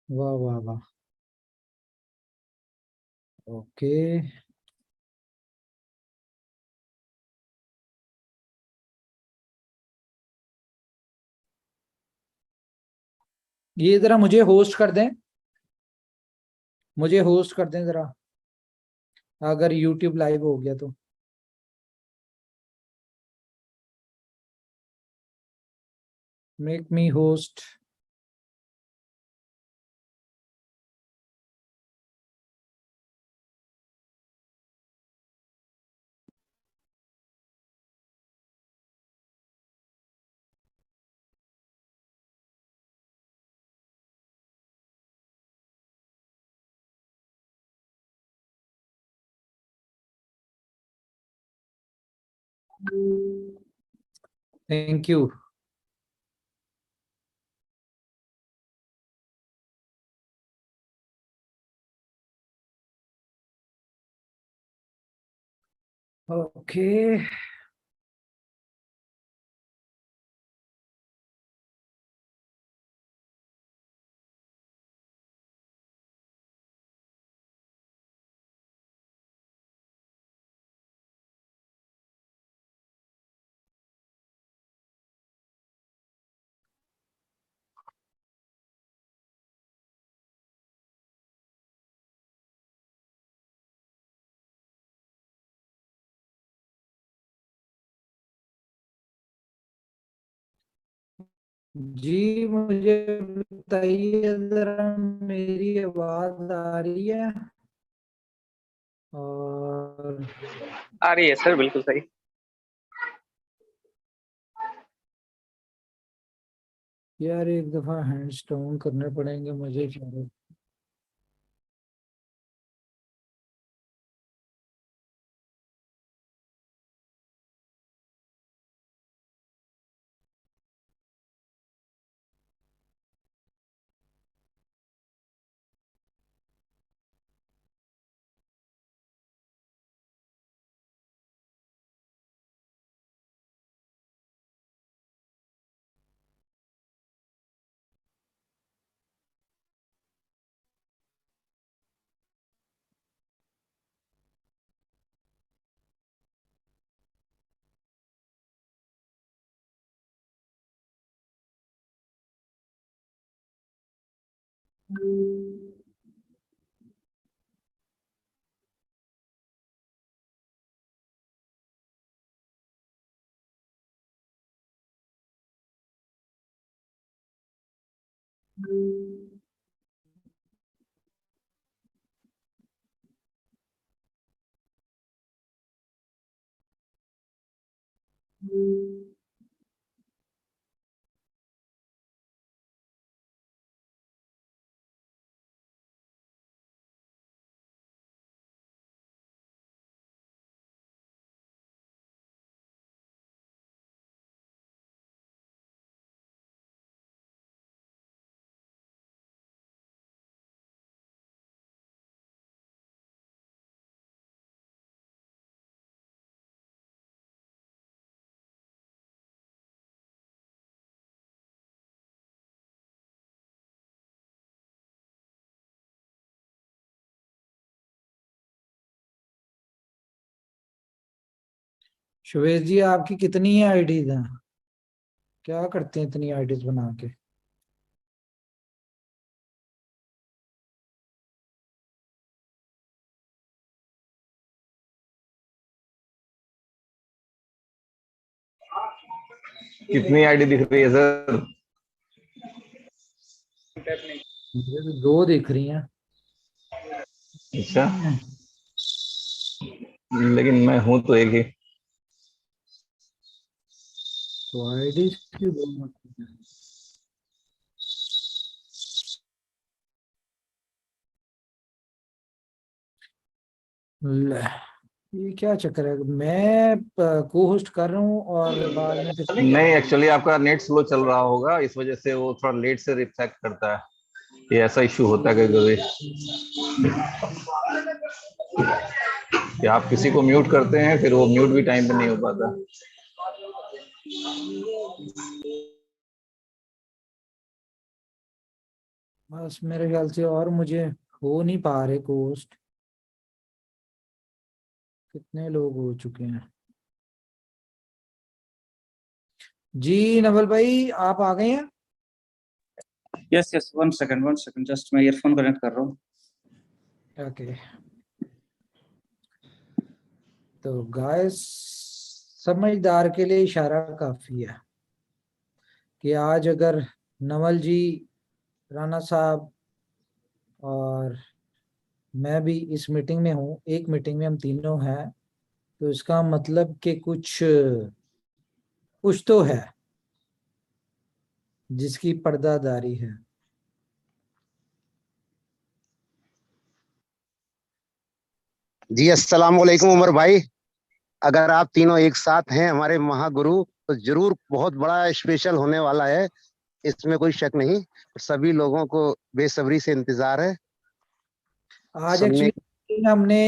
वाह वाह वाह। ओके। ये जरा मुझे होस्ट कर दें, मुझे होस्ट कर दें जरा, अगर यूट्यूब लाइव हो गया तो। Make me host. Thank you. Okay. जी मुझे बताइए जरा, मेरी आवाज आ रही है? और आ रही है सर, बिल्कुल सही। यार एक दफा हैंड्स डाउन करने पड़ेंगे मुझे शायद। शुभेश जी आपकी कितनी है आईडीज हैं? क्या करते हैं इतनी आईडीज बना के? कितनी आईडी दिख रही है सर? मुझे तो दो दिख रही हैं। अच्छा, लेकिन मैं हूं तो एक ही। तो आईडीज की दो मतलब है। ले, ये क्या चक्कर है? मैं को होस्ट कर रहा हूँ और बाद में फिर। नहीं, एक्चुअली आपका नेट स्लो चल रहा होगा, इस वजह से वो थोड़ा लेट से रिफ्लेक्ट करता है। ये ऐसा इशू होता है कभी कभी कि आप किसी को म्यूट करते हैं, फिर वो म्यूट भी टाइम पे नहीं हो पाता। बस मेरे ख्याल से और मुझे हो नहीं पा रहे कोस्ट। कितने लोग हो चुके हैं? जी नवल भाई आप आ गए हैं? यस यस, 1 सेकंड जस्ट मैं ईयरफोन कनेक्ट कर रहा हूँ। ओके। तो गाइस, समझदार के लिए इशारा काफी है कि आज अगर नवल जी, राणा साहब और मैं भी इस मीटिंग में हूँ, एक मीटिंग में हम तीनों हैं, तो इसका मतलब कि कुछ कुछ तो है जिसकी पर्दादारी है। जी अस्सलाम वालेकुम उमर भाई। अगर आप तीनों एक साथ हैं हमारे महागुरु, तो जरूर बहुत बड़ा स्पेशल होने वाला है, इसमें कोई शक नहीं। सभी लोगों को बेसब्री से इंतजार है। आज सुनने। एक्चुअली हमने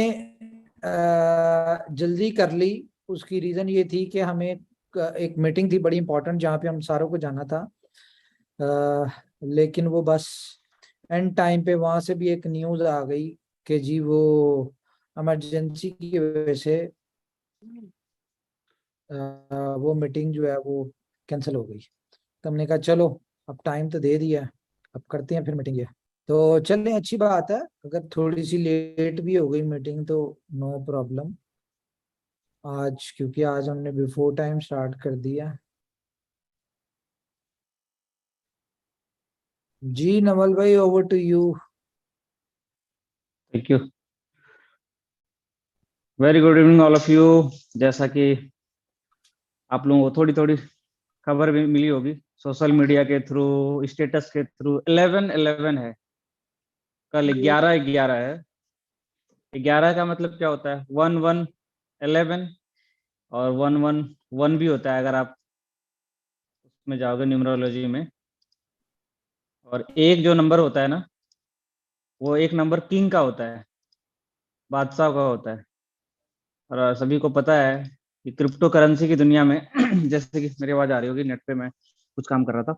जल्दी कर ली। उसकी रीजन ये थी कि हमें एक मीटिंग थी बड़ी इंपॉर्टेंट जहाँ पे हम सारों को जाना था। लेकिन वो बस एंड टाइम पे वहां से भी एक न्यूज आ गई कि जी वो इमरजेंसी की वजह से वो मीटिंग जो है वो कैंसिल हो गई। तो हमने कहा चलो अब टाइम तो दे दिया है, अब करते हैं फिर मीटिंग। है तो चलें, अच्छी बात है। अगर थोड़ी सी लेट भी हो गई मीटिंग तो नो प्रॉब्लम। आज क्योंकि आज हमने बिफोर टाइम स्टार्ट कर दिया। जी नवल भाई, over to you. Thank you. Very good evening all of you. जैसा कि आप लोगों को थोड़ी थोड़ी खबर भी मिली होगी सोशल मीडिया के थ्रू, स्टेटस के थ्रू, 11/11 है, कल 11/11 है। 11 का मतलब क्या होता है? 11/11, और 111 भी होता है अगर आप उसमें जाओगे न्यूमरोलॉजी में। और एक जो नंबर होता है ना, वो एक नंबर किंग का होता है, बादशाह का होता है। और सभी को पता है कि क्रिप्टो करेंसी की दुनिया में जैसे कि मेरी आवाज आ रही होगी, नेट पे मैं कुछ काम कर रहा था।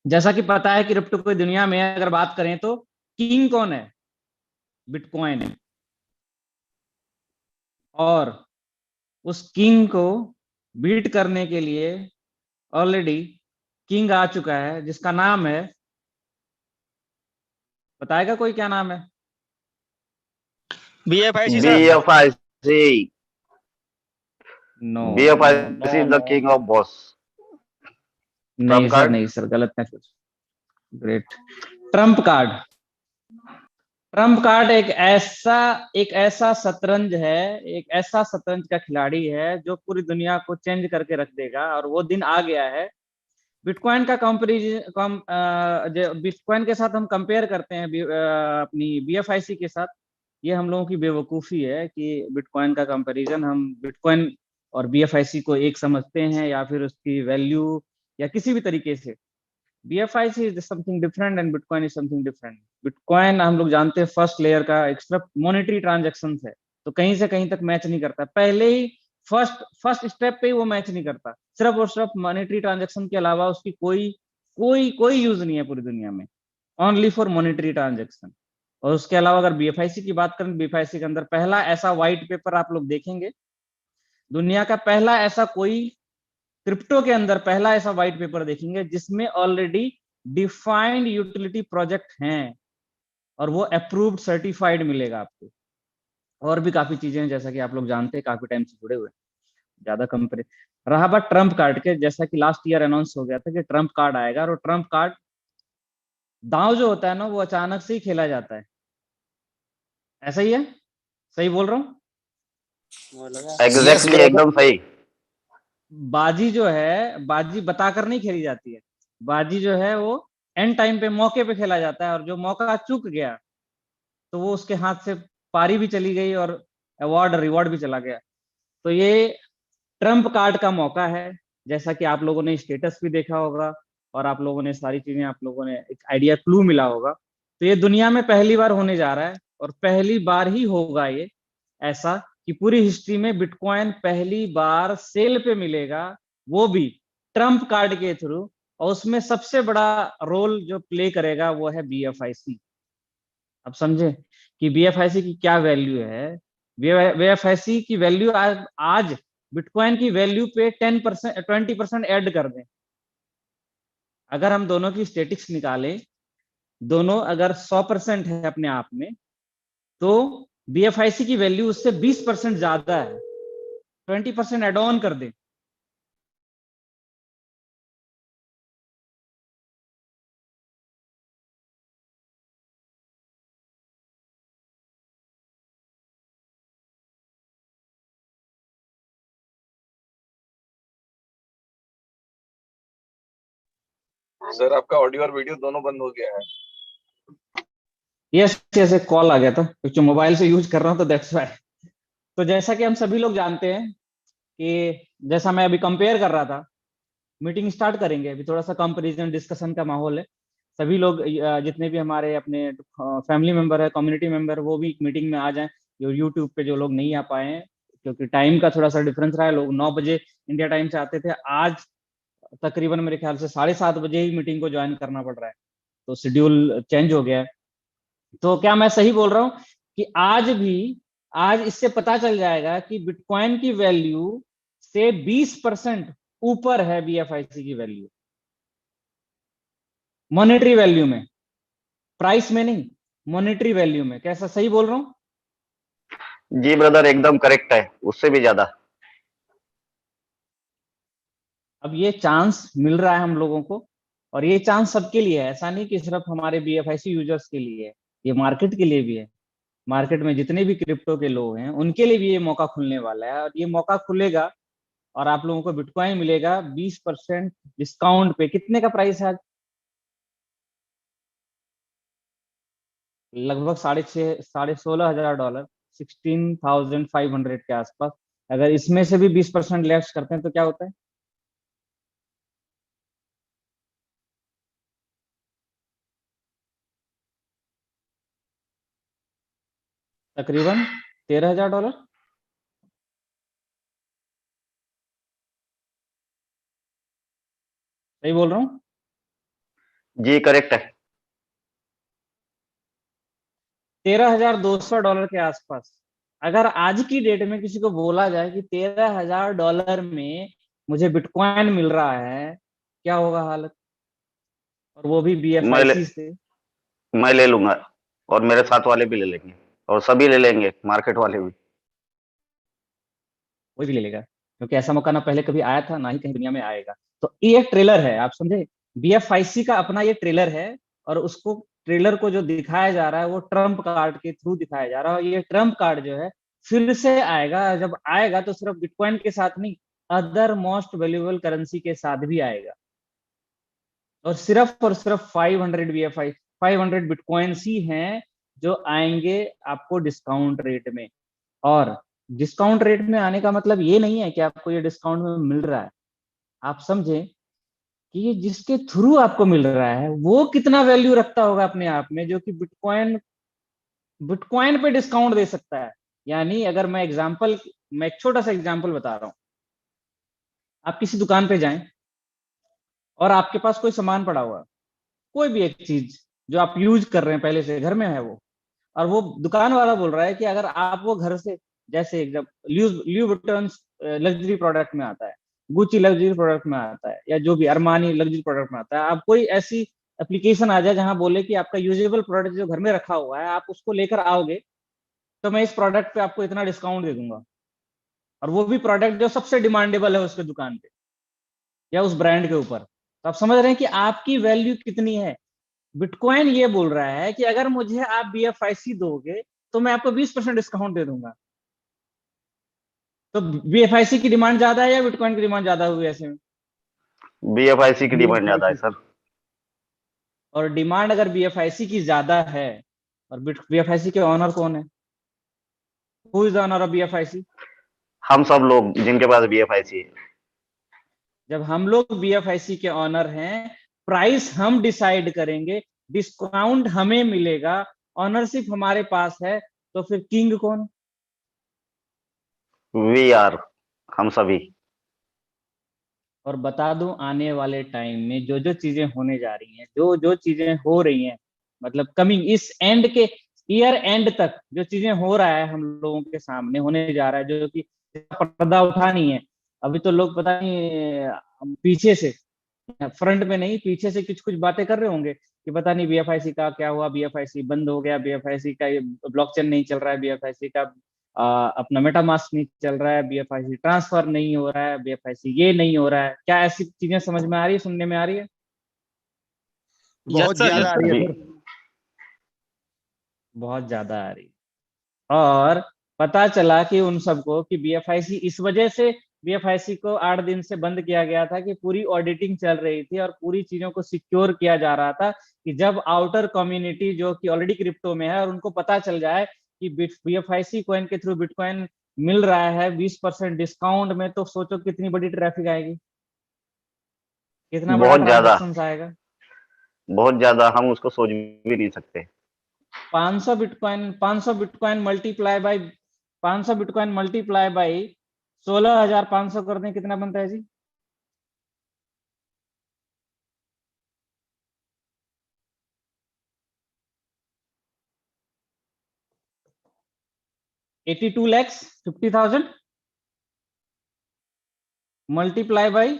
जैसा कि पता है कि क्रिप्टो की दुनिया में अगर बात करें तो किंग कौन है? बिटकॉइन है। और उस किंग को बीट करने के लिए ऑलरेडी किंग आ चुका है जिसका नाम है, बताएगा कोई क्या नाम है? BFIC सर। BFIC. No no no BFIC is no, the king of boss. नहीं Trump सर, card. नहीं सर, गलत है कुछ। Great. Trump card. Trump card एक ऐसा शतरंज है, एक ऐसा शतरंज का खिलाड़ी है जो पूरी दुनिया को चेंज करके रख देगा, और वो दिन आ गया है। बिटकॉइन का कंपेरिजन जो बिटकॉइन के साथ हम कंपेयर करते हैं अपनी बीएफआईसी के साथ, ये हम लोगों की बेवकूफ़ी है कि बिटकॉइन का कंपैरिजन हम बिटकॉइन और बीएफआईसी को एक समझते हैं, या फिर उसकी वैल्यू या किसी भी तरीके से। BFIC is something different and Bitcoin is something different. Bitcoin हम लोग जानते हैं फर्स्ट लेयर का एक सिर्फ मॉनेटरी ट्रांजेक्शन है, तो कहीं से कहीं तक मैच नहीं करता। पहले ही फर्स्ट स्टेप पे ही वो मैच नहीं करता। सिर्फ और सिर्फ मॉनेटरी ट्रांजेक्शन के अलावा उसकी कोई कोई कोई यूज नहीं है पूरी दुनिया में, ओनली फॉर मॉनेटरी ट्रांजेक्शन। और उसके अलावा अगर बीएफआईसी की बात करें, बीएफआईसी के अंदर पहला ऐसा व्हाइट पेपर आप लोग देखेंगे, दुनिया का पहला ऐसा कोई क्रिप्टो के अंदर पहला ऐसा व्हाइट पेपर देखेंगे जिसमें ऑलरेडी डिफाइंड यूटिलिटी प्रोजेक्ट हैं, और वो अप्रूव्ड सर्टिफाइड मिलेगा आपको। और भी काफी चीजें हैं जैसा कि आप लोग जानते हैं, काफी टाइम से जुड़े हुए, ज्यादा कंपेयर। रहा बात ट्रम्प कार्ड के, जैसा कि लास्ट ईयर अनाउंस हो गया था कि ट्रम्प कार्ड आएगा, और ट्रम्प कार्ड दांव जो होता है ना, वो अचानक से ही खेला जाता है। ऐसा ही है? सही बोल रहा हूँ? Exactly, एकदम सही। बाजी जो है, बाजी बताकर नहीं खेली जाती है। बाजी जो है वो एंड टाइम पे, मौके पे खेला जाता है, और जो मौका चूक गया तो वो उसके हाथ से पारी भी चली गई और अवार्ड रिवॉर्ड भी चला गया। तो ये ट्रम्प कार्ड का मौका है, जैसा कि आप लोगों ने स्टेटस भी देखा होगा, और आप लोगों ने सारी चीजें, आप लोगों ने एक आइडिया क्लू मिला होगा। तो ये दुनिया में पहली बार होने जा रहा है, और पहली बार ही होगा ये ऐसा कि पूरी हिस्ट्री में बिटकॉइन पहली बार सेल पे मिलेगा, वो भी ट्रम्प कार्ड के थ्रू। और उसमें सबसे बड़ा रोल जो प्ले करेगा वो है BFIC। अब समझे कि BFIC की क्या वैल्यू है। BFIC की वैल्यू आज बिटकॉइन की वैल्यू पे 10% 20% ऐड कर दें। अगर हम दोनों की स्टेटिक्स निकालें, दोनों अगर 100% है अपने आप में, तो BFIC की वैल्यू उससे 20% ज्यादा है। 20% एड ऑन कर दें, सर आपका ऑडियो और वीडियो दोनों बंद हो गया है। यस यस, एक कॉल आ गया था क्योंकि मोबाइल से यूज कर रहा हूं तो दैट्स व्हाई। तो जैसा कि हम सभी लोग जानते हैं कि जैसा मैं अभी कंपेयर कर रहा था, मीटिंग स्टार्ट करेंगे। अभी थोड़ा सा कंपैरिजन डिस्कशन का माहौल है। सभी लोग जितने भी हमारे अपने फैमिली मेंबर है, कम्युनिटी मेंबर, वो भी मीटिंग में आ जाएं। जो यूट्यूब पे जो लोग नहीं आ पाए हैं, क्योंकि टाइम का थोड़ा सा डिफरेंस रहा है, लोग 9 बजे इंडिया टाइम से आते थे, आज तकरीबन मेरे ख्याल से 7:30 बजे ही मीटिंग को ज्वाइन करना पड़ रहा है। तो शेड्यूल चेंज हो गया है। तो क्या मैं सही बोल रहा हूँ कि आज इससे पता चल जाएगा कि बिटकॉइन की वैल्यू से 20% ऊपर है BFIC की वैल्यू, मॉनेटरी वैल्यू में, प्राइस में नहीं, मॉनेटरी वैल्यू में। कैसा सही बोल रहा हूं? जी ब्रदर, एकदम करेक्ट है, उससे भी ज्यादा। अब ये चांस मिल रहा है हम लोगों को, और ये चांस सबके लिए है। ऐसा नहीं कि सिर्फ हमारे BFIC यूजर्स के लिए है, ये मार्केट के लिए भी है। मार्केट में जितने भी क्रिप्टो के लोग हैं उनके लिए भी ये मौका खुलने वाला है, और ये मौका खुलेगा और आप लोगों को बिटकॉइन मिलेगा 20% डिस्काउंट पे। कितने का प्राइस है आज? लगभग $16,500, $16,500 के आसपास। अगर इसमें से भी 20% लेस करते हैं तो क्या होता है? तकरीबन $13,000। सही बोल रहा हूँ? जी करेक्ट है। $13,200 के आसपास। अगर आज की डेट में किसी को बोला जाए कि $13,000 में मुझे बिटकॉइन मिल रहा है, क्या होगा हालत? और वो भी मैं ले, BFIC से। मैं ले लूंगा, और मेरे साथ वाले भी ले लेंगे, और सभी ले लेंगे, मार्केट वाले भी। कोई भी ले लेगा, क्योंकि ऐसा मौका ना पहले कभी आया था, ना ही कहीं दुनिया में आएगा। तो ये एक ट्रेलर है, आप समझे। BFIC का अपना ये ट्रेलर है, और उसको ट्रेलर को जो दिखाया जा रहा है वो ट्रम्प कार्ड के थ्रू दिखाया जा रहा है। और ये ट्रम्प कार्ड जो है फिर से आएगा। जब आएगा तो सिर्फ बिटकॉइन के साथ नहीं, अदर मोस्ट वैल्यूएबल करेंसी के साथ भी आएगा। और सिर्फ 500 बिटकॉइंस ही हैं जो आएंगे आपको डिस्काउंट रेट में। और डिस्काउंट रेट में आने का मतलब ये नहीं है कि आपको ये डिस्काउंट में मिल रहा है। आप समझे कि ये जिसके थ्रू आपको मिल रहा है वो कितना वैल्यू रखता होगा अपने आप में, जो कि बिटकॉइन बिटकॉइन पे डिस्काउंट दे सकता है। यानी अगर मैं एक छोटा सा एग्जांपल बता रहा हूं। आप किसी दुकान पे जाएं और आपके पास कोई सामान पड़ा हुआ है, कोई भी एक चीज जो आप यूज कर रहे हैं, पहले से घर में है वो, और वो दुकान वाला बोल रहा है कि अगर आप वो घर से, जैसे एकदम ल्यू विटन लग्जरी प्रोडक्ट में आता है, गुची लग्जरी प्रोडक्ट में आता है, या जो भी अरमानी लग्जरी प्रोडक्ट में आता है, आप कोई ऐसी एप्लीकेशन आ जाए जहां बोले कि आपका यूजेबल प्रोडक्ट जो घर में रखा हुआ है आप उसको लेकर आओगे, तो मैं इस प्रोडक्ट पे आपको इतना डिस्काउंट दे दूंगा। और वो भी प्रोडक्ट जो सबसे डिमांडेबल है उसके दुकान पे या उस ब्रांड के ऊपर। तो आप समझ रहे हैं कि आपकी वैल्यू कितनी है। बिटकॉइन ये बोल रहा है कि अगर मुझे आप BFIC दोगे तो मैं आपको 20% डिस्काउंट दे दूंगा। तो BFIC की डिमांड ज्यादा है या बिटकॉइन की डिमांड ज्यादा हुई ऐसे में? BFIC की डिमांड ज्यादा है सर। और डिमांड अगर BFIC की ज्यादा है, और BFIC के ऑनर कौन है? Who is the owner of BFIC? हम सब लोग जिनके पास BFIC है। जब हम लोग BFIC के ऑनर हैं, प्राइस हम डिसाइड करेंगे, डिस्काउंट हमें मिलेगा, ऑनरशिप हमारे पास है, तो फिर किंग कौन? वी आर, हम सभी। और बता दूं आने वाले टाइम में जो जो चीजें होने जा रही हैं, जो जो चीजें हो रही हैं, मतलब कमिंग इस एंड के ईयर एंड तक जो चीजें हो रहा है हम लोगों के सामने होने जा रहा है, जो कि पर्दा उठा नहीं है। अभी तो लोग पता नहीं पीछे से, फ्रंट में नहीं पीछे से कुछ कुछ बातें कर रहे होंगे कि पता नहीं बीएफआईसी का क्या हुआ, बीएफआईसी बंद हो गया, बीएफआईसी का ये ब्लॉकचेन नहीं चल रहा है, बीएफआईसी का अपना मेटामास्क नहीं चल रहा है, बीएफआईसी ट्रांसफर नहीं हो रहा है, बीएफआईसी ये नहीं हो रहा है। क्या ऐसी चीजें समझ में आ रही है, सुनने में आ रही है? बहुत ज्यादा आ रही है सर। बहुत ज्यादा आ रही है। और पता चला कि उन सबको कि बीएफआईसी इस वजह से बीएफआईसी को 8 दिन से बंद किया गया था कि पूरी ऑडिटिंग चल रही थी और पूरी चीजों को सिक्योर किया जा रहा था कि जब आउटर कम्युनिटी जो कि ऑलरेडी क्रिप्टो में है और उनको पता चल जाए कि बीएफआईसी कॉइन के थ्रू बिटकॉइन मिल रहा है 20% डिस्काउंट में, तो सोचो कितनी बड़ी ट्रैफिक आएगी, कितना बड़ा बहुत ज्यादा, ट्रांजेक्शन आएगा। बहुत ज्यादा, हम उसको सोच भी नहीं सकते। 500 bitcoin multiply by 500 bitcoin multiply by 16,500 कर दें, कितना बनता है जी? $82,50,000 मल्टीप्लाई बाई,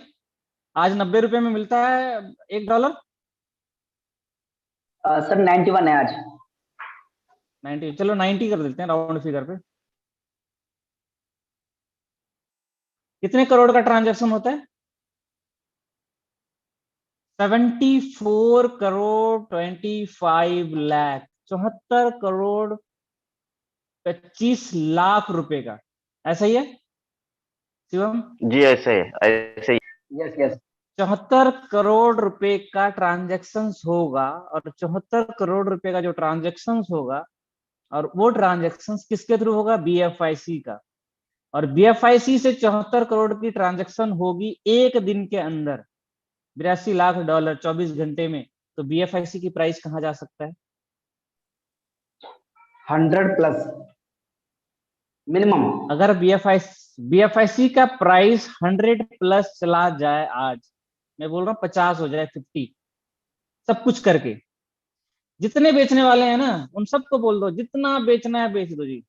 आज 90 रुपए में मिलता है $1। सर 91 है आज। 90, चलो 90 कर देते हैं राउंड फिगर पे। कितने करोड़ का ट्रांजैक्शन होता है? 74 करोड़ 25 लाख, 74 करोड़ 25 लाख रुपए का। ऐसा ही है शिवम जी? ऐसे ऐसे ही। Yes yes. 74 करोड़ रुपए का ट्रांजैक्शन होगा, और 74 करोड़ रुपए का जो ट्रांजैक्शन होगा, और वो ट्रांजैक्शन किसके थ्रू होगा? बीएफआईसी का। और बीएफआईसी से 74 करोड़ की ट्रांजैक्शन होगी एक दिन के अंदर, $82 लाख 24 घंटे में। तो बीएफआईसी की प्राइस कहां जा सकता है? 100 प्लस मिनिमम। अगर बीएफआईसी का प्राइस 100 प्लस चला जाए, आज मैं बोल रहा हूँ 50 हो जाए, 50, सब कुछ करके, जितने बेचने वाले हैं ना उन सबको बोल दो जितना बेचना है बेच दो जी।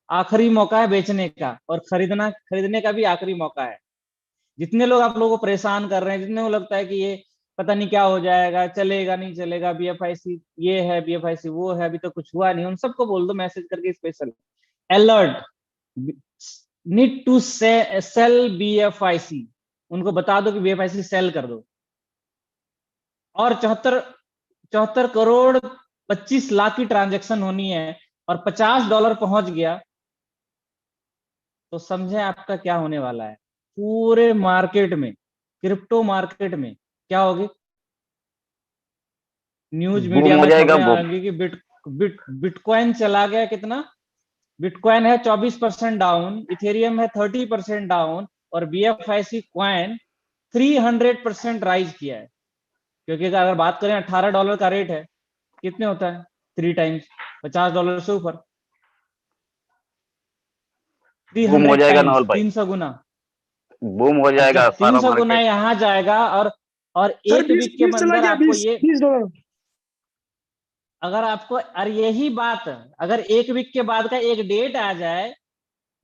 आखिरी मौका है बेचने का, और खरीदने का भी आखिरी मौका है। जितने लोग आप लोगों को परेशान कर रहे हैं, जितने को लगता है कि ये पता नहीं क्या हो जाएगा, चलेगा नहीं चलेगा, बीएफआईसी ये है, बीएफआईसी वो है, अभी तो कुछ हुआ नहीं, उन सबको बोल दो मैसेज करके special, alert, need to sell BFIC. उनको बता दो कि बीएफआईसी सेल कर दो। और 74 करोड़ 25 लाख की ट्रांजैक्शन होनी है और $50 पहुंच गया, तो समझे आपका क्या होने वाला है। पूरे मार्केट में, क्रिप्टो मार्केट में क्या होगी? न्यूज मीडिया में खबरें आएंगी कि बिटकॉइन चला गया कितना? बिटकॉइन है 24% डाउन, इथेरियम है 30% डाउन, और बीएफआईसी कॉइन 300% राइज किया है। क्योंकि अगर बात करें $18 का रेट है, कितने होता है? 3 टाइम्स, $50 से ऊपर, बूम हो जाएगा नवल भाई, 300 गुना बूम हो जाएगा। 300 गुना यहाँ जाएगा। और एक वीक के अंदर आपको ये $20। अगर आपको, और यही बात अगर एक वीक के बाद का एक डेट आ जाए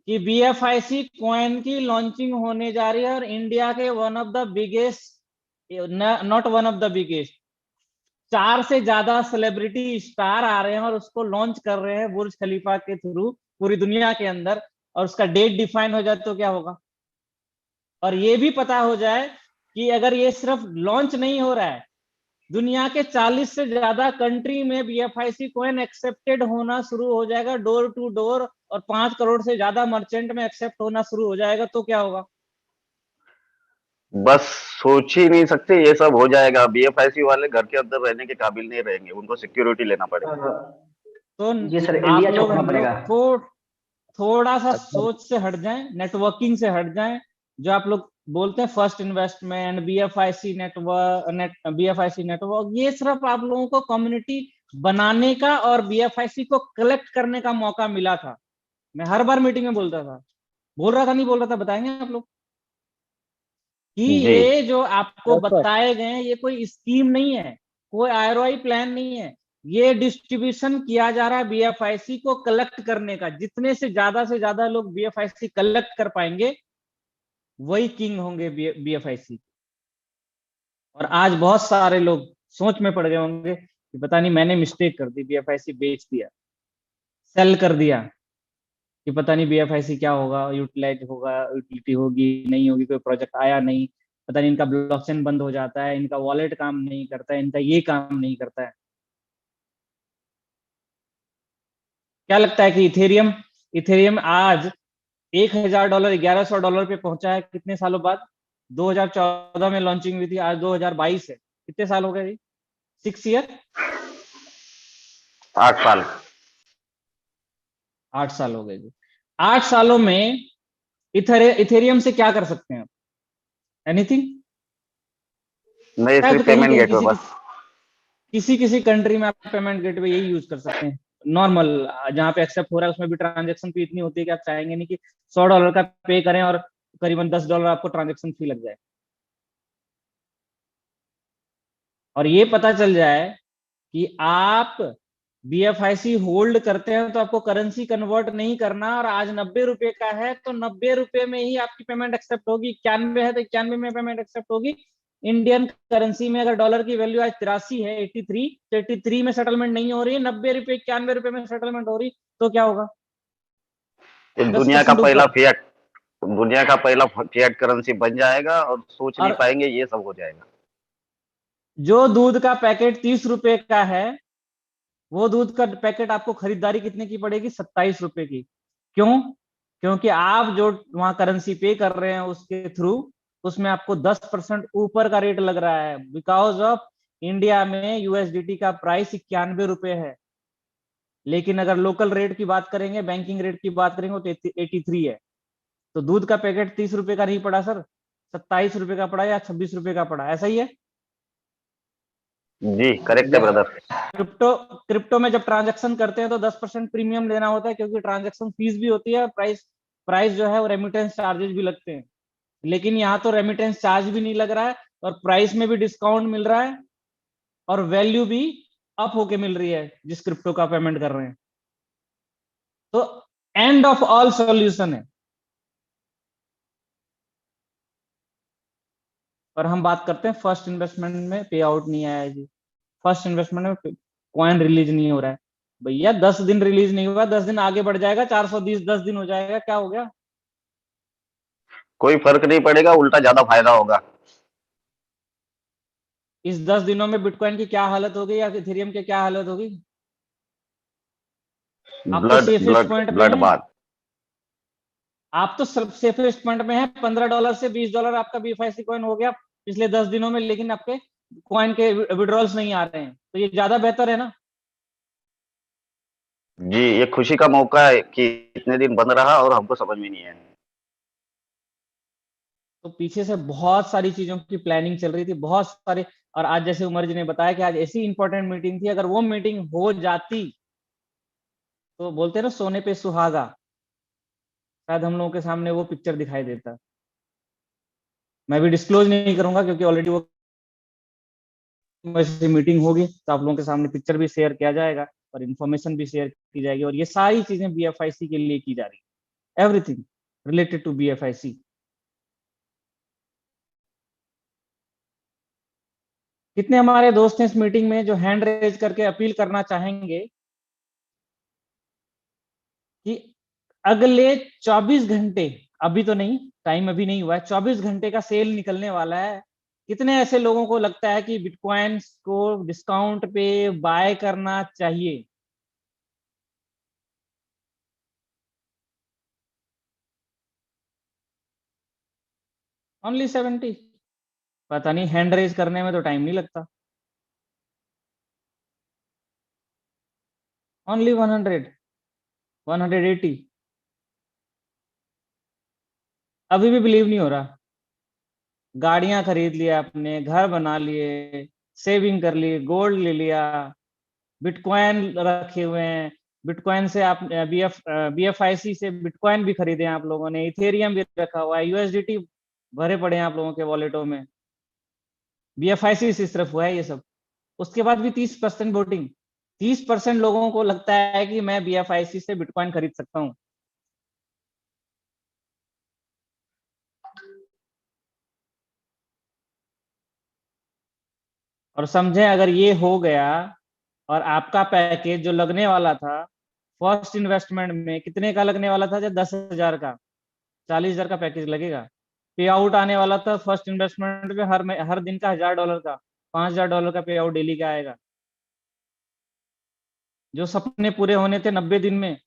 कि बीएफआईसी कॉइन की लॉन्चिंग होने जा रही है, और इंडिया के one of the biggest, not one of the biggest, 4 से ज्यादा सेलिब्रिटी स्टार आ रहे हैं और उसको लॉन्च कर रहे हैं बुर्ज खलीफा के थ्रू पूरी दुनिया के अंदर, और उसका डेट डिफाइन हो जाए तो क्या होगा? और ये भी पता हो जाए कि अगर ये सिर्फ लॉन्च नहीं हो रहा है, दुनिया के 40 से ज्यादा कंट्री में बीएफआईसी कॉइन एक्सेप्टेड होना शुरू हो जाएगा, डोर टू डोर, और 5 करोड़ से ज्यादा मर्चेंट में एक्सेप्ट होना शुरू हो जाएगा, तो क्या होगा? बस सोच ही नहीं सकते, ये सब हो जाएगा। बीएफआईसी वाले घर के अंदर रहने के काबिल नहीं रहेंगे, उनको सिक्योरिटी लेना पड़ेगा। तो जी सर, आप इंडिया लोग छोड़ना हम पड़ेगा। लोग थोड़ा सा सोच से हट जाएं, नेटवर्किंग से हट जाएं। जो आप लोग बोलते हैं फर्स्ट इन्वेस्टमेंट, बीएफआईसी नेटवर्क, ये सिर्फ आप लोगों को कम्युनिटी बनाने का और बीएफआईसी को कलेक्ट करने का मौका मिला था। मैं हर बार मीटिंग में बोलता था, बोल रहा था नहीं बोल रहा था, बताएंगे आप लोग? कि जी। ये जो आपको Perfect. बताए गए हैं ये कोई स्कीम नहीं है, कोई आरओआई प्लान नहीं है, ये डिस्ट्रीब्यूशन किया जा रहा है बीएफआईसी को कलेक्ट करने का। जितने से ज्यादा लोग बीएफआईसी कलेक्ट कर पाएंगे वही किंग होंगे बीएफआईसी। और आज बहुत सारे लोग सोच में पड़ गए होंगे कि पता नहीं मैंने मिस्टेक कर दी, बीएफआईसी बेच दिया, सेल कर दिया, कि पता नहीं बीएफआईसी क्या होगा, यूटिलाइज होगा, यूटिलिटी होगी नहीं होगी, कोई प्रोजेक्ट आया नहीं, पता नहीं इनका ब्लॉकचेन बंद हो जाता है, इनका वॉलेट काम नहीं करता है, इनका ये काम नहीं करता है। क्या लगता है कि इथेरियम इथेरियम आज $1000 $1100 पे पहुंचा है कितने सालों बाद? 2014 में लॉन्चिंग हुई थी, आज 2022 है, कितने साल हो गए जी? 6 ईयर, 8 साल। 8 साल हो गए जी। 8 सालों में इथेरियम से क्या कर सकते हैं आप? एनीथिंग? नहीं, शायद सिर्फ कहीं पेमेंट कहीं गेटवे बस। किसी कंट्री में आप पेमेंट गेटवे यही यूज कर सकते हैं, नॉर्मल जहां पे एक्सेप्ट हो रहा है उसमें भी ट्रांजेक्शन फी इतनी होती है कि आप चाहेंगे नहीं कि $100 का पे करें और करीबन $10 आपको ट्रांजेक्शन फी लग जाए। और ये पता चल जाए कि आप बीएफआईसी होल्ड करते हैं तो आपको करेंसी कन्वर्ट नहीं करना, और आज ₹90 का है तो ₹90 में ही आपकी पेमेंट एक्सेप्ट होगी, 91 है तो 91 में पेमेंट एक्सेप्ट होगी। इंडियन करेंसी में अगर डॉलर की वैल्यू आज 83 है, 83, तो 83 में सेटलमेंट नहीं हो रही है, ₹90 ₹91 में सेटलमेंट हो रही, तो क्या होगा? ये 10% ऊपर। दुनिया का पहला फिएट करेंसी बन जाएगा और सोच नहीं और पाएंगे, ये सब हो जाएगा। जो दूध का पैकेट ₹30 का है, वो दूध का पैकेट आपको खरीदारी कितने की पड़ेगी? ₹27 की। क्यों? क्योंकि आप जो वहां करेंसी पे कर रहे हैं उसके थ्रू, उसमें आपको 10% ऊपर का रेट लग रहा है, बिकॉज ऑफ इंडिया में यूएसडीटी का प्राइस ₹91 है। लेकिन अगर लोकल रेट की बात करेंगे, बैंकिंग रेट की बात करेंगे तो 83 है। तो दूध का पैकेट ₹30 का नहीं पड़ा सर, ₹27 का पड़ा या ₹26 का पड़ा, ऐसा ही है। जी करेक्ट है ब्रदर। क्रिप्टो में जब ट्रांजैक्शन करते हैं तो 10% प्रीमियम लेना होता है, क्योंकि ट्रांजैक्शन फीस भी होती है, प्राइस जो है वो रेमिटेंस चार्जेस भी लगते हैं। लेकिन यहाँ तो रेमिटेंस चार्ज भी नहीं लग रहा है, और प्राइस में भी डिस्काउंट मिल रहा है, और वैल्यू भी अप होके मिल रही है जिस क्रिप्टो का पेमेंट कर रहे हैं। तो एंड ऑफ ऑल सॉल्यूशन है। पर हम बात करते हैं फर्स्ट इन्वेस्टमेंट में पे आउट नहीं आया जी, फर्स्ट इन्वेस्टमेंट में कॉइन रिलीज नहीं हो रहा है। भैया 10 दिन रिलीज नहीं हुआ, 10 दिन आगे बढ़ जाएगा, 420 10 दिन हो जाएगा, क्या हो गया? कोई फर्क नहीं पड़ेगा, उल्टा ज्यादा फायदा होगा। इस 10 दिनों में बिटकॉइन की क्या हालत होगी या इथेरियम की क्या हालत होगी? आप तो ब्लड सेफेस्ट ब्लड पॉइंट में ब्लड हैं, बात। आप तो सेफेस्ट पॉइंट में है। $15 से $20 आपका बीएफआईसी कॉइन हो गया पिछले 10 दिनों में, लेकिन आपके कॉइन के विड्रॉल्स नहीं आ रहे हैं, तो ये ज्यादा बेहतर है ना। जी, ये खुशी का मौका है कि इतने दिन बंद रहा और हमको समझ में नहीं आया। तो पीछे से बहुत सारी चीजों की प्लानिंग चल रही थी, बहुत सारे। और आज जैसे उमर जी ने बताया कि आज ऐसी इंपॉर्टेंट मीटिंग थी, अगर वो मीटिंग हो जाती तो बोलते हैं ना सोने पे सुहागा, शायद हम लोगों के सामने वो पिक्चर दिखाई देता। मैं भी डिस्क्लोज नहीं करूंगा क्योंकि ऑलरेडी वो वैसे मीटिंग होगी तो आप लोगों के सामने पिक्चर भी शेयर किया जाएगा और इन्फॉर्मेशन भी शेयर की जाएगी, और ये सारी चीजें बीएफआईसी के लिए की जा रही है, एवरीथिंग रिलेटेड टू बीएफआईसी। कितने हमारे दोस्त हैं इस मीटिंग में जो हैंड रेज करके अपील करना चाहेंगे कि अगले 24 घंटे, अभी तो नहीं, टाइम अभी नहीं हुआ है, 24 घंटे का सेल निकलने वाला है। कितने ऐसे लोगों को लगता है कि बिटकॉइंस को डिस्काउंट पे बाय करना चाहिए? ओनली 70। पता नहीं, हैंड रेज करने में तो टाइम नहीं लगता। ओनली 100, 180। अभी भी बिलीव नहीं हो रहा। गाड़ियां खरीद लिया आपने, घर बना लिए, सेविंग कर ली, गोल्ड ले लिया, बिटकॉइन रखे हुए हैं, बिटकॉइन से आप बीएफआईसी से बिटकॉइन भी खरीदे हैं आप लोगों ने, इथेरियम भी रखा हुआ है, यूएसडीटी भरे पड़े हैं आप लोगों के वॉलेटों में। BFIC से सिर्फ हुआ है ये सब। उसके बाद भी 30% वोटिंग, 30% लोगों को लगता है कि मैं BFIC से बिटकॉइन खरीद सकता हूं। और समझे अगर ये हो गया और आपका पैकेज जो लगने वाला था फर्स्ट इन्वेस्टमेंट में कितने का लगने वाला था, जब 10,000 का, 40,000 का पैकेज लगेगा। पे आउट आने वाला था फर्स्ट इन्वेस्टमेंट में हर दिन का $1,000 का, $5,000 का पे आउट डेली का आएगा। जो सपने पूरे होने थे 90 दिन में,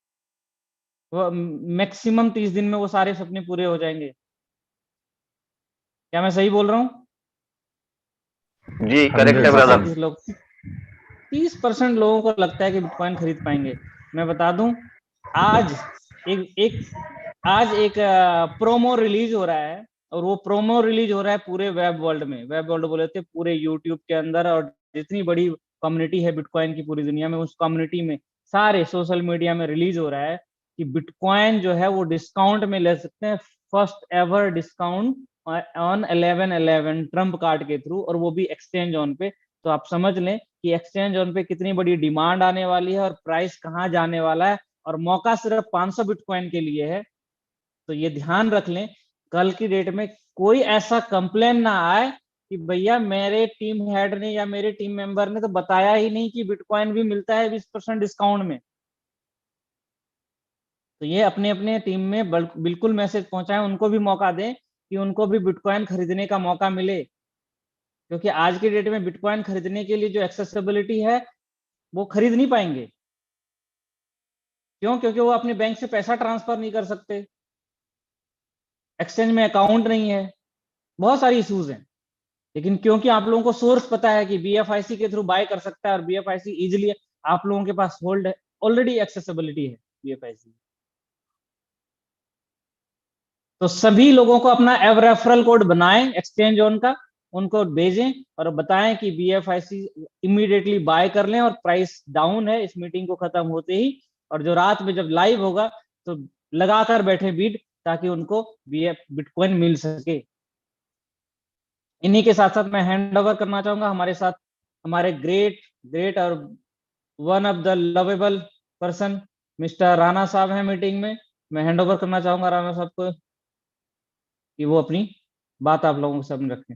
वो मैक्सिमम 30 दिन में वो सारे सपने पूरे हो जाएंगे। क्या मैं सही बोल रहा हूँ? जी करेक्ट है ब्रदर। 30% लोगों को लगता है कि बिटकॉइन खरीद पाएंगे। मैं बता दूं, आज एक प्रोमो रिलीज हो रहा है, और वो प्रोमो रिलीज हो रहा है पूरे वेब वर्ल्ड में। वेब वर्ल्ड बोले थे पूरे यूट्यूब के अंदर, और जितनी बड़ी कम्युनिटी है बिटकॉइन की पूरी दुनिया में, उस कम्युनिटी में सारे सोशल मीडिया में रिलीज हो रहा है कि बिटकॉइन जो है वो डिस्काउंट में ले सकते हैं, first ever discount on 11/11 Trump card के थ्रू, और वो भी एक्सचेंज ऑन पे। तो आप समझ लें कि एक्सचेंज ऑन पे कितनी बड़ी डिमांड आने वाली है और प्राइस कहाँ जाने वाला है, और मौका सिर्फ 500 बिटकॉइन के लिए है। तो ये ध्यान रख लें, कल की डेट में कोई ऐसा कंप्लेन ना आए कि भैया मेरे टीम हेड ने या मेरे टीम मेंबर ने तो बताया ही नहीं कि बिटकॉइन भी मिलता है 20% डिस्काउंट में। तो ये अपने अपने टीम में बिल्कुल मैसेज पहुंचाएं, उनको भी मौका दें कि उनको भी बिटकॉइन खरीदने का मौका मिले। क्योंकि आज की डेट में बिटकॉइन खरीदने के लिए जो एक्सेसिबिलिटी है वो खरीद नहीं पाएंगे। क्यों? क्योंकि वो अपने बैंक से पैसा ट्रांसफर नहीं कर सकते, एक्सचेंज में अकाउंट नहीं है, बहुत सारी इश्यूज हैं। लेकिन क्योंकि आप लोगों को सोर्स पता है कि BFIC के थ्रू बाय कर सकता है, और BFIC इजिली आप लोगों के पास होल्ड है, ऑलरेडी एक्सेसिबिलिटी है BFIC। तो सभी लोगों को अपना रेफरल कोड बनाएं एक्सचेंज ऑन का, उनको भेजें और बताएं कि BFIC इमीडिएटली बाय कर लें, और प्राइस डाउन है इस मीटिंग को खत्म होते ही। और जो रात में जब लाइव होगा तो लगाकर बैठे बीट, ताकि उनको बिटकॉइन मिल सके। इन्हीं के साथ साथ मैं हैंड ओवर करना चाहूंगा हमारे साथ हमारे ग्रेट और one of the lovable person mister Rana साहब हैं मीटिंग में। मैं हैंड ओवर करना चाहूंगा राणा साहब को कि वो अपनी बात आप लोगों के सामने रखें।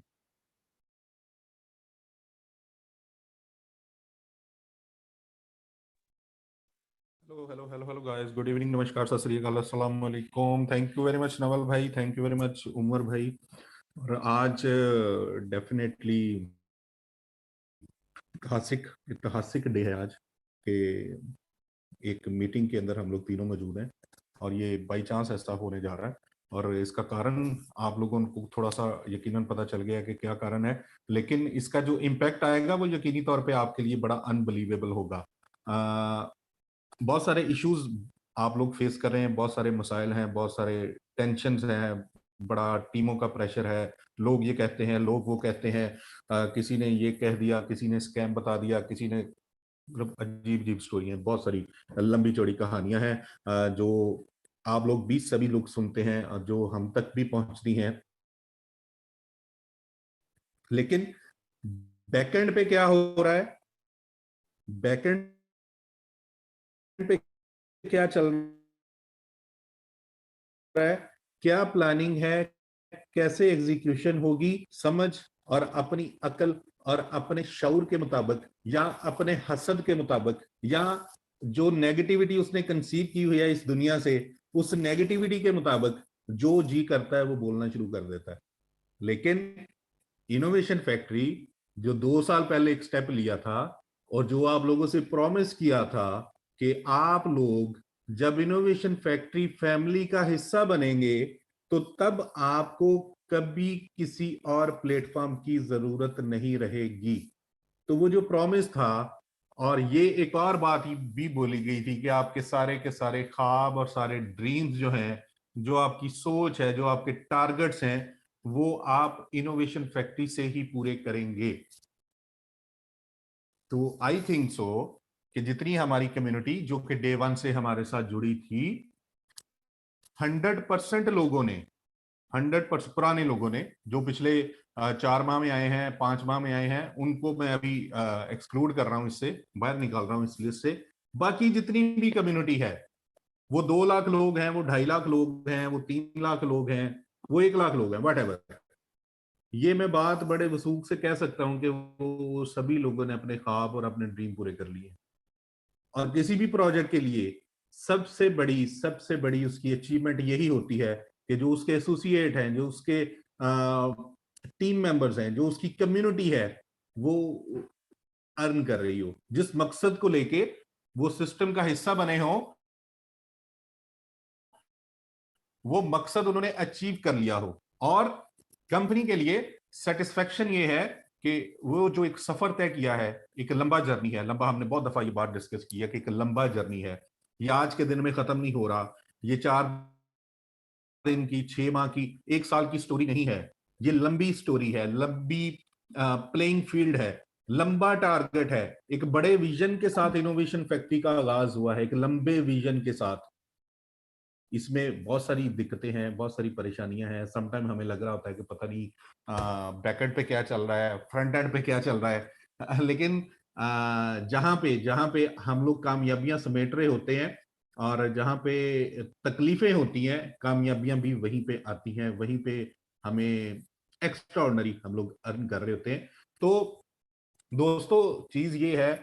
हेलो गाइस, गुड इवनिंग, नमस्कार, सत श्री अकाल, अस्सलाम वालेकुम। Thank you very much Naval भाई, thank you very much Umar भाई। और आज डेफिनेटली ऐतिहासिक डे है आज के एक मीटिंग के अंदर हम लोग तीनों मौजूद हैं, और ये बाई चांस ऐसा होने जा रहा है। और इसका कारण आप लोगों को थोड़ा सा यकीनन पता चल गया कि क्या कारण है, लेकिन इसका जो इम्पैक्ट आएगा वो यकीनी तौर पे आपके लिए बड़ा अनबिलीवेबल होगा। बहुत सारे इश्यूज आप लोग फेस कर रहे हैं, बहुत सारे मसाइल हैं, बहुत सारे टेंशन हैं, बड़ा टीमों का प्रेशर है, लोग ये कहते हैं, लोग वो कहते हैं, किसी ने ये कह दिया, किसी ने स्कैम बता दिया, किसी ने, मतलब अजीब अजीब स्टोरी है, बहुत सारी लंबी चौड़ी कहानियां हैं जो आप लोग भी सभी लोग सुनते हैं और जो हम तक भी पहुंचती हैं। लेकिन बैकएंड पे क्या हो रहा है, बैकएंड पे क्या चल रहा है, क्या प्लानिंग है, कैसे एग्जीक्यूशन होगी, समझ और अपनी अकल और अपने शऊर के मुताबिक या अपने हसद के मुताबिक या जो नेगेटिविटी उसने कंसीव की हुई है इस दुनिया से, उस नेगेटिविटी के मुताबिक जो जी करता है वो बोलना शुरू कर देता है। लेकिन इनोवेशन फैक्ट्री जो 2 साल पहले एक स्टेप लिया था और जो आप लोगों से प्रॉमिस किया था कि आप लोग जब इनोवेशन फैक्ट्री फैमिली का हिस्सा बनेंगे तो तब आपको कभी किसी और प्लेटफॉर्म की जरूरत नहीं रहेगी। तो वो जो प्रॉमिस था, और ये एक और बात भी बोली गई थी कि आपके सारे के सारे ख्वाब और सारे ड्रीम्स जो हैं, जो आपकी सोच है, जो आपके टारगेट्स हैं, वो आप इनोवेशन फैक्ट्री से ही पूरे करेंगे। तो आई थिंक सो कि जितनी हमारी कम्युनिटी जो कि डे 1 से हमारे साथ जुड़ी थी, 100% लोगों ने 100% पुराने लोगों ने, जो पिछले 4 माह में आए हैं, 5 माह में आए हैं, उनको मैं अभी एक्सक्लूड कर रहा हूं, इससे बाहर निकाल रहा हूं इस लिस्ट से। बाकी जितनी भी कम्युनिटी है, वो 2 लाख लोग हैं, वो 2.5 लाख लोग हैं, वो 3 लाख लोग हैं, वो 1 लाख लोग हैं, व्हाटएवर, ये मैं बात बड़े वसूख से कह सकता हूं कि वो सभी लोगों ने अपने ख्वाब और अपने ड्रीम पूरे कर लिए। और किसी भी प्रोजेक्ट के लिए सबसे बड़ी उसकी अचीवमेंट यही होती है कि जो उसके एसोसिएट हैं, जो उसके टीम मेंबर्स हैं, जो उसकी कम्युनिटी है, वो अर्न कर रही हो, जिस मकसद को लेके वो सिस्टम का हिस्सा बने हो, वो मकसद उन्होंने अचीव कर लिया हो। और कंपनी के लिए सेटिस्फेक्शन ये है कि वो जो एक सफर तय किया है, एक लंबा जर्नी है, लंबा, हमने बहुत दफा ये बात डिस्कस की है कि एक लंबा जर्नी है, ये आज के दिन में खत्म नहीं हो रहा, ये 4 दिन की, 6 माह की, 1 साल की स्टोरी नहीं है, ये लंबी स्टोरी है, लंबी प्लेइंग फील्ड है, लंबा टारगेट है। एक बड़े विजन के साथ इनोवेशन फैक्ट्री का आगाज हुआ है, एक लंबे विजन के साथ। इसमें बहुत सारी दिक्कतें हैं, बहुत सारी परेशानियां हैं। समटाइम हमें लग रहा होता है कि पता नहीं बैकएंड पे क्या चल रहा है, फ्रंट एंड पे क्या चल रहा है, लेकिन जहां पे हम लोग कामयाबियां समेट रहे होते हैं और जहां पे तकलीफें होती हैं, कामयाबियां भी वहीं पे आती हैं, वहीं पे हमें एक्स्ट्राऑर्डिनरी हम लोग अर्न कर रहे होते हैं। तो दोस्तों, चीज ये है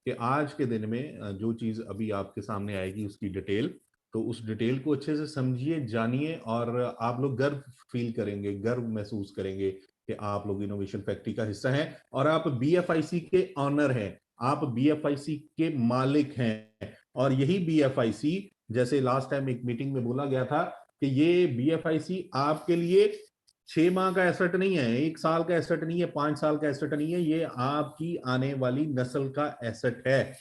कि आज के दिन में जो चीज अभी आपके सामने आएगी उसकी डिटेल, तो उस डिटेल को अच्छे से समझिए, जानिए, और आप लोग गर्व फील करेंगे, गर्व महसूस करेंगे कि आप लोग इनोवेशन फैक्ट्री का हिस्सा हैं और आप बीएफआईसी के ऑनर हैं, आप बीएफआईसी के मालिक हैं। और यही बीएफआईसी, जैसे लास्ट टाइम एक मीटिंग में बोला गया था कि ये बीएफआईसी आपके लिए 6 माह का एसेट नहीं है, 1 साल का एसेट नहीं है, 5 साल का एसेट नहीं है, ये आपकी आने वाली नस्ल का एसेट है।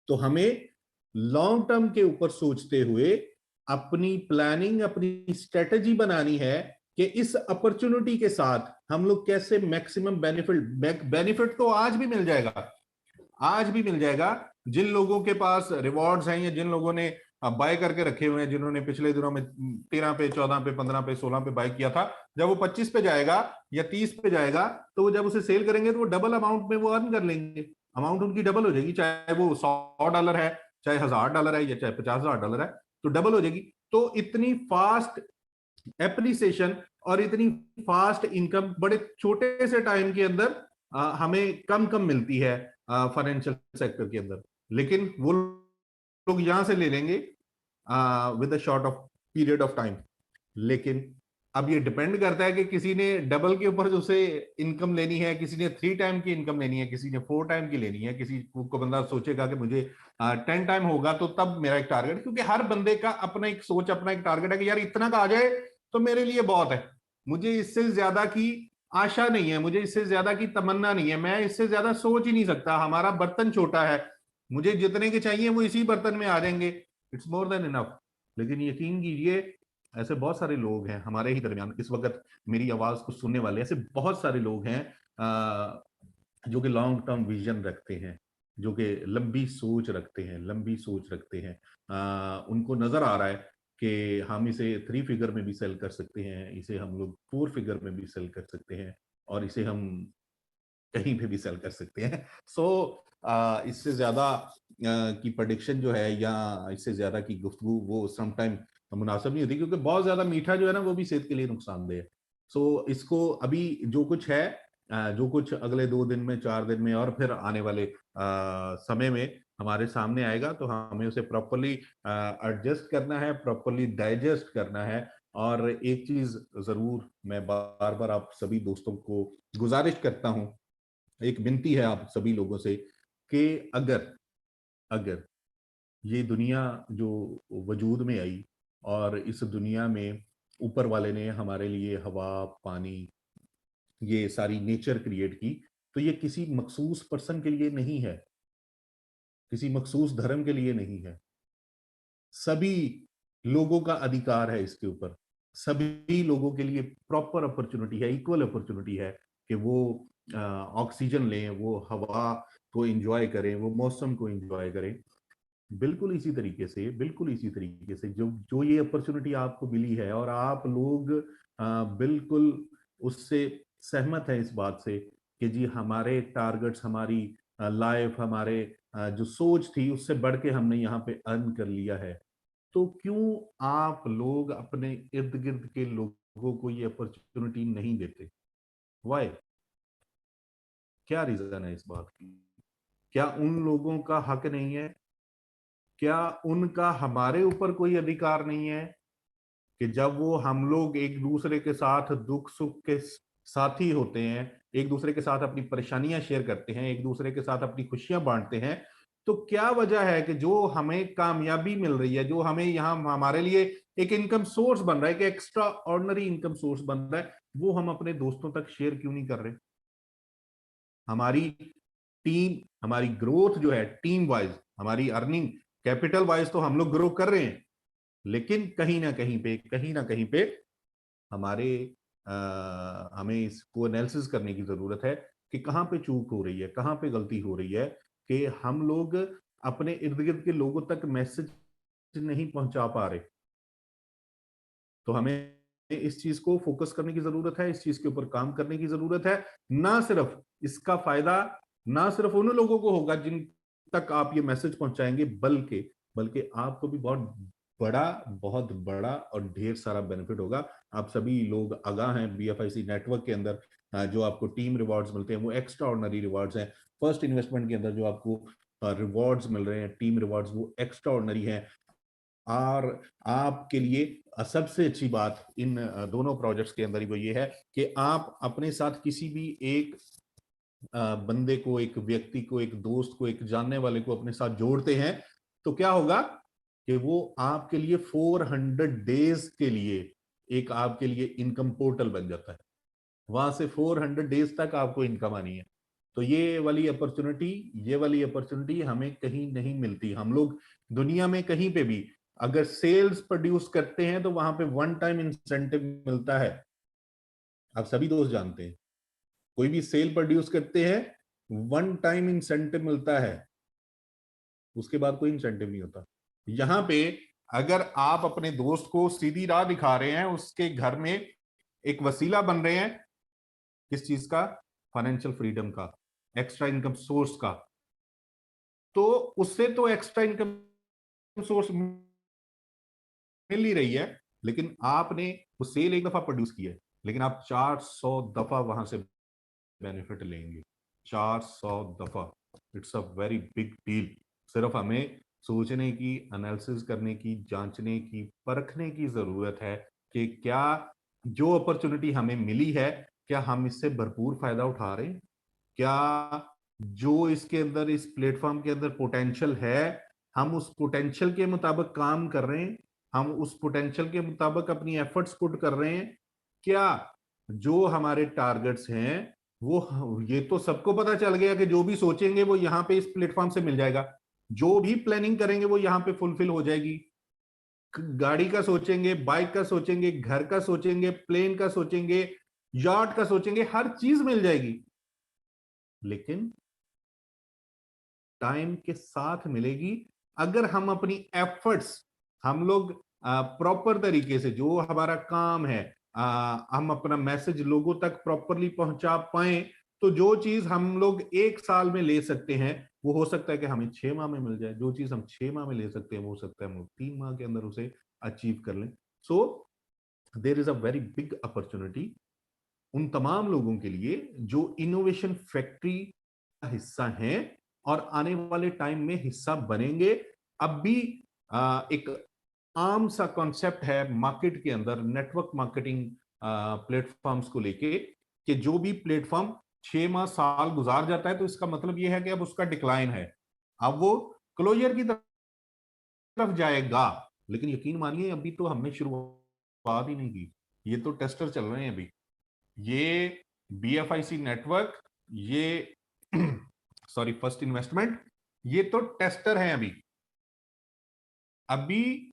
तो हमें लॉन्ग टर्म के ऊपर सोचते हुए अपनी प्लानिंग, अपनी स्ट्रेटेजी बनानी है कि इस अपॉर्चुनिटी के साथ हम लोग कैसे मैक्सिमम बेनिफिट तो आज भी मिल जाएगा, आज भी मिल जाएगा। जिन लोगों के पास रिवॉर्ड्स हैं या जिन लोगों ने बाय करके रखे हुए हैं, जिन्होंने पिछले दिनों में 13 पे, 14 पे, 15 पे, 16 पे बाय किया था, जब वो 25 पे जाएगा या 30 पे जाएगा, तो वो जब उसे सेल करेंगे तो वो डबल अमाउंट में वो अर्न कर लेंगे, अमाउंट उनकी डबल हो जाएगी, चाहे वो $100 है, चाहे $1000 है, या चाहे $50,000 है, तो डबल हो जाएगी। तो इतनी फास्ट एप्रिसिएशन और इतनी फास्ट इनकम बड़े छोटे से टाइम के अंदर हमें कम मिलती है फाइनेंशियल सेक्टर के अंदर, लेकिन वो लोग यहां से ले लेंगे with a short of period of time. लेकिन अब ये डिपेंड करता है कि किसी ने डबल के ऊपर जो से इनकम लेनी है, किसी ने 3 टाइम की इनकम लेनी है, किसी ने 4 टाइम की लेनी है, किसी को बंदा सोचेगा कि मुझे 10 टाइम होगा तो तब मेरा एक टारगेट, क्योंकि हर बंदे का अपना एक सोच, अपना एक टारगेट है कि यार इतना का आ जाए तो मेरे लिए बहुत है, मुझे इससे ज्यादा की आशा नहीं है, मुझे इससे ज्यादा की तमन्ना नहीं है, मैं इससे ज्यादा सोच ही नहीं सकता, हमारा बर्तन छोटा है, मुझे जितने के चाहिए वो इसी बर्तन में आ जाएंगे, इट्स मोर देन इनफ। लेकिन यकीन कीजिए, ऐसे बहुत सारे लोग हैं हमारे ही दरमियान, इस वक्त मेरी आवाज को सुनने वाले ऐसे बहुत सारे लोग हैं जो कि लॉन्ग टर्म विजन रखते हैं, जो कि लंबी सोच रखते हैं, लंबी सोच रखते हैं। उनको नजर आ रहा है कि हम इसे 3 फिगर में भी सेल कर सकते हैं, इसे हम लोग 4 फिगर में भी सेल कर सकते हैं, और इसे हम कहीं पे भी सेल कर सकते हैं। सो इससे ज्यादा की प्रेडिक्शन जो है या इससे ज्यादा की गुफ्तगू वो समटाइम मुनासिब नहीं होती, क्योंकि बहुत ज्यादा मीठा जो है ना वो भी सेहत के लिए नुकसानदेह है। सो इसको अभी जो कुछ है, जो कुछ अगले 2 दिन में, 4 दिन में और फिर आने वाले समय में हमारे सामने आएगा, तो हमें उसे प्रॉपरली एडजस्ट करना है, प्रॉपरली डाइजेस्ट करना है। और एक चीज जरूर मैं बार बार आप सभी दोस्तों को गुजारिश करता हूं, एक विनती है आप सभी लोगों से कि अगर ये दुनिया जो वजूद में आई और इस दुनिया में ऊपर वाले ने हमारे लिए हवा, पानी, ये सारी नेचर क्रिएट की, तो ये किसी मखसूस पर्सन के लिए नहीं है, किसी मखसूस धर्म के लिए नहीं है, सभी लोगों का अधिकार है इसके ऊपर, सभी लोगों के लिए प्रॉपर अपॉर्चुनिटी है, इक्वल अपॉर्चुनिटी है कि वो ऑक्सीजन लें, वो हवा को एंजॉय करें, वो मौसम को एंजॉय करें। बिल्कुल इसी तरीके से, बिल्कुल इसी तरीके से जो जो ये अपॉर्चुनिटी आपको मिली है और आप लोग बिल्कुल उससे सहमत है इस बात से कि जी हमारे टारगेट्स, हमारी लाइफ, हमारे जो सोच थी उससे बढ़ के हमने यहाँ पे अर्न कर लिया है, तो क्यों आप लोग अपने इर्द गिर्द के लोगों को ये अपॉर्चुनिटी नहीं देते? वाई? क्या रीजन है इस बात की? क्या उन लोगों का हक नहीं है? क्या उनका हमारे ऊपर कोई अधिकार नहीं है कि जब वो हम लोग एक दूसरे के साथ दुख सुख के साथी होते हैं, एक दूसरे के साथ अपनी परेशानियां शेयर करते हैं, एक दूसरे के साथ अपनी खुशियां बांटते हैं, तो क्या वजह है कि जो हमें कामयाबी मिल रही है, जो हमें यहाँ हमारे लिए एक इनकम सोर्स बन रहा है, कि एक्स्ट्रा ऑर्डिनरी इनकम सोर्स बन रहा है, वो हम अपने दोस्तों तक शेयर क्यों नहीं कर रहे? हमारी टीम, हमारी ग्रोथ जो है टीम वाइज, हमारी अर्निंग कैपिटल वाइज तो हम लोग ग्रो कर रहे हैं, लेकिन कहीं ना कहीं पे हमारे हमें इसको एनालिसिस करने की जरूरत है कि कहाँ पे चूक हो रही है, कहाँ पे गलती हो रही है, कि हम लोग अपने इर्द गिर्द के लोगों तक मैसेज नहीं पहुंचा पा रहे। तो हमें इस चीज को फोकस करने की जरूरत है, इस चीज के ऊपर काम करने की जरूरत है। ना सिर्फ इसका फायदा ना सिर्फ उन लोगों को होगा जिन तक आप ये मैसेज पहुंचाएंगे, बल्कि बल्कि आपको भी बहुत बड़ा और ढेर सारा बेनिफिट होगा। आप सभी लोग आगाह हैं BFIC नेटवर्क के अंदर जो आपको टीम रिवॉर्ड्स मिलते हैं वो एक्स्ट्रा ऑर्डिनरी रिवॉर्ड्स हैं। फर्स्ट इन्वेस्टमेंट के अंदर जो आपको रिवॉर्ड्स मिल रहे हैं, टीम रिवॉर्ड्स, वो एक्स्ट्रा ऑर्डिनरी हैं। और आपके लिए सबसे अच्छी बात इन दोनों प्रोजेक्ट्स के अंदर वो ये है कि आप अपने साथ किसी भी एक बंदे को, एक व्यक्ति को, एक दोस्त को, एक जानने वाले को अपने साथ जोड़ते हैं, तो क्या होगा कि वो आपके लिए 400 डेज के लिए एक आपके लिए इनकम पोर्टल बन जाता है। वहां से 400 डेज तक आपको इनकम आनी है। तो ये वाली अपॉर्चुनिटी हमें कहीं नहीं मिलती। हम लोग दुनिया में कहीं पे भी अगर सेल्स प्रोड्यूस करते हैं तो वहां पे वन टाइम इंसेंटिव मिलता है। आप सभी दोस्त जानते हैं, कोई भी सेल प्रोड्यूस करते हैं वन टाइम इंसेंटिव मिलता है, उसके बाद कोई इंसेंटिव नहीं होता। यहां पे अगर आप अपने दोस्त को सीधी राह दिखा रहे हैं, उसके घर में एक वसीला बन रहे हैं, किस चीज का? फाइनेंशियल फ्रीडम का, एक्स्ट्रा इनकम सोर्स का, तो उससे तो एक्स्ट्रा इनकम सोर्स मिल ही रही है, लेकिन आपने वो सेल एक दफा प्रोड्यूस की है, लेकिन आप 400 दफा वहां से बेनिफिट लेंगे। 400 दफा, it's a very big deal. सिर्फ हमें सोचने की, एनालिसिस करने की, जांचने की, परखने की जरूरत है कि क्या जो अपॉर्चुनिटी हमें मिली है, क्या हम इससे भरपूर फायदा उठा रहे हैं? क्या जो इसके अंदर, इस प्लेटफॉर्म के अंदर पोटेंशियल है, हम उस पोटेंशियल के मुताबिक काम कर रहे हैं? हम उस पोटेंशियल के मुताबिक अपनी एफर्ट्स पुट कर रहे हैं? क्या जो हमारे टारगेट्स हैं वो, ये तो सबको पता चल गया कि जो भी सोचेंगे वो यहाँ पे इस प्लेटफॉर्म से मिल जाएगा, जो भी प्लानिंग करेंगे वो यहाँ पे फुलफिल हो जाएगी। गाड़ी का सोचेंगे, बाइक का सोचेंगे, घर का सोचेंगे, प्लेन का सोचेंगे, यार्ड का सोचेंगे, हर चीज मिल जाएगी, लेकिन टाइम के साथ मिलेगी अगर हम अपनी एफर्ट्स, हम लोग प्रॉपर तरीके से जो हमारा काम है, हम अपना मैसेज लोगों तक प्रॉपरली पहुंचा पाए, तो जो चीज हम लोग 1 साल में ले सकते हैं वो हो सकता है कि हमें 6 माह में मिल जाए। जो चीज हम 6 माह में ले सकते हैं वो हो सकता है हम लोग 3 माह के अंदर उसे अचीव कर लें। So there is a very big opportunity उन तमाम लोगों के लिए जो इनोवेशन फैक्ट्री का हिस्सा हैं और आने वाले टाइम में हिस्सा बनेंगे। अब भी एक आम सा कॉन्सेप्ट है मार्केट के अंदर, नेटवर्क मार्केटिंग प्लेटफॉर्म्स को लेके, कि जो भी प्लेटफॉर्म 6 माह साल गुजार जाता है तो इसका मतलब यह है कि अब उसका डिक्लाइन है, अब वो क्लोजर की तरफ जाएगा। लेकिन यकीन मानिए अभी तो हमने शुरुआत ही नहीं की, ये तो टेस्टर चल रहे हैं अभी। ये BFIC नेटवर्क, ये सॉरी फर्स्ट इन्वेस्टमेंट, ये तो टेस्टर हैं अभी। अभी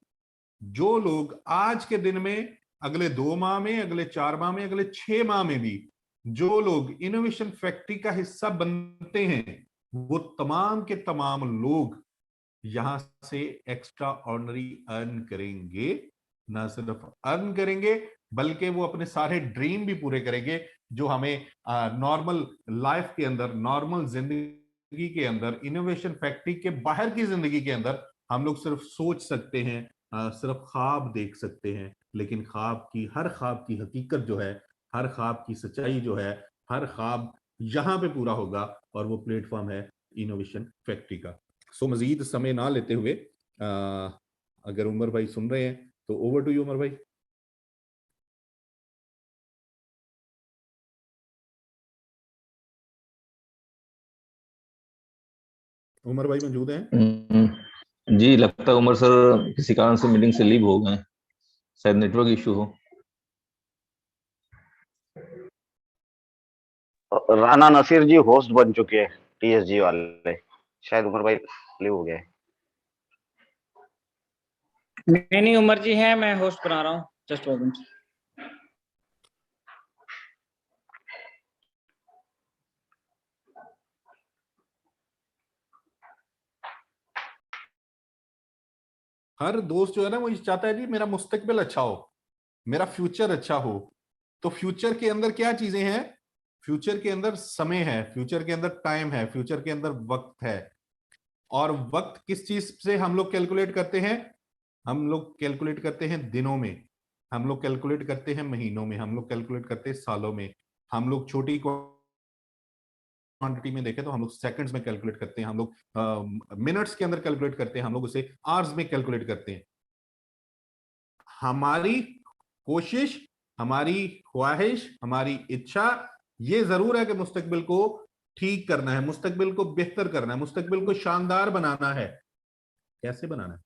जो लोग आज के दिन में, अगले 2 माह में, अगले 4 माह में, अगले 6 माह में भी जो लोग इनोवेशन फैक्ट्री का हिस्सा बनते हैं, वो तमाम के तमाम लोग यहां से एक्स्ट्रा ऑर्डिनरी अर्न करेंगे, ना सिर्फ अर्न करेंगे बल्कि वो अपने सारे ड्रीम भी पूरे करेंगे जो हमें नॉर्मल लाइफ के अंदर, नॉर्मल जिंदगी के अंदर, इनोवेशन फैक्ट्री के बाहर की जिंदगी के अंदर हम लोग सिर्फ सोच सकते हैं, सिर्फ ख्वाब देख सकते हैं, लेकिन हर ख्वाब की हकीकत जो है, हर ख्वाब की सच्चाई जो है, हर ख्वाब यहां पे पूरा होगा और वो प्लेटफॉर्म है इनोवेशन फैक्ट्री का। सो मजीद समय ना लेते हुए अगर उमर भाई सुन रहे हैं तो ओवर टू यू उमर भाई। उमर भाई मौजूद हैं? जी, लगता है उमर सर किसी कारण से मीटिंग से लीव हो गए, शायद नेटवर्क इशू हो। राना नसीर जी होस्ट बन चुके हैं टीएसजी वाले, शायद उमर भाई लीव हो गए। नहीं उमर जी हैं, मैं होस्ट बना रहा हूँ, जस्ट वेट। हर दोस्त जो है ना वो चाहता है जी मेरा मुस्तकबिल अच्छा हो, मेरा फ्यूचर अच्छा हो। तो फ्यूचर के अंदर क्या चीजें हैं? फ्यूचर के अंदर समय है, फ्यूचर के अंदर टाइम है, फ्यूचर के अंदर वक्त है। और वक्त किस चीज से हम लोग कैलकुलेट करते हैं? हम लोग कैलकुलेट करते हैं दिनों में, हम लोग कैलकुलेट करते हैं महीनों में, हम लोग कैलकुलेट करते हैं सालों में। हम लोग छोटी क्वांटिटी में देखें तो हम लोग सेकंड्स में कैलकुलेट करते हैं, हम लोग मिनट्स के अंदर कैलकुलेट करते हैं, हम लोग उसे आवर्स में कैलकुलेट करते हैं। हमारी कोशिश, हमारी ख्वाहिश, हमारी इच्छा ये जरूर है कि मुस्तकबिल को ठीक करना है, मुस्तकबिल को बेहतर करना है, मुस्तकबिल को शानदार बनाना है। कैसे बनाना है?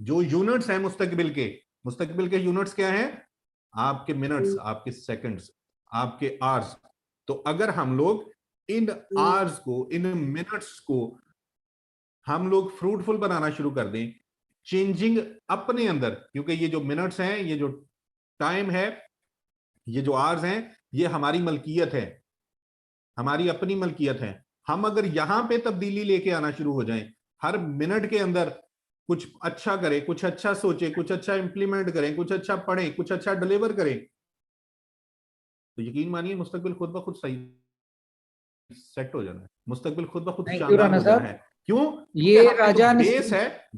जो यूनिट्स हैं मुस्तकबिल के यूनिट्स क्या हैं? आपके मिनट्स, आपके सेकंड्स, आपके आवर्स। तो अगर हम लोग इन आवर्स को, इन मिनट्स को हम लोग फ्रूटफुल बनाना शुरू कर दें, चेंजिंग अपने अंदर, क्योंकि ये जो मिनट्स हैं, ये जो टाइम है, ये जो आवर्स हैं, ये हमारी मलकियत है, हमारी अपनी मलकियत है। हम अगर यहां पे तब्दीली लेके आना शुरू हो जाएं, हर मिनट के अंदर कुछ अच्छा करें, कुछ अच्छा सोचे, कुछ अच्छा इंप्लीमेंट करें, कुछ अच्छा पढ़ें, कुछ अच्छा डिलीवर करें, तो यकीन मानिए मुस्तकबिल खुद ब खुद सही सेट हो जाना है, मुस्तकबिल खुद ब खुद थैंक यू शानदार राणा हो जाना साहब। है। क्यों? क्योंकि ये हमारा जो राजा बेस है,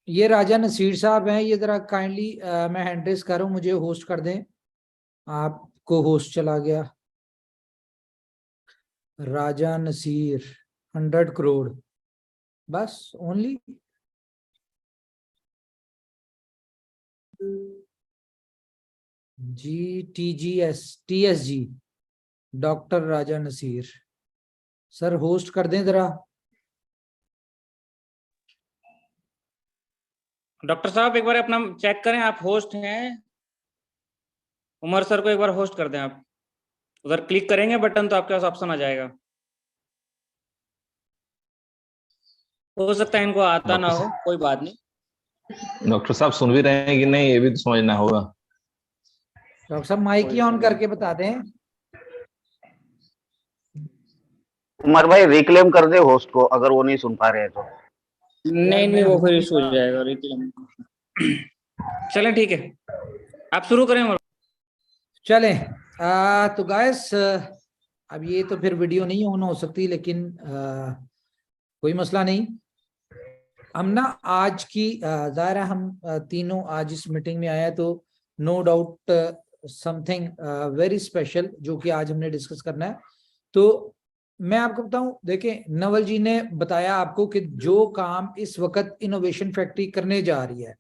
ये राजा नसीर साहब हैं, ये जरा काइंडली मैं हैंड रेस कर रहा हूँ, मुझे होस्ट कर दें। आपको होस्ट चला गया। राजा नसीर 100 करोड़ बस ओनली। TSG डॉक्टर राजा नसीर सर होस्ट कर दें जरा। डॉक्टर साहब एक बार अपना चेक करें, आप होस्ट हैं? उमर सर को एक बार होस्ट कर दें आप, उधर क्लिक करेंगे बटन तो आपके पास ऑप्शन आ जाएगा। हो सकता है इनको आता ना हो, कोई बात नहीं। डॉक्टर साहब सुन भी रहे हैं कि नहीं, ये भी तो समझना होगा। डॉक्टर साहब माइक ही ऑन करके बता दें। उमर भाई रिक्लेम कर दे होस्ट को, अगर वो नहीं सुन पा रहे हैं तो। नहीं वो फिर इशू हो जाएगा रिक्लेम। चलें ठीक है, आप शुरू करें उमर। चलें तो गाइस अब ये तो फिर वीडियो नहीं ऑन हो सकती, लेकिन कोई मसला नहीं। हम ना आज की ज़ाहिर है हम तीनों आज इस मीटिंग में आए तो no doubt something very special जो कि आज हमने डिस्कस करना है। तो मैं आपको बताऊं, देखें नवल जी ने बताया आपको कि जो काम इस वक्त इनोवेशन फैक्ट्री करने जा रही है,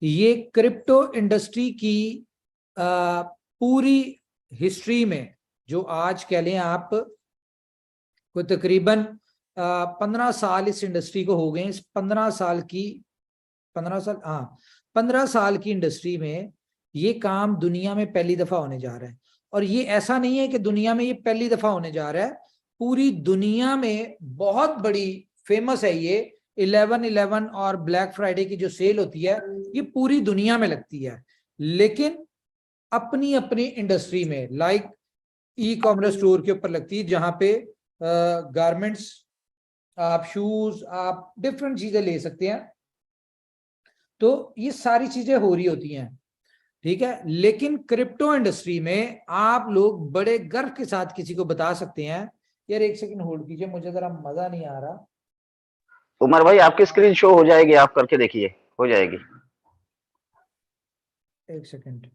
ये क्रिप्टो इंडस्ट्री की पूरी हिस्ट्री में जो आज कह लें आप कोई तकरीबन 15 साल इस इंडस्ट्री को हो गए। इस 15 साल की इंडस्ट्री में ये काम दुनिया में पहली दफा होने जा रहा है। और ये ऐसा नहीं है कि दुनिया में ये पहली दफा होने जा रहा है, पूरी दुनिया में बहुत बड़ी फेमस है ये 11/11 और ब्लैक फ्राइडे की जो सेल होती है ये पूरी दुनिया में लगती है, लेकिन अपनी अपनी इंडस्ट्री में लाइक ई कॉमर्स स्टोर के ऊपर लगती है जहां पे गारमेंट्स आप शूज, आप डिफरेंट चीजें ले सकते हैं। तो ये सारी चीजें हो रही होती हैं, ठीक है। लेकिन क्रिप्टो इंडस्ट्री में आप लोग बड़े गर्व के साथ किसी को बता सकते हैं, यार एक सेकंड होल्ड कीजिए, मुझे जरा मजा नहीं आ रहा। उमर भाई आपकी स्क्रीन शो हो जाएगी, आप करके देखिए, हो जाएगी। एक सेकंड,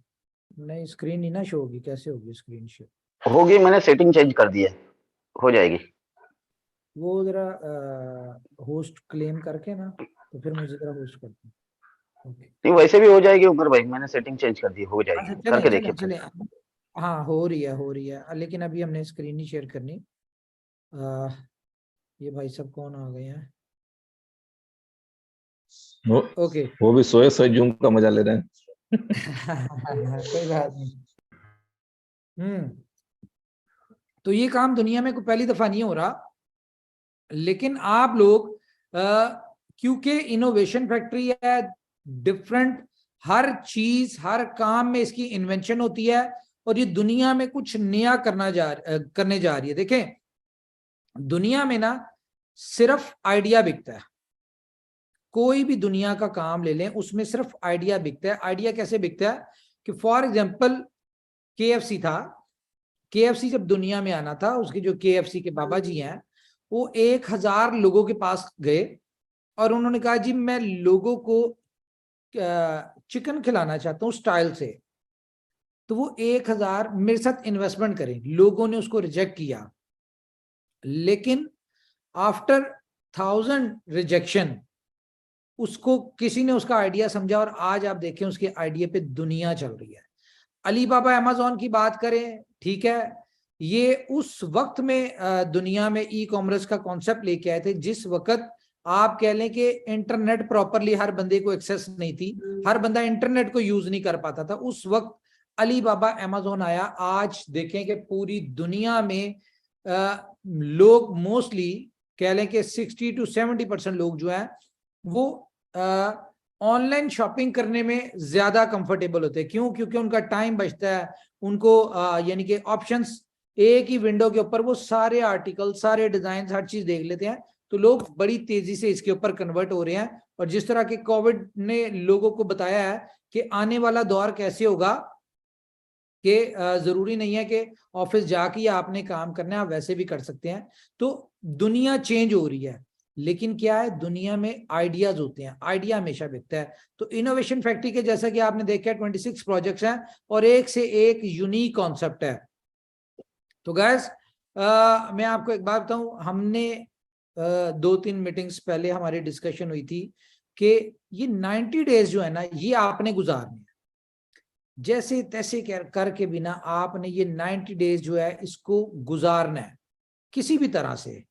नहीं स्क्रीन नहीं ना शो होगी, कैसे होगी स्क्रीन शो? होगी, मैंने सेटिंग चेंज कर दी है, हो जाएगी। वो जरा होस्ट क्लेम करके ना, तो फिर मुझे जरा होस्ट कर दो। ओके, नहीं वैसे भी हो जाएगी उमर भाई, मैंने सेटिंग चेंज कर दी, हो अच्छा जाएगी, चले करके चले देखिए। चले, हाँ हो रही है, लेकिन अभी हमने स्क्रीन नहीं शेयर करनी। ये भाई सब कौन आ गए हैं? ओके वो भी सोए सोए जूम का मजा ले रहे हैं। कोई बात नहीं। तो ये काम दुनिया में कोई पहली दफा नहीं हो रहा, लेकिन आप लोग क्योंकि इनोवेशन फैक्ट्री है, डिफरेंट हर चीज हर काम में इसकी इन्वेंशन होती है, और ये दुनिया में कुछ नया करने जा रही है। देखें, दुनिया में ना सिर्फ आइडिया बिकता है। कोई भी दुनिया का काम ले लें, उसमें सिर्फ आइडिया बिकता है। आइडिया कैसे बिकता है कि फॉर एग्जांपल KFC था, KFC जब दुनिया में आना था, उसके जो KFC के बाबा जी हैं, वो 1000 लोगों के पास गए और उन्होंने कहा जी मैं लोगों को चिकन खिलाना चाहता हूँ स्टाइल से, तो वो 1000 मेरे साथ इन्वेस्टमेंट करें। लोगों ने उसको रिजेक्ट किया, लेकिन आफ्टर 1000 रिजेक्शन उसको किसी ने उसका आइडिया समझा, और आज आप देखें उसके आइडिया पे दुनिया चल रही है। अलीबाबा अमेज़न की बात करें, ठीक है, ये उस वक्त में दुनिया में ई कॉमर्स का कॉन्सेप्ट लेके आए थे जिस वक्त आप कह लें कि इंटरनेट प्रॉपरली हर बंदे को एक्सेस नहीं थी, हर बंदा इंटरनेट को यूज नहीं कर पाता था। उस वक्त अलीबाबा अमेज़न आया। आज देखें कि पूरी दुनिया में लोग मोस्टली कह लें कि 60 to 70% लोग जो है वो ऑनलाइन शॉपिंग करने में ज्यादा कंफर्टेबल होते हैं। क्यों? क्योंकि उनका टाइम बचता है, उनको यानी कि ऑप्शंस, एक ही विंडो के ऊपर वो सारे आर्टिकल, सारे डिजाइन, हर चीज देख लेते हैं। तो लोग बड़ी तेजी से इसके ऊपर कन्वर्ट हो रहे हैं। और जिस तरह के कोविड ने लोगों को बताया है कि आने वाला दौर कैसे होगा, कि जरूरी नहीं है कि ऑफिस जाके आपने काम करना है, आप वैसे भी कर सकते हैं। तो दुनिया चेंज हो रही है, लेकिन क्या है, दुनिया में आइडियाज होते हैं, आइडिया हमेशा बिकता है। तो इनोवेशन फैक्ट्री के जैसा कि आपने देखा 26 प्रोजेक्ट्स हैं और एक से एक यूनिक कॉन्सेप्ट है। तो गाइस मैं आपको एक बात बताऊं, हमने 2-3 मीटिंग्स पहले हमारी डिस्कशन हुई थी कि ये 90 डेज जो है ना, ये आपने गुजारने हैं जैसे तैसे करके बिना। आपने ये 90 डेज जो है इसको गुजारना है किसी भी तरह से।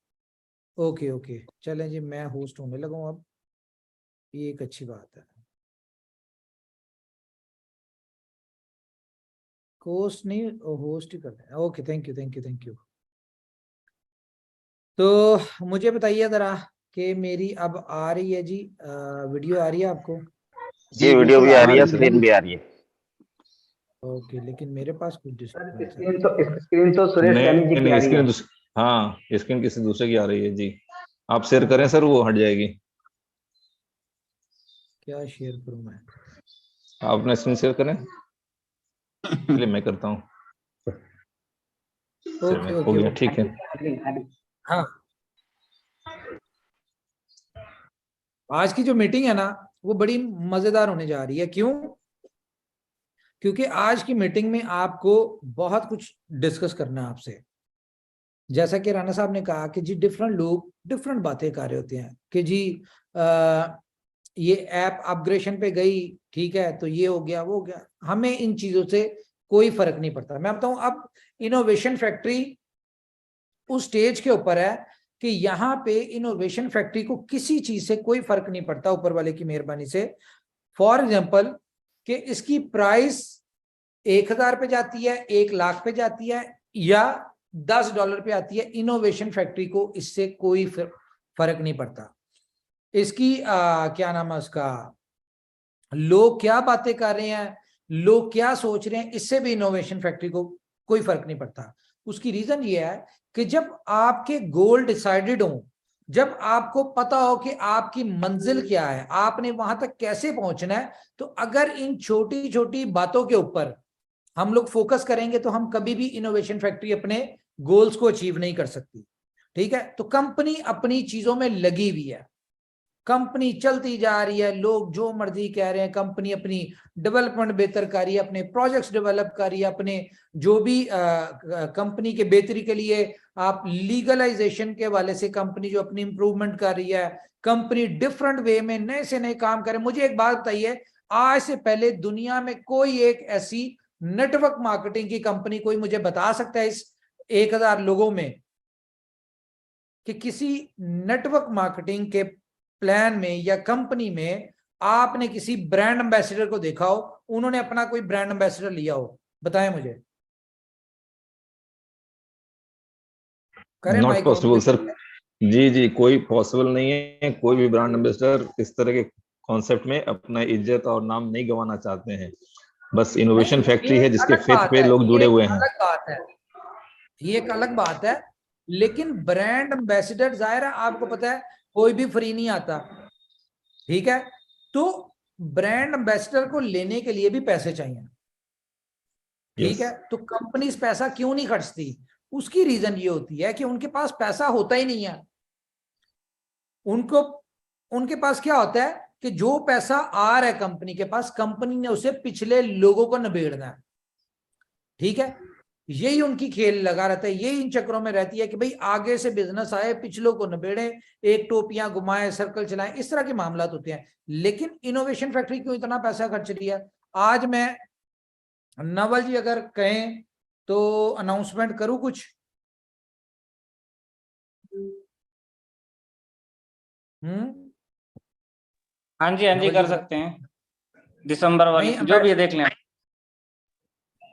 ओके ओके, चलें जी, मैं होस्ट होने लगा हूं अब, ये एक अच्छी बात है। होस्ट नहीं, होस्ट ही करते हैं। Okay, thank you thank you thank you. तो मुझे बताइए जरा कि मेरी अब आ रही है जी वीडियो आ रही है आपको? जी वीडियो भी आ रही है, स्क्रीन भी आ रही है। ओके, लेकिन मेरे पास कुछ डिस्टर्बेंस है। स्क्रीन तो सुरेश सैनी जी की आ रही है। हाँ, स्क्रीन किसी दूसरे की आ रही है जी। आप शेयर करें सर, वो हट जाएगी। क्या शेयर करूं मैं? आप अपना स्क्रीन शेयर करें, चलिए मैं करता हूँ। ओके हो गया, ठीक है। हाँ, आज की जो मीटिंग है ना वो बड़ी मजेदार होने जा रही है। क्यों? क्योंकि आज की मीटिंग में आपको बहुत कुछ डिस्कस करना है आपसे। जैसा कि राणा साहब ने कहा कि जी डिफरेंट लोग डिफरेंट बातें कर रहे होते हैं कि जी ये ऐप अपग्रेडेशन पे गई, ठीक है, तो ये हो गया वो हो गया। हमें इन चीजों से कोई फर्क नहीं पड़ता। मैं बताऊं, अब इनोवेशन फैक्ट्री उस स्टेज के ऊपर है कि यहाँ पे इनोवेशन फैक्ट्री को किसी चीज से कोई फर्क नहीं पड़ता ऊपर वाले की मेहरबानी से। फॉर एग्जाम्पल कि इसकी प्राइस 1000 पे जाती है, 1 लाख पे जाती है, या $10 पे आती है, इनोवेशन फैक्ट्री को इससे कोई फर्क नहीं पड़ता। इसकी क्या नाम है उसका, लोग क्या बातें कर रहे हैं, लोग क्या सोच रहे हैं, इससे भी इनोवेशन फैक्ट्री को कोई फर्क नहीं पड़ता। उसकी रीजन ये है कि जब आपके गोल डिसाइडेड हो, जब आपको पता हो कि आपकी मंजिल क्या है, आपने वहां तक कैसे पहुंचना है, तो अगर इन छोटी छोटी बातों के ऊपर हम लोग फोकस करेंगे तो हम कभी भी इनोवेशन फैक्ट्री अपने गोल्स को अचीव नहीं कर सकती। ठीक है, तो कंपनी अपनी चीजों में लगी हुई है, कंपनी चलती जा रही है, लोग जो मर्जी कह रहे हैं, कंपनी अपनी डेवलपमेंट बेहतर कर रही है, अपने प्रोजेक्ट्स डेवलप कर रही है, अपने जो भी कंपनी के बेहतरी के लिए आप लीगलाइजेशन के हवाले से कंपनी जो अपनी इंप्रूवमेंट कर रही है, कंपनी डिफरेंट वे में नए से नए काम करे। मुझे एक बात बताइए, आज से पहले दुनिया में कोई एक ऐसी नेटवर्क मार्केटिंग की कंपनी कोई मुझे बता सकता है इस 1000 लोगों में कि किसी नेटवर्क मार्केटिंग के प्लान में या कंपनी में आपने किसी ब्रांड एम्बेसडर को देखा हो, उन्होंने अपना कोई ब्रांड एम्बेसडर लिया हो? बताएं मुझे। करें नॉट पॉसिबल सर। जी, कोई पॉसिबल नहीं है। कोई भी ब्रांड एम्बेसडर इस तरह के कॉन्सेप्ट में अपना इज्जत और नाम नहीं गंवाना चाहते हैं। बस इनोवेशन फैक्ट्री है जिसके फेथ पे लोग जुड़े हुए हैं। अलग बात है, ये एक अलग बात है, लेकिन ब्रांड एम्बेसडर जाहिर है आपको पता है कोई भी फ्री नहीं आता। ठीक है, तो ब्रांड एम्बेसडर को लेने के लिए भी पैसे चाहिए। ठीक है, तो कंपनीज पैसा क्यों नहीं खर्चती? उसकी रीजन ये होती है कि उनके पास पैसा होता ही नहीं है। उनके पास क्या होता है कि जो पैसा आ रहा है कंपनी के पास, कंपनी ने उसे पिछले लोगों को निबेड़ना है। ठीक है, यही उनकी खेल लगा रहता है, यही इन चक्रों में रहती है कि भाई आगे से बिजनेस आए, पिछलों को निबेड़े, एक टोपियां घुमाए, सर्कल चलाएं, इस तरह के मामला होते हैं। लेकिन इनोवेशन फैक्ट्री क्यों इतना पैसा खर्च रही है? आज मैं नवल जी अगर कहें तो अनाउंसमेंट करूं कुछ? हाँ जी कर सकते हैं, दिसंबर वाले जो भी है देख लें।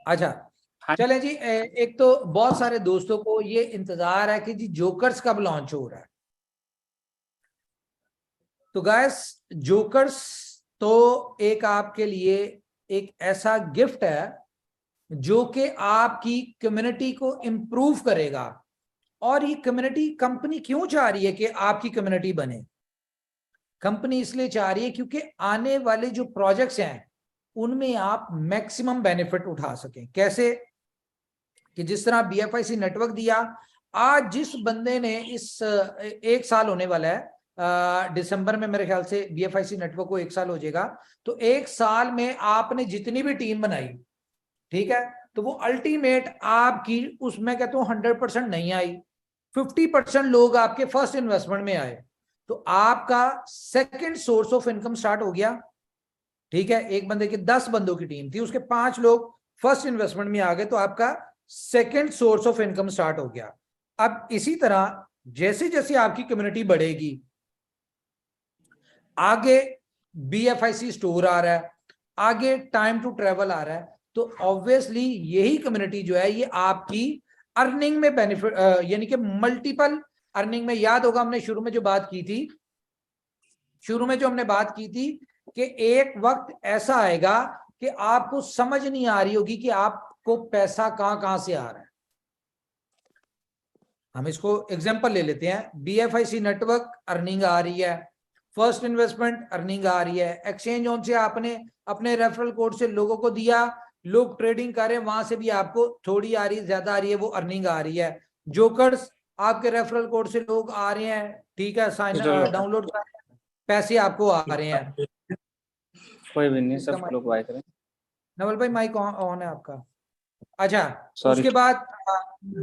अच्छा चलें जी, एक तो बहुत सारे दोस्तों को ये इंतजार है कि जी जोकर्स कब लॉन्च हो रहा है। तो गाइस, जोकर्स तो एक आपके लिए एक ऐसा गिफ्ट है जो कि आपकी कम्युनिटी को इंप्रूव करेगा। और ये कम्युनिटी, कंपनी क्यों चाह रही है कि आपकी कम्युनिटी बने? कंपनी इसलिए चाह रही है क्योंकि आने वाले जो प्रोजेक्ट्स हैं उनमें आप मैक्सिमम बेनिफिट उठा सकें। कैसे? कि जिस तरह BFIC नेटवर्क दिया, आज जिस बंदे ने इस 1 साल होने वाला है, दिसंबर में मेरे ख्याल से BFIC नेटवर्क को 1 साल हो जाएगा, तो 1 साल में आपने जितनी भी टीम बनाई, ठीक है, तो वो अल्टीमेट आपकी उसमें कहता हूं 100% नहीं आई, 50% लोग आपके फर्स्ट इन्वेस्टमेंट में आए, तो आपका second source of income start हो गया। ठीक है, एक बंदे की 10 बंदों की टीम थी, उसके 5 लोग फर्स्ट इन्वेस्टमेंट में आ गए, तो आपका second source of income start हो गया। अब इसी तरह जैसे जैसे आपकी कम्युनिटी बढ़ेगी, आगे BFIC स्टोर आ रहा है, आगे टाइम टू ट्रेवल आ रहा है, तो ऑब्वियसली यही कम्युनिटी जो है ये आपकी अर्निंग में बेनिफिट, यानी कि मल्टीपल अर्निंग में। याद होगा हमने शुरू में जो बात की थी, कि एक वक्त ऐसा आएगा कि आपको समझ नहीं आ रही होगी कि आपको पैसा कहां से आ रहा है। हम इसको एग्जांपल ले लेते हैं, BFIC नेटवर्क अर्निंग आ रही है, फर्स्ट इन्वेस्टमेंट अर्निंग आ रही है, एक्सचेंज ऑन से आपने अपने रेफरल कोड से लोगों को दिया, लोग ट्रेडिंग कर रहे हैं, वहां से भी आपको थोड़ी आ रही है, ज्यादा आ रही है, वो अर्निंग आ रही है। जोकर्स, आपके रेफरल कोड से लोग आ रहे हैं, ठीक है, साइन डाउनलोड कर रहे हैं, पैसे आपको आ रहे हैं। कोई भी नहीं, सब लोग बाय करें। नवल भाई माइक ऑन है आपका? अच्छा, उसके बाद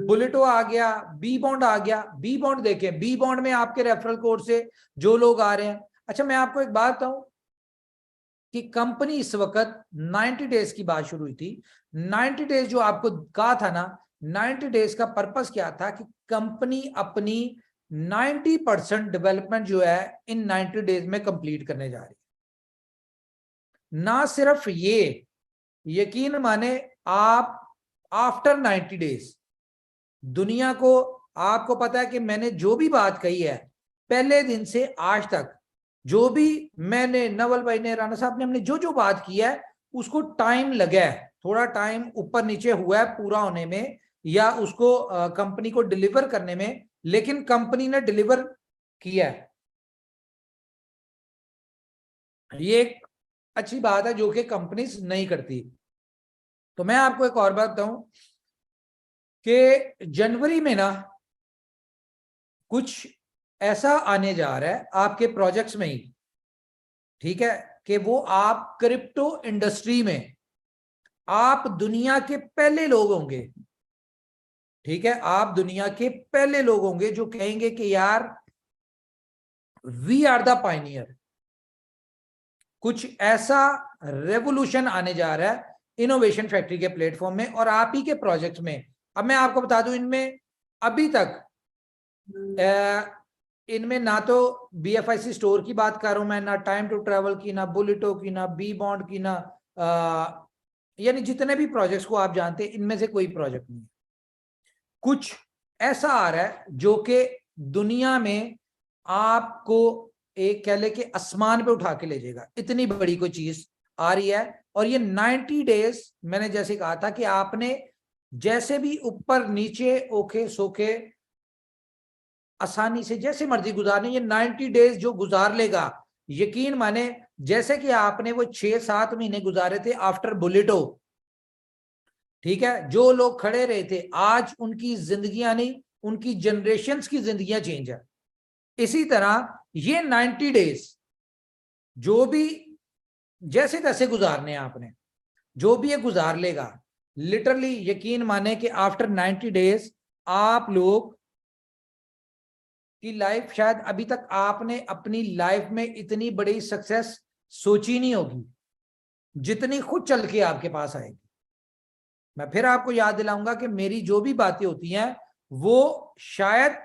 बुलेटो आ गया, बी बॉन्ड आ गया। बी बॉन्ड देखें, बी बॉन्ड में आपके रेफरल कोड से जो लोग आ रहे हैं। अच्छा, मैं आपको एक बात बताऊं कि कंपनी इस वक्त 90 डेज की बात शुरू हुई थी। 90 डेज जो आपको कहा था ना, 90 डेज का पर्पस क्या था कि कंपनी अपनी 90% डेवलपमेंट जो है इन 90 डेज में कंप्लीट करने जा रही है। ना सिर्फ ये, यकीन माने आप आफ्टर 90 डेज दुनिया को, आपको पता है कि मैंने जो भी बात कही है पहले दिन से आज तक, जो भी मैंने, नवल भाई ने, राणा साहब ने, हमने जो जो बात की है उसको टाइम लगा है, थोड़ा टाइम ऊपर नीचे हुआ है पूरा होने में या उसको कंपनी को डिलीवर करने में, लेकिन कंपनी ने डिलीवर किया है। ये एक अच्छी बात है जो कि कंपनीज नहीं करती। तो मैं आपको एक और बात बताऊं कि जनवरी में ना कुछ ऐसा आने जा रहा है आपके प्रोजेक्ट्स में ही, ठीक है, कि वो आप क्रिप्टो इंडस्ट्री में आप दुनिया के पहले लोग होंगे। ठीक है, आप दुनिया के पहले लोग होंगे जो कहेंगे कि यार वी आर द पायनियर। कुछ ऐसा रेवोल्यूशन आने जा रहा है इनोवेशन फैक्ट्री के प्लेटफॉर्म में और आप ही के प्रोजेक्ट में। अब मैं आपको बता दूं, इनमें अभी तक इनमें ना तो BFIC स्टोर की बात कर रहा हूं मैं, ना टाइम टू ट्रेवल की, ना बुलेटो की, ना बी बॉन्ड की, ना यानी जितने भी प्रोजेक्ट्स को आप जानते हैं इनमें से कोई प्रोजेक्ट नहीं। कुछ ऐसा आ रहा है जो कि दुनिया में आपको एक कह ले कि आसमान पे उठा के ले जाएगा, इतनी बड़ी कोई चीज आ रही है। और ये 90 डेज, मैंने जैसे कहा था कि आपने जैसे भी ऊपर नीचे ओके सोके आसानी से जैसे मर्जी गुजारने, ये 90 डेज जो गुजार लेगा, यकीन माने जैसे कि आपने वो 6-7 महीने गुजारे थे आफ्टर बुलेटो, ठीक है, जो लोग खड़े रहे थे आज उनकी जिंदगियां नहीं, उनकी जनरेशन्स की जिंदगियां चेंज है। इसी तरह ये 90 डेज जो भी जैसे तैसे गुजारने हैं आपने, जो भी ये गुजार लेगा, लिटरली यकीन माने कि आफ्टर 90 डेज आप लोग की लाइफ, शायद अभी तक आपने अपनी लाइफ में इतनी बड़ी सक्सेस सोची नहीं होगी जितनी खुद चल के आपके पास आएगी। मैं फिर आपको याद दिलाऊंगा कि मेरी जो भी बातें होती हैं वो शायद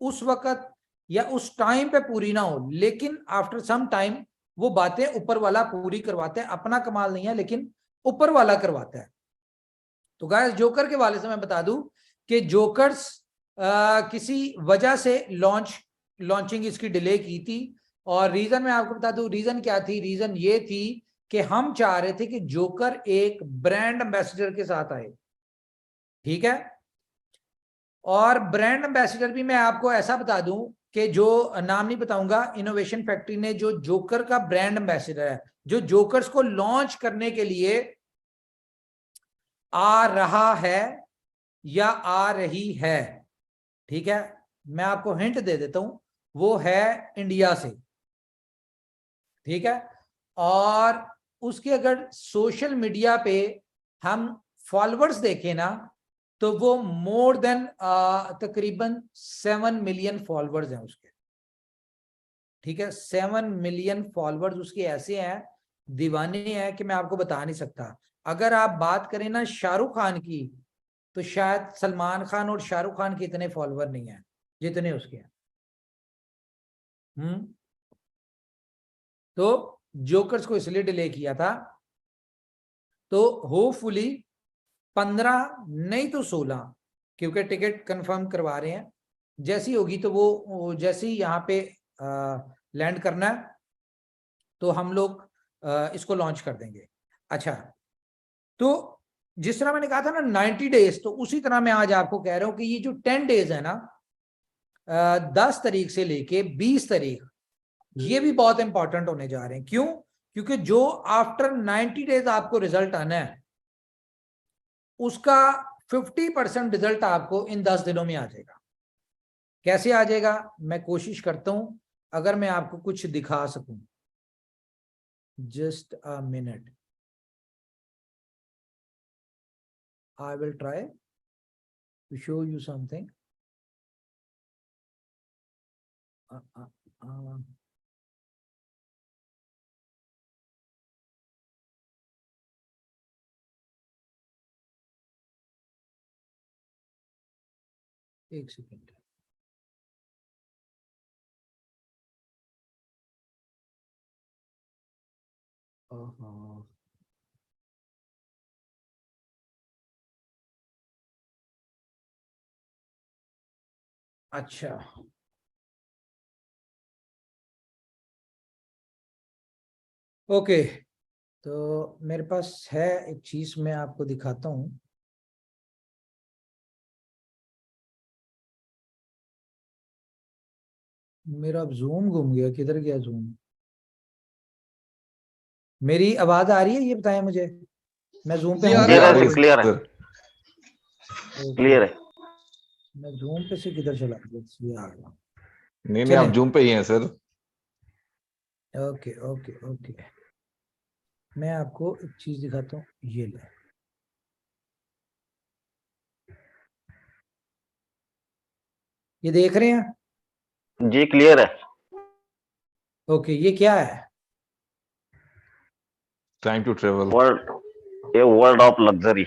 उस वक्त या उस टाइम पे पूरी ना हो, लेकिन आफ्टर सम टाइम वो बातें ऊपर वाला पूरी करवाते हैं। अपना कमाल नहीं है लेकिन ऊपर वाला करवाता है। तो गाइस, जोकर के वाले से मैं बता दूं कि जोकर्स किसी वजह से लॉन्चिंग इसकी डिले की थी। और रीजन मैं आपको बता दूं, रीजन क्या थी? रीजन ये थी कि हम चाह रहे थे कि जोकर एक ब्रांड एम्बेसडर के साथ आए, ठीक है। और ब्रांड एम्बेसडर भी मैं आपको ऐसा बता दूं कि जो नाम नहीं बताऊंगा, इनोवेशन फैक्ट्री ने जो जोकर का ब्रांड एम्बेसडर है, जो जोकर्स को लॉन्च करने के लिए आ रहा है या आ रही है, ठीक है, मैं आपको हिंट दे देता हूं, वो है इंडिया से, ठीक है। और उसके अगर सोशल मीडिया पे हम फॉलोअर्स देखें ना तो वो मोर देन तकरीबन 7 मिलियन फॉलोअर्स हैं उसके, ठीक है। 7 मिलियन फॉलोअर्स उसके ऐसे हैं, दीवाने हैं कि मैं आपको बता नहीं सकता। अगर आप बात करें ना शाहरुख खान की, तो शायद सलमान खान और शाहरुख खान के इतने फॉलोअर नहीं हैं जितने उसके हैं। तो जोकर्स को इसलिए डिले किया था, तो होपफुली 15 नहीं तो 16, क्योंकि टिकट कंफर्म करवा रहे हैं। जैसी होगी तो वो जैसे ही यहाँ पे लैंड करना है तो हम लोग इसको लॉन्च कर देंगे। अच्छा, तो जिस तरह मैंने कहा था ना 90 डेज, तो उसी तरह मैं आज आपको कह रहा हूं कि ये जो 10 डेज है ना, 10 तारीख से लेके 20 तारीख, ये भी बहुत इंपॉर्टेंट होने जा रहे हैं। क्यों? क्योंकि जो आफ्टर 90 डेज आपको रिजल्ट आना है उसका 50% रिजल्ट आपको इन 10 दिनों में आ जाएगा। कैसे आ जाएगा? मैं कोशिश करता हूं अगर मैं आपको कुछ दिखा सकूं। Just a minute, I will try to show you something. एक सेकेंड। अच्छा, ओके, तो मेरे पास है एक चीज, मैं आपको दिखाता हूं। मेरा जूम घूम गया, किधर गया जूम? मेरी आवाज आ रही है, ये बताएं मुझे। मैं जूम पे जी, आ हूँ रही क्या? है। क्लियर है, ओके, क्लियर है। मैं जूम पे से किधर चला गया? इसलिए आ गया। नहीं नहीं, चलें। आप जूम पे ही हैं सर। ओके ओके ओके, मैं आपको एक चीज दिखाता हूँ, ये ले। ये देख रहे हैं? जी क्लियर है। ओके, ये क्या है? Time to travel. वर्ल्ड, ये world of luxury.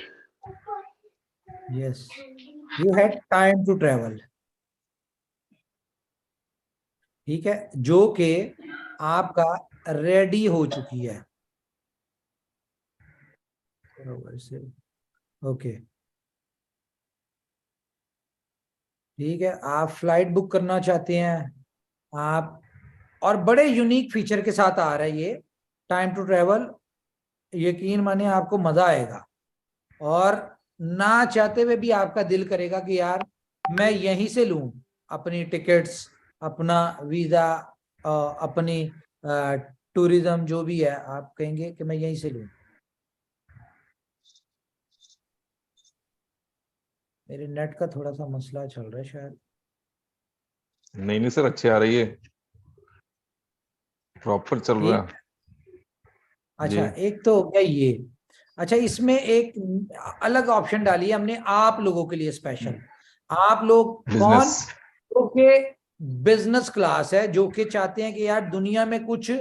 Yes, you had time to travel. ठीक है, जो कि आपका रेडी हो चुकी है। ओके, ठीक है, आप फ्लाइट बुक करना चाहते हैं आप, और बड़े यूनिक फीचर के साथ आ रहा है ये टाइम टू ट्रेवल। यकीन माने आपको मजा आएगा, और ना चाहते हुए भी आपका दिल करेगा कि यार मैं यहीं से लूं अपनी टिकट्स, अपना वीजा, अपनी टूरिज्म, जो भी है आप कहेंगे कि मैं यहीं से लूं। मेरे नेट का थोड़ा सा मसला चल रहा है शायद। नहीं नहीं सर, अच्छी आ रही है, प्रॉपर चल रहा है। अच्छा, जी। एक तो हो गया ये। अच्छा, इसमें एक अलग ऑप्शन डाली है हमने आप लोगों के लिए स्पेशल। आप लोग कौन? बिजनेस। जो कि बिजनेस क्लास है, जो कि चाहते हैं कि यार दुनिया में कुछ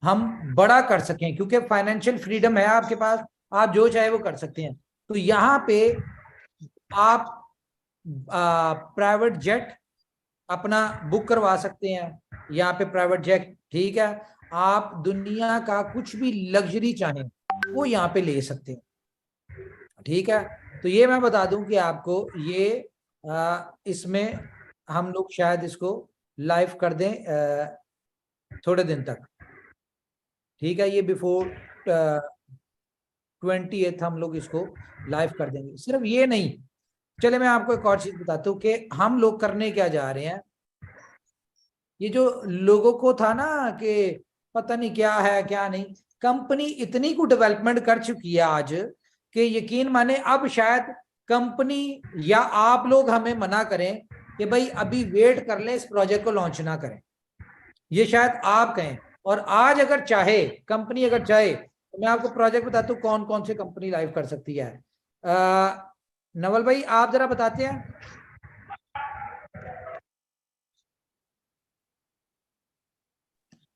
हम बड़ा कर सकें, क्योंकि फाइनेंशियल फ्रीडम है आपके पास, आप जो चाहे वो कर सकते हैं। तो यहाँ पे आप प्राइवेट जेट अपना बुक करवा सकते हैं। यहाँ पे प्राइवेट जेट, ठीक है, आप दुनिया का कुछ भी लग्जरी चाहें वो यहाँ पे ले सकते हैं। ठीक है, तो ये मैं बता दूं कि आपको ये इसमें हम लोग शायद इसको लाइव कर दें थोड़े दिन तक। ठीक है, ये बिफोर 20th हम लोग इसको लाइव कर देंगे। सिर्फ ये नहीं, चले मैं आपको एक और चीज बताता हूँ कि हम लोग करने क्या जा रहे हैं। ये जो लोगों को था ना कि पता नहीं क्या है क्या नहीं, कंपनी इतनी को डेवलपमेंट कर चुकी है आज कि यकीन माने अब शायद कंपनी या आप लोग हमें मना करें कि भाई अभी वेट कर ले, इस प्रोजेक्ट को लॉन्च ना करें, ये शायद आप कहें। और आज अगर चाहे कंपनी, अगर चाहे तो मैं आपको प्रोजेक्ट बताता हूँ कौन कौन से कंपनी लाइव कर सकती है। नवल भाई आप जरा बताते हैं।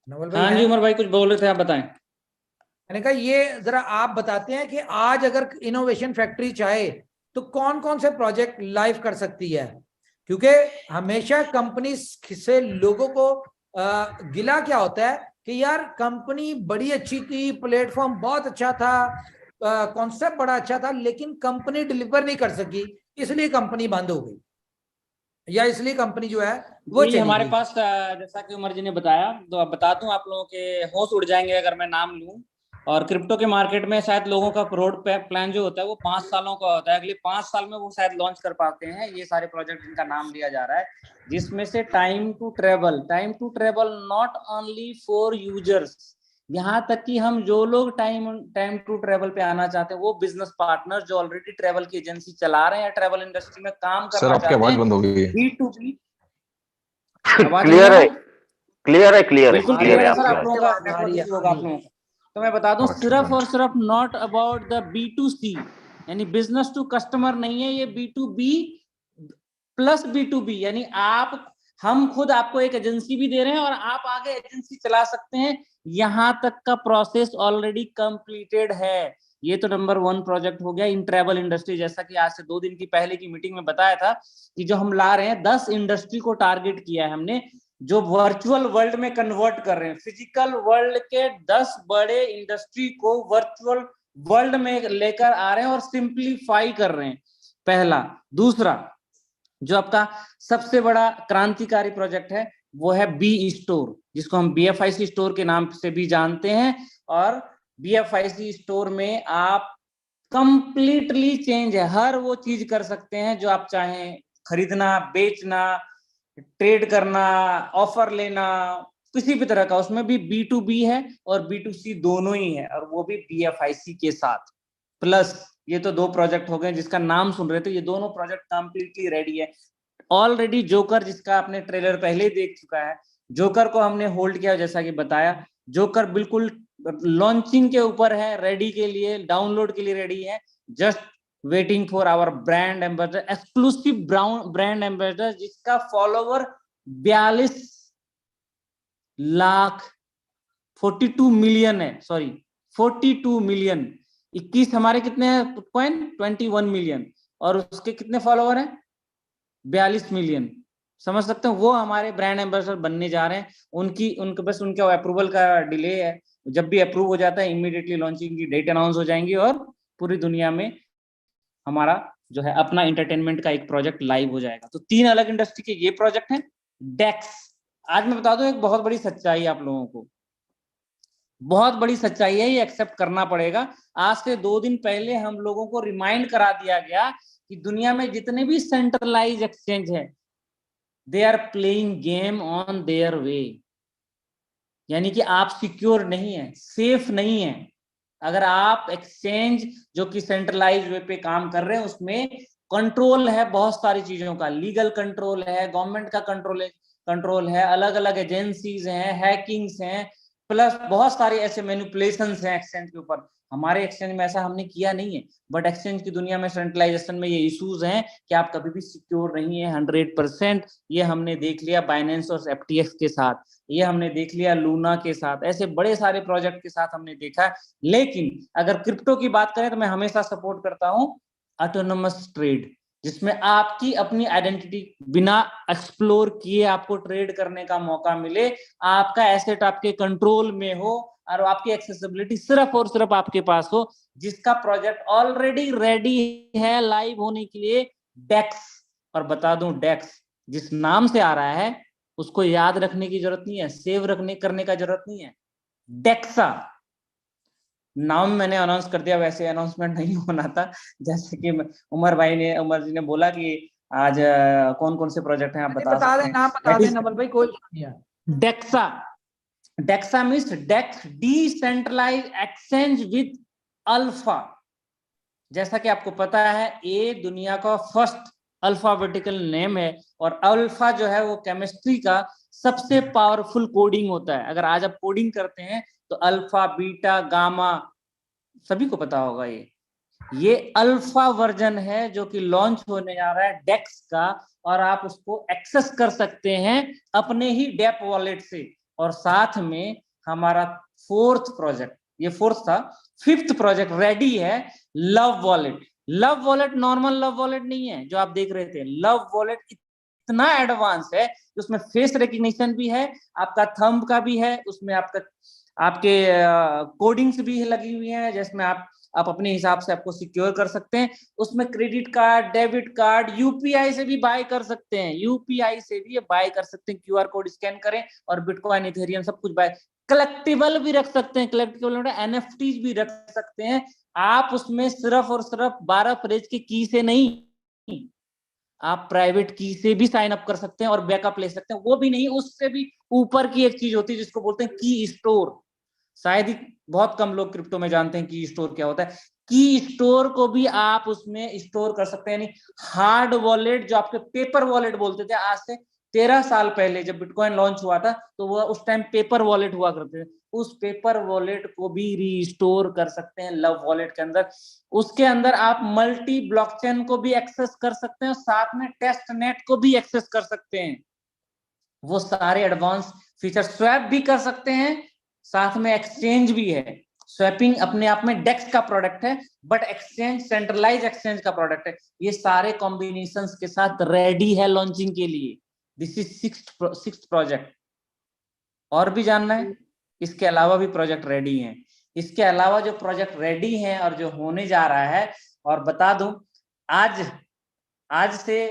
नवल भाई हाँ जी, हैं? उमर भाई कुछ बोल रहे थे, आप बताएं। मैंने कहा ये जरा आप बताते हैं कि आज अगर इनोवेशन फैक्ट्री चाहे तो कौन कौन से प्रोजेक्ट लाइव कर सकती है, क्योंकि हमेशा कंपनी से लोगों को गिला क्या होता है कि यार कंपनी बड़ी अच्छी थी, प्लेटफॉर्म बहुत अच्छा था, कॉन्सेप्ट बड़ा अच्छा था, लेकिन कंपनी डिलीवर नहीं कर सकी, इसलिए कंपनी बंद हो गई, या इसलिए कंपनी जो है वो जी, चली हमारे गई। पास जैसा कि उमर जी ने बताया, तो अब बता दूं आप लोगों के होश उड़ जाएंगे अगर मैं नाम लूं। और क्रिप्टो के मार्केट में शायद लोगों का रोड प्लान जो होता है वो 5 सालों का होता है, अगले 5 साल में वो शायद लॉन्च कर पाते हैं ये सारे प्रोजेक्ट जिनका नाम लिया जा रहा है, जिसमें से time to travel not only for users, यहाँ तक कि हम जो लोग टाइम टू ट्रेवल पे आना चाहते हैं, वो बिजनेस पार्टनर जो ऑलरेडी ट्रेवल की एजेंसी चला रहे हैं, ट्रेवल इंडस्ट्री में काम सर करना आपकी चाहते आवाज हैं, बंद हो गई है। B2B। आवाज नहीं क्लियर आ है, रही? क्लियर है, क्लियर है, बिल्कुल क्लियर क्लियर है है सर, आपकी आप बात। लोगों का आ नेटवर्क रही है, इशू आ होगा रही आप है। लोगों का। तो मैं बता दूं, अच्छा, सिर्फ और सिर्फ नॉट अबाउट द B2C, यानी बिजनेस टू कस्टमर नहीं है, ये B2B प्लस B2B, यानी आप, हम खुद आपको एक एजेंसी भी दे रहे हैं और आप आगे एजेंसी चला सकते हैं, यहाँ तक का प्रोसेस ऑलरेडी कंप्लीटेड है। ये तो नंबर 1 प्रोजेक्ट हो गया इन ट्रैवल इंडस्ट्री, जैसा कि आज से 2 दिन की पहले की मीटिंग में बताया था कि जो हम ला रहे हैं 10 इंडस्ट्री को टारगेट किया है हमने, जो वर्चुअल वर्ल्ड में कन्वर्ट कर रहे हैं, फिजिकल वर्ल्ड के 10 बड़े इंडस्ट्री को वर्चुअल वर्ल्ड में लेकर आ रहे हैं और सिंप्लीफाई कर रहे हैं, पहला। दूसरा, जो आपका सबसे बड़ा क्रांतिकारी प्रोजेक्ट है वो है बी स्टोर, जिसको हम BFIC स्टोर के नाम से भी जानते हैं। और BFIC स्टोर में आप कंप्लीटली चेंज है, हर वो चीज कर सकते हैं जो आप चाहें, खरीदना, बेचना, ट्रेड करना, ऑफर लेना, किसी भी तरह का, उसमें भी B2B है और B2C दोनों ही है, और वो भी BFIC के साथ। प्लस ये तो 2 प्रोजेक्ट हो गए जिसका नाम सुन रहे थे, ये दोनों प्रोजेक्ट कंप्लीटली रेडी है ऑलरेडी। जोकर जिसका आपने ट्रेलर पहले ही देख चुका है, जोकर को हमने होल्ड किया जैसा कि बताया। जोकर बिल्कुल लॉन्चिंग के ऊपर है, रेडी के लिए, डाउनलोड के लिए रेडी है, just waiting for our brand ambassador, exclusive brand ambassador जिसका फॉलोवर 42 लाख 42 मिलियन है, सॉरी 42 मिलियन। 21 हमारे कितने हैं कॉइन, 21 मिलियन, और उसके कितने फॉलोवर हैं 42 मिलियन। समझ सकते हो, वो हमारे ब्रांड एम्बेसडर बनने जा रहे हैं। उनके बस उनके अप्रूवल का डिले है, जब भी अप्रूव हो जाता है इमीडिएटली लॉन्चिंग की डेट अनाउंस हो जाएंगी और पूरी दुनिया में हमारा जो है अपना एंटरटेनमेंट का एक प्रोजेक्ट लाइव हो जाएगा। तो 3 अलग इंडस्ट्री के ये प्रोजेक्ट हैं। डेक्स, आज मैं बता दूं एक बहुत बड़ी सच्चाई आप लोगों को, बहुत बड़ी सच्चाई है, ये एक्सेप्ट करना पड़ेगा। आज से 2 दिन पहले हम लोगों को रिमाइंड करा दिया गया कि दुनिया में जितने भी सेंट्रलाइज एक्सचेंज है, they are playing game on their way, यानी कि आप सिक्योर नहीं है, सेफ नहीं है। अगर आप एक्सचेंज जो कि सेंट्रलाइज वे पे काम कर रहे हैं, उसमें कंट्रोल है बहुत सारी चीजों का, लीगल कंट्रोल है, गवर्नमेंट का कंट्रोल है, अलग अलग एजेंसीज हैं, हैकिंग्स हैं, प्लस बहुत सारे ऐसे मैनिपुलेशंस हैं एक्सचेंज के ऊपर। हमारे एक्सचेंज में ऐसा हमने किया नहीं है, बट एक्सचेंज की दुनिया में सेंट्रलाइजेशन में ये इश्यूज हैं कि आप कभी भी सिक्योर नहीं है 100%। ये हमने देख लिया बाइनेंस और FTX के साथ, ये हमने देख लिया लूना के साथ, ऐसे बड़े सारे प्रोजेक्ट के साथ हमने देखा। लेकिन अगर क्रिप्टो की बात करें तो मैं हमेशा सपोर्ट करता हूं ऑटोनोमस ट्रेड, जिसमें आपकी अपनी आइडेंटिटी बिना एक्सप्लोर किए आपको ट्रेड करने का मौका मिले, आपका एसेट आपके कंट्रोल में हो और आपकी एक्सेसिबिलिटी सिर्फ और सिर्फ आपके पास हो, जिसका प्रोजेक्ट ऑलरेडी रेडी है लाइव होने के लिए, डेक्स। और बता दूं, डेक्स जिस नाम से आ रहा है उसको याद रखने की जरूरत नहीं है, सेव करने का जरूरत नहीं है। डेक्सा नाम मैंने अनाउंस कर दिया, वैसे अनाउंसमेंट नहीं होना था। जैसे कि उमर जी ने बोला कि आज कौन कौन से प्रोजेक्ट हैं आप बता सकते हैं। नाम बता दें नवल भाई, कोई नहीं है। Dexa means DEX decentralize exchange with alpha. जैसा कि आपको पता है, ये दुनिया का फर्स्ट अल्फाबेटिकल नेम है, और अल्फा जो है वो केमिस्ट्री का सबसे पावरफुल कोडिंग होता है। अगर आज आप कोडिंग करते हैं तो अल्फा, बीटा, गामा, सभी को पता होगा। ये अल्फा वर्जन है जो कि लॉन्च होने जा रहा है डेक्स का, और आप उसको एक्सेस कर सकते हैं अपने ही डेप वॉलेट से। और साथ में हमारा 4th प्रोजेक्ट, ये 4th था, 5th प्रोजेक्ट रेडी है, love wallet. Love wallet normal love wallet नहीं है जो आप देख रहे थे, लव वॉलेट इतना एडवांस है कि उसमें फेस रिकग्निशन भी है, आपका थंब का भी है, उसमें आपके कोडिंग्स भी लगी हुई हैं, जिसमें आप अपने हिसाब से आपको सिक्योर कर सकते हैं। उसमें credit card, debit card, UPI से भी बाय कर सकते हैं, यूपीआई से भी बाय कर सकते हैं। QR कोड स्कैन करें और बिटकॉइन, इथेरियम सब कुछ बाय। कलेक्टिबल भी रख सकते हैं, कलेक्टिबल NFTs भी रख सकते हैं आप। उसमें सिर्फ और सिर्फ 12 पेज की की से नहीं, आप प्राइवेट की से भी साइन अप कर सकते हैं और बैकअप ले सकते हैं। वो भी नहीं, उससे भी ऊपर की एक चीज होती है जिसको बोलते हैं की स्टोर। शायद ही बहुत कम लोग क्रिप्टो में जानते हैं की स्टोर क्या होता है। की स्टोर को भी आप उसमें स्टोर कर सकते हैं, यानी हार्ड वॉलेट जो आपके पेपर वॉलेट बोलते थे, आज से 13 साल पहले जब बिटकॉइन लॉन्च हुआ था तो वो उस टाइम पेपर वॉलेट हुआ करते थे, उस पेपर वॉलेट को भी रीस्टोर कर सकते हैं लव वॉलेट के अंदर। उसके अंदर आप मल्टी ब्लॉकचेन को भी एक्सेस कर सकते हैं, साथ में टेस्ट नेट को भी एक्सेस कर सकते हैं। वो सारे एडवांस फीचर, स्वैप भी कर सकते हैं, साथ में एक्सचेंज भी है। स्वैपिंग अपने आप में डेक्स का प्रोडक्ट है, बट एक्सचेंज सेंट्रलाइज एक्सचेंज का प्रोडक्ट है। ये सारे कॉम्बिनेशंस के साथ रेडी है लॉन्चिंग के लिए। This is 6th project. और भी जानना है? इसके अलावा भी प्रोजेक्ट रेडी हैं। इसके अलावा जो प्रोजेक्ट रेडी हैं और जो होने जा रहा है, और बता दूं, आज से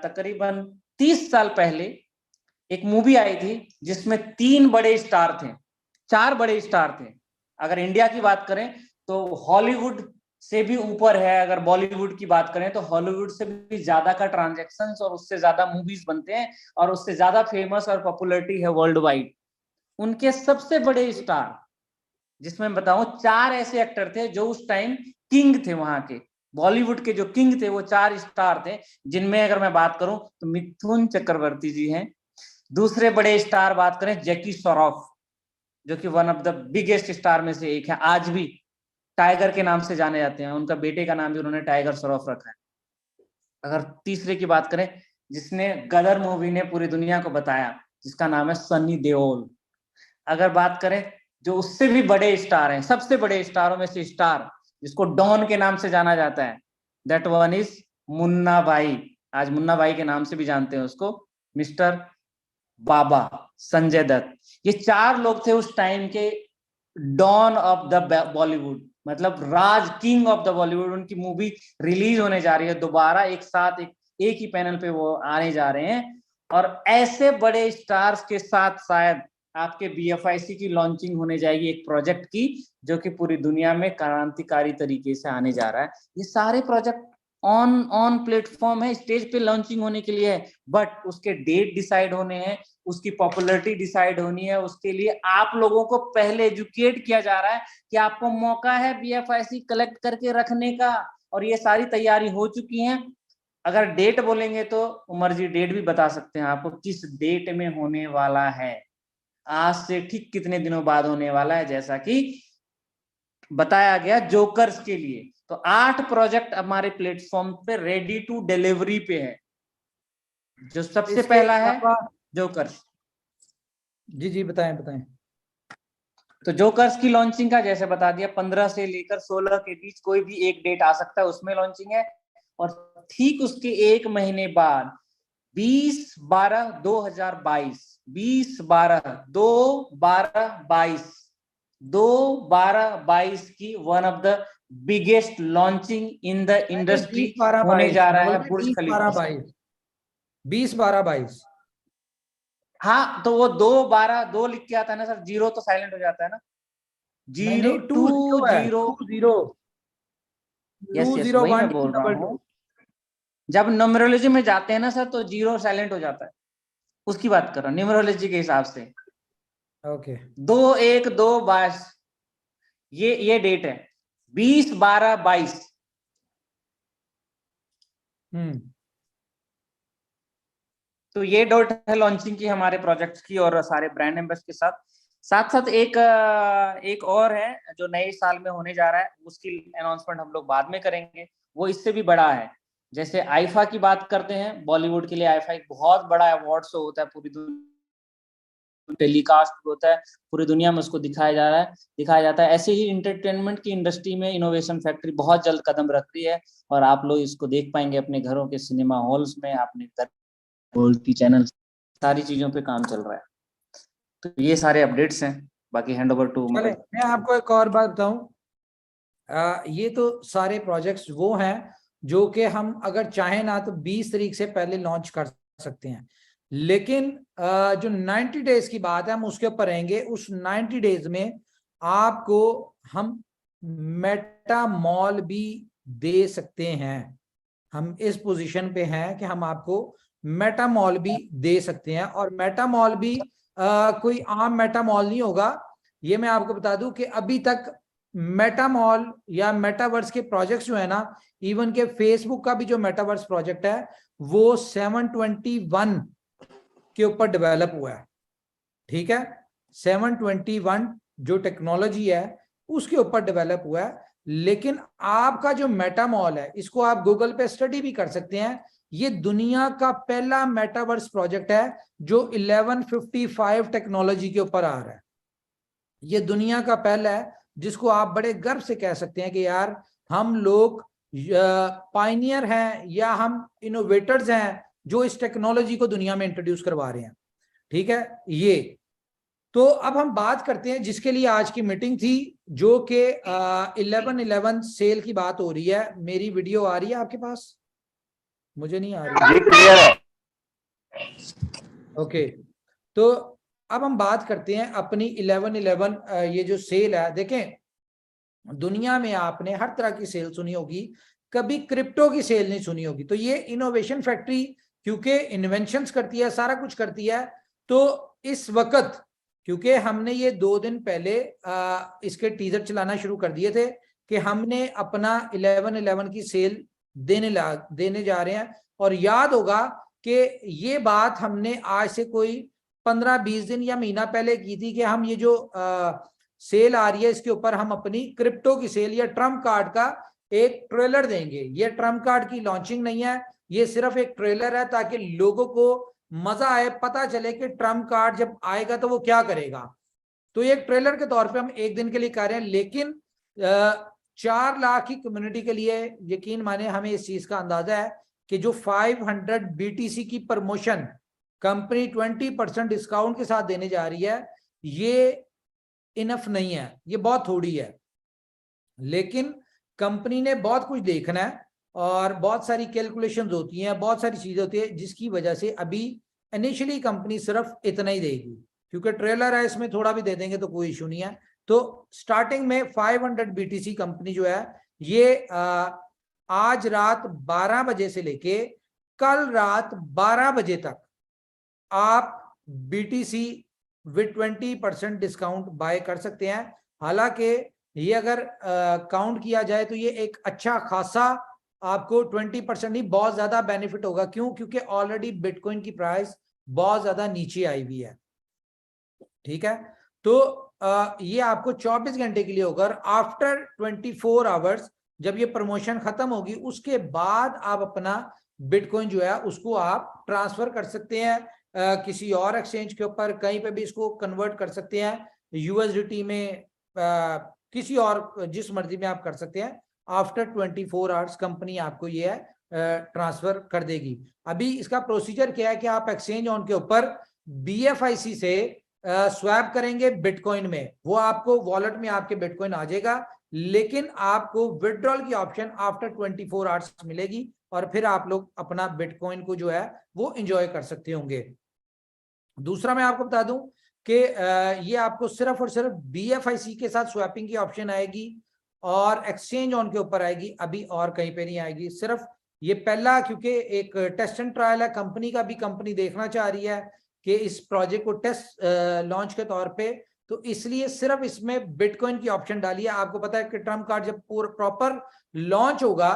तकरीबन 30 साल पहले एक मूवी आई थी जिसमें 3 बड़े स्टार थे, 4 बड़े स्टार थे। अगर इंडिया की बात करें तो हॉलीवुड से भी ऊपर है। अगर बॉलीवुड की बात करें तो हॉलीवुड से भी ज्यादा का ट्रांजैक्शंस और उससे ज्यादा मूवीज बनते हैं और उससे ज्यादा फेमस और पॉपुलैरिटी है वर्ल्ड वाइड। उनके सबसे बड़े स्टार, जिसमें मैं बताऊं 4 ऐसे एक्टर थे जो उस टाइम किंग थे वहां के, बॉलीवुड के जो किंग थे वो 4 स्टार थे, जिनमें अगर मैं बात करूं तो मिथुन चक्रवर्ती जी हैं। दूसरे बड़े स्टार बात करें जैकी श्रॉफ, जो कि one of the biggest star में से एक है, आज भी टाइगर के नाम से जाने जाते हैं, उनका बेटे का नाम भी उन्होंने टाइगर श्रॉफ रखा है। अगर तीसरे की बात करें जिसने गदर मूवी ने पूरी दुनिया को बताया, जिसका नाम है सनी देओल। अगर बात करें जो उससे भी बड़े स्टार हैं, सबसे बड़े स्टारों में से स्टार जिसको डॉन के नाम से जाना जाता है, दैट वन इज मुन्ना भाई। आज मुन्ना भाई के नाम से भी जानते हैं उसको, मिस्टर बाबा संजय दत्त। ये 4 लोग थे उस टाइम के डॉन ऑफ द बॉलीवुड, मतलब राज, किंग ऑफ द बॉलीवुड। उनकी मूवी रिलीज होने जा रही है दोबारा, एक साथ एक ही पैनल पे वो आने जा रहे हैं। और ऐसे बड़े स्टार्स के साथ शायद आपके BFIC की लॉन्चिंग होने जाएगी, एक प्रोजेक्ट की, जो कि पूरी दुनिया में क्रांतिकारी तरीके से आने जा रहा है। ये सारे प्रोजेक्ट ऑन प्लेटफॉर्म है, स्टेज पे लॉन्चिंग होने के लिए है, बट उसके डेट डिसाइड होने हैं, उसकी पॉपुलैरिटी डिसाइड होनी है। उसके लिए आप लोगों को पहले एजुकेट किया जा रहा है कि आपको मौका है BFIC कलेक्ट करके रखने का, और ये सारी तैयारी हो चुकी है। अगर डेट बोलेंगे तो उमर जी डेट भी बता सकते हैं आपको किस डेट में होने वाला है, आज से ठीक कितने दिनों बाद होने वाला है, जैसा कि बताया गया जोकर्स के लिए। तो 8 प्रोजेक्ट हमारे प्लेटफॉर्म पे रेडी टू डिलीवरी पे है। जो सबसे पहला है जोकर्स। जी जी बताएं बताएं। तो जोकर्स की लॉन्चिंग का जैसे बता दिया, 15 से लेकर 16 के बीच कोई भी एक डेट आ सकता है, उसमें लॉन्चिंग है। और ठीक उसके एक महीने बाद 20/12/2022 20/12/22 की one of the biggest launching in the industry होने जा रहा है बुर्ज खलीफा। 20/12/22। हाँ, तो वो 2/12 लिख के आता है ना सर, 0 तो साइलेंट हो जाता है ना, 0 2 0। यस यस, वही मैं बोल रहा हूँ। जब न्यूमरोलॉजी में जाते हैं ना सर, तो 0 साइलेंट हो जाता है, उसकी बात कर रहा हूँ न्यूमरोलॉजी के हिसाब से। ओके 2/1/2/22 ये डेट है, 20/12/22। तो ये डेट है लॉन्चिंग की हमारे प्रोजेक्ट्स की और सारे ब्रांड एम्बेसडर के साथ। साथ साथ एक और है जो नए साल में होने जा रहा है, उसकी अनाउंसमेंट हम लोग बाद में करेंगे। वो इससे भी बड़ा है। जैसे आईफा की बात करते हैं, बॉलीवुड के लिए आईफा एक बहुत बड़ा अवार्ड शो होता है, पूरी टेलीकास्ट होता है, पूरी दुनिया में उसको दिखाया जाता है। ऐसे ही एंटरटेनमेंट की इंडस्ट्री में इनोवेशन फैक्ट्री बहुत जल्द कदम रख रही है, और आप लोग इसको देख पाएंगे अपने घरों के सिनेमा हॉल्स में, अपने OTT चैनल, सारी चीजों पे काम चल रहा है। तो ये सारे अपडेट्स हैं। बाकी हैंड ओवर टू। मैं आपको एक और बात बताऊं, ये तो सारे प्रोजेक्ट्स वो हैं जो कि हम अगर चाहें ना तो 20 तारीख से पहले लॉन्च कर सकते हैं, लेकिन जो 90 डेज की बात है हम उसके ऊपर रहेंगे। उस 90 डेज में आपको हम मेटा मॉल भी दे सकते हैं। हम इस पोजीशन पे हैं कि हम आपको मेटा मॉल भी दे सकते हैं, और मेटा मॉल भी कोई आम मेटा मॉल नहीं होगा। ये मैं आपको बता दूं कि अभी तक मेटा मॉल या मेटावर्स के प्रोजेक्ट्स जो है ना, इवन के फेसबुक का भी जो मेटावर्स प्रोजेक्ट है वो 721 के ऊपर डेवलप हुआ है। ठीक है, 721 जो टेक्नोलॉजी है उसके ऊपर डेवलप हुआ है। लेकिन आपका जो मेटा मॉल है, इसको आप गूगल पे स्टडी भी कर सकते हैं। ये दुनिया का पहला मेटावर्स प्रोजेक्ट है जो 1155 टेक्नोलॉजी के ऊपर आ रहा है। ये दुनिया का पहला है जिसको आप बड़े गर्व से कह सकते हैं कि यार हम लोग पायनियर हैं या हम इनोवेटर्स हैं जो इस टेक्नोलॉजी को दुनिया में इंट्रोड्यूस करवा रहे हैं। ठीक है, ये तो अब हम बात करते हैं जिसके लिए आज की मीटिंग थी, जो कि 11/11 सेल की बात हो रही है। मेरी वीडियो आ रही है आपके पास? मुझे नहीं आ रही। जी क्लियर है। ओके, तो अब हम बात करते हैं अपनी 11/11 ये जो सेल है। देखें, दुनिया में आपने हर तरह की सेल सुनी होगी, कभी क्रिप्टो की सेल नहीं सुनी होगी। तो ये इनोवेशन फैक्ट्री क्योंकि इन्वेंशंस करती है, सारा कुछ करती है, तो इस वक्त क्योंकि हमने ये 2 दिन पहले इसके टीजर चलाना शुरू कर दिए थे कि हमने अपना 11/11 की सेल देने जा रहे हैं। और याद होगा कि ये बात हमने आज से कोई 15-20 दिन या महीना पहले की थी कि हम ये जो सेल आ रही है इसके ऊपर हम अपनी क्रिप्टो की सेल या ट्रम्प कार्ड का एक ट्रेलर देंगे। ये ट्रम्प कार्ड की लॉन्चिंग नहीं है, ये सिर्फ एक ट्रेलर है ताकि लोगों को मजा आए, पता चले कि ट्रम्प कार्ड जब आएगा तो वो क्या करेगा। तो एक ट्रेलर के तौर पे हम एक दिन के लिए कर रहे हैं, लेकिन 4 लाख की कम्युनिटी के लिए यकीन माने हमें इस चीज का अंदाजा है कि जो 500 BTC की प्रमोशन कंपनी 20% डिस्काउंट के साथ देने जा रही है, ये इनफ नहीं है, ये बहुत थोड़ी है। लेकिन कंपनी ने बहुत कुछ देखना है और बहुत सारी कैलकुलेशंस होती हैं, बहुत सारी चीजें होती है, जिसकी वजह से अभी इनिशियली कंपनी सिर्फ इतना ही देगी, क्योंकि ट्रेलर है, इसमें थोड़ा भी दे देंगे तो कोई इशू नहीं है। तो स्टार्टिंग में 500 BTC कंपनी जो है ये आज रात 12 बजे से लेके कल रात 12 बजे तक आप BTC विद 20% डिस्काउंट बाय कर सकते हैं। हालांकि ये अगर काउंट किया जाए तो ये एक अच्छा खासा आपको 20% नहीं, बहुत ज्यादा बेनिफिट होगा। क्यों? क्योंकि ऑलरेडी बिटकॉइन की प्राइस बहुत ज्यादा नीचे आई हुई है, ठीक है। तो ये आपको 24 घंटे के लिए होगा। आफ्टर 24 आवर्स जब ये प्रमोशन खत्म होगी उसके बाद आप अपना बिटकॉइन जो है उसको आप ट्रांसफर कर सकते हैं किसी और एक्सचेंज के ऊपर, कहीं पे भी इसको कन्वर्ट कर सकते हैं USDT में, किसी और जिस मर्जी में आप कर सकते हैं। आफ्टर 24 आवर्स कंपनी आपको ये है ट्रांसफर कर देगी। अभी इसका प्रोसीजर क्या है कि आप एक्सचेंज ऑन के ऊपर BFIC से स्वैप करेंगे बिटकॉइन में, वो आपको वॉलेट में आपके बिटकॉइन आ जाएगा, लेकिन आपको विड्रॉल की ऑप्शन आफ्टर 24 आवर्स मिलेगी और फिर आप लोग अपना बिटकॉइन को जो है वो एंजॉय कर सकते होंगे। दूसरा मैं आपको बता दूं कि ये आपको सिर्फ और सिर्फ BFIC के साथ स्वैपिंग की ऑप्शन आएगी और एक्सचेंज ऑन के ऊपर आएगी, अभी और कहीं पे नहीं आएगी। सिर्फ ये पहला, क्योंकि एक टेस्ट एंड ट्रायल है कंपनी का भी, कंपनी देखना चाह रही है कि इस प्रोजेक्ट को टेस्ट लॉन्च के तौर पे, तो इसलिए सिर्फ इसमें बिटकॉइन की ऑप्शन डाली है। आपको पता है कि ट्रम्प कार्ड जब प्रॉपर लॉन्च होगा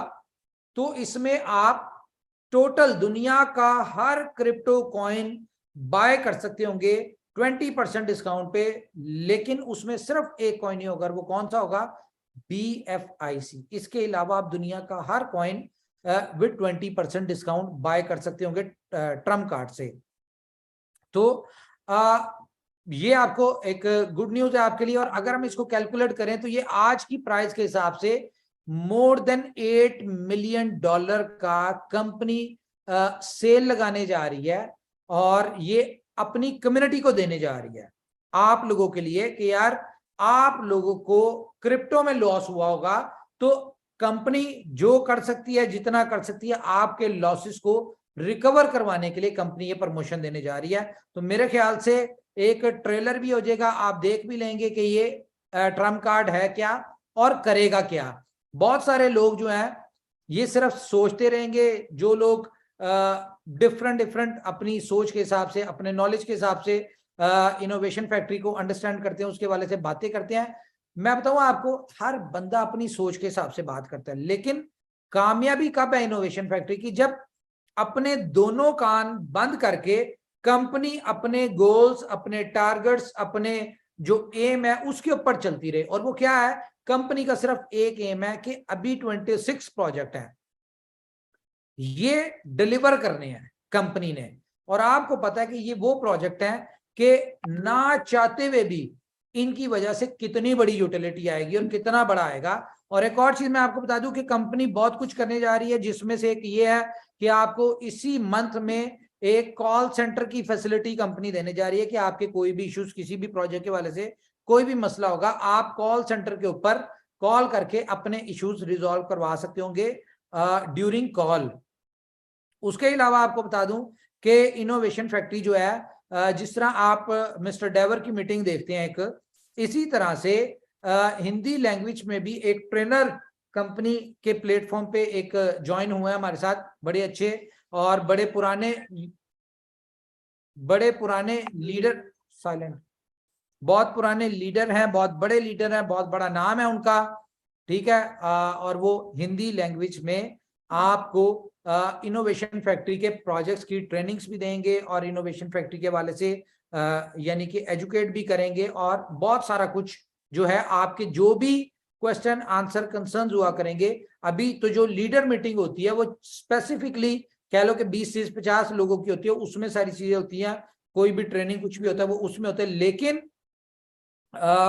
तो इसमें आप टोटल दुनिया का हर क्रिप्टो कॉइन बाय कर सकते होंगे 20% डिस्काउंट पे, लेकिन उसमें सिर्फ एक कॉइन ही होगा, वो कौन सा होगा? BFIC। इसके अलावा आप दुनिया का हर कॉइन विद 20% डिस्काउंट बाय कर सकते होंगे ट्रम्प कार्ड से। तो ये आपको एक गुड न्यूज है आपके लिए। और अगर हम इसको कैलकुलेट करें तो ये आज की प्राइस के हिसाब से मोर देन $8 मिलियन का कंपनी सेल लगाने जा रही है और ये अपनी कम्युनिटी को देने जा रही है, आप लोगों के लिए, कि यार आप लोगों को क्रिप्टो में लॉस हुआ होगा तो कंपनी जो कर सकती है, जितना कर सकती है, आपके लॉसेस को रिकवर करवाने के लिए कंपनी ये प्रमोशन देने जा रही है। तो मेरे ख्याल से एक ट्रेलर भी हो जाएगा, आप देख भी लेंगे कि ये ट्रम्प कार्ड है क्या और करेगा क्या। बहुत सारे लोग जो हैं ये सिर्फ सोचते रहेंगे, जो लोग डिफरेंट अपनी सोच के हिसाब से, अपने नॉलेज के हिसाब से इनोवेशन फैक्ट्री को अंडरस्टैंड करते हैं, उसके वाले से बातें करते हैं। मैं बताऊं आपको, हर बंदा अपनी सोच के हिसाब से बात करता है, लेकिन कामयाबी कब है इनोवेशन फैक्ट्री की? जब अपने दोनों कान बंद करके कंपनी अपने गोल्स, अपने टारगेट्स, अपने जो एम है उसके ऊपर चलती रहे। और वो क्या है? कंपनी का सिर्फ एक एम है कि अभी 26 प्रोजेक्ट है, ये डिलीवर करने हैं कंपनी ने। और आपको पता है कि ये वो प्रोजेक्ट हैं कि ना चाहते हुए भी इनकी वजह से कितनी बड़ी यूटिलिटी आएगी और कितना बड़ा आएगा। और एक और चीज मैं आपको बता दूं कि कंपनी बहुत कुछ करने जा रही है, जिसमें से एक ये है कि आपको इसी मंथ में एक कॉल सेंटर की फैसिलिटी कंपनी देने जा रही है कि आपके कोई भी इश्यूज, किसी भी प्रोजेक्ट के वाले से कोई भी मसला होगा, आप कॉल सेंटर के ऊपर कॉल करके अपने इश्यूज रिजॉल्व करवा सकते होंगे ड्यूरिंग कॉल। उसके अलावा आपको बता दूं कि इनोवेशन फैक्ट्री जो है, जिस तरह आप मिस्टर डेवर की मीटिंग देखते हैं एक, इसी तरह से हिंदी लैंग्वेज में भी एक ट्रेनर कंपनी के प्लेटफॉर्म पे एक ज्वाइन हुआ है हमारे साथ, बड़े अच्छे और बड़े पुराने लीडर, साइलेंट, बहुत पुराने लीडर हैं, बहुत बड़े लीडर हैं, बहुत बड़ा नाम है उनका, ठीक है। और वो हिंदी लैंग्वेज में आपको इनोवेशन फैक्ट्री के प्रोजेक्ट्स की ट्रेनिंग्स भी देंगे और इनोवेशन फैक्ट्री के वाले से यानी कि एजुकेट भी करेंगे और बहुत सारा कुछ जो है आपके जो भी क्वेश्चन आंसर कंसर्न्स हुआ करेंगे। अभी तो जो लीडर मीटिंग होती है वो स्पेसिफिकली कह लो कि 20 से 50 लोगों की होती है, उसमें सारी चीजें होती हैं, कोई भी ट्रेनिंग कुछ भी होता है वो उसमें होता है। लेकिन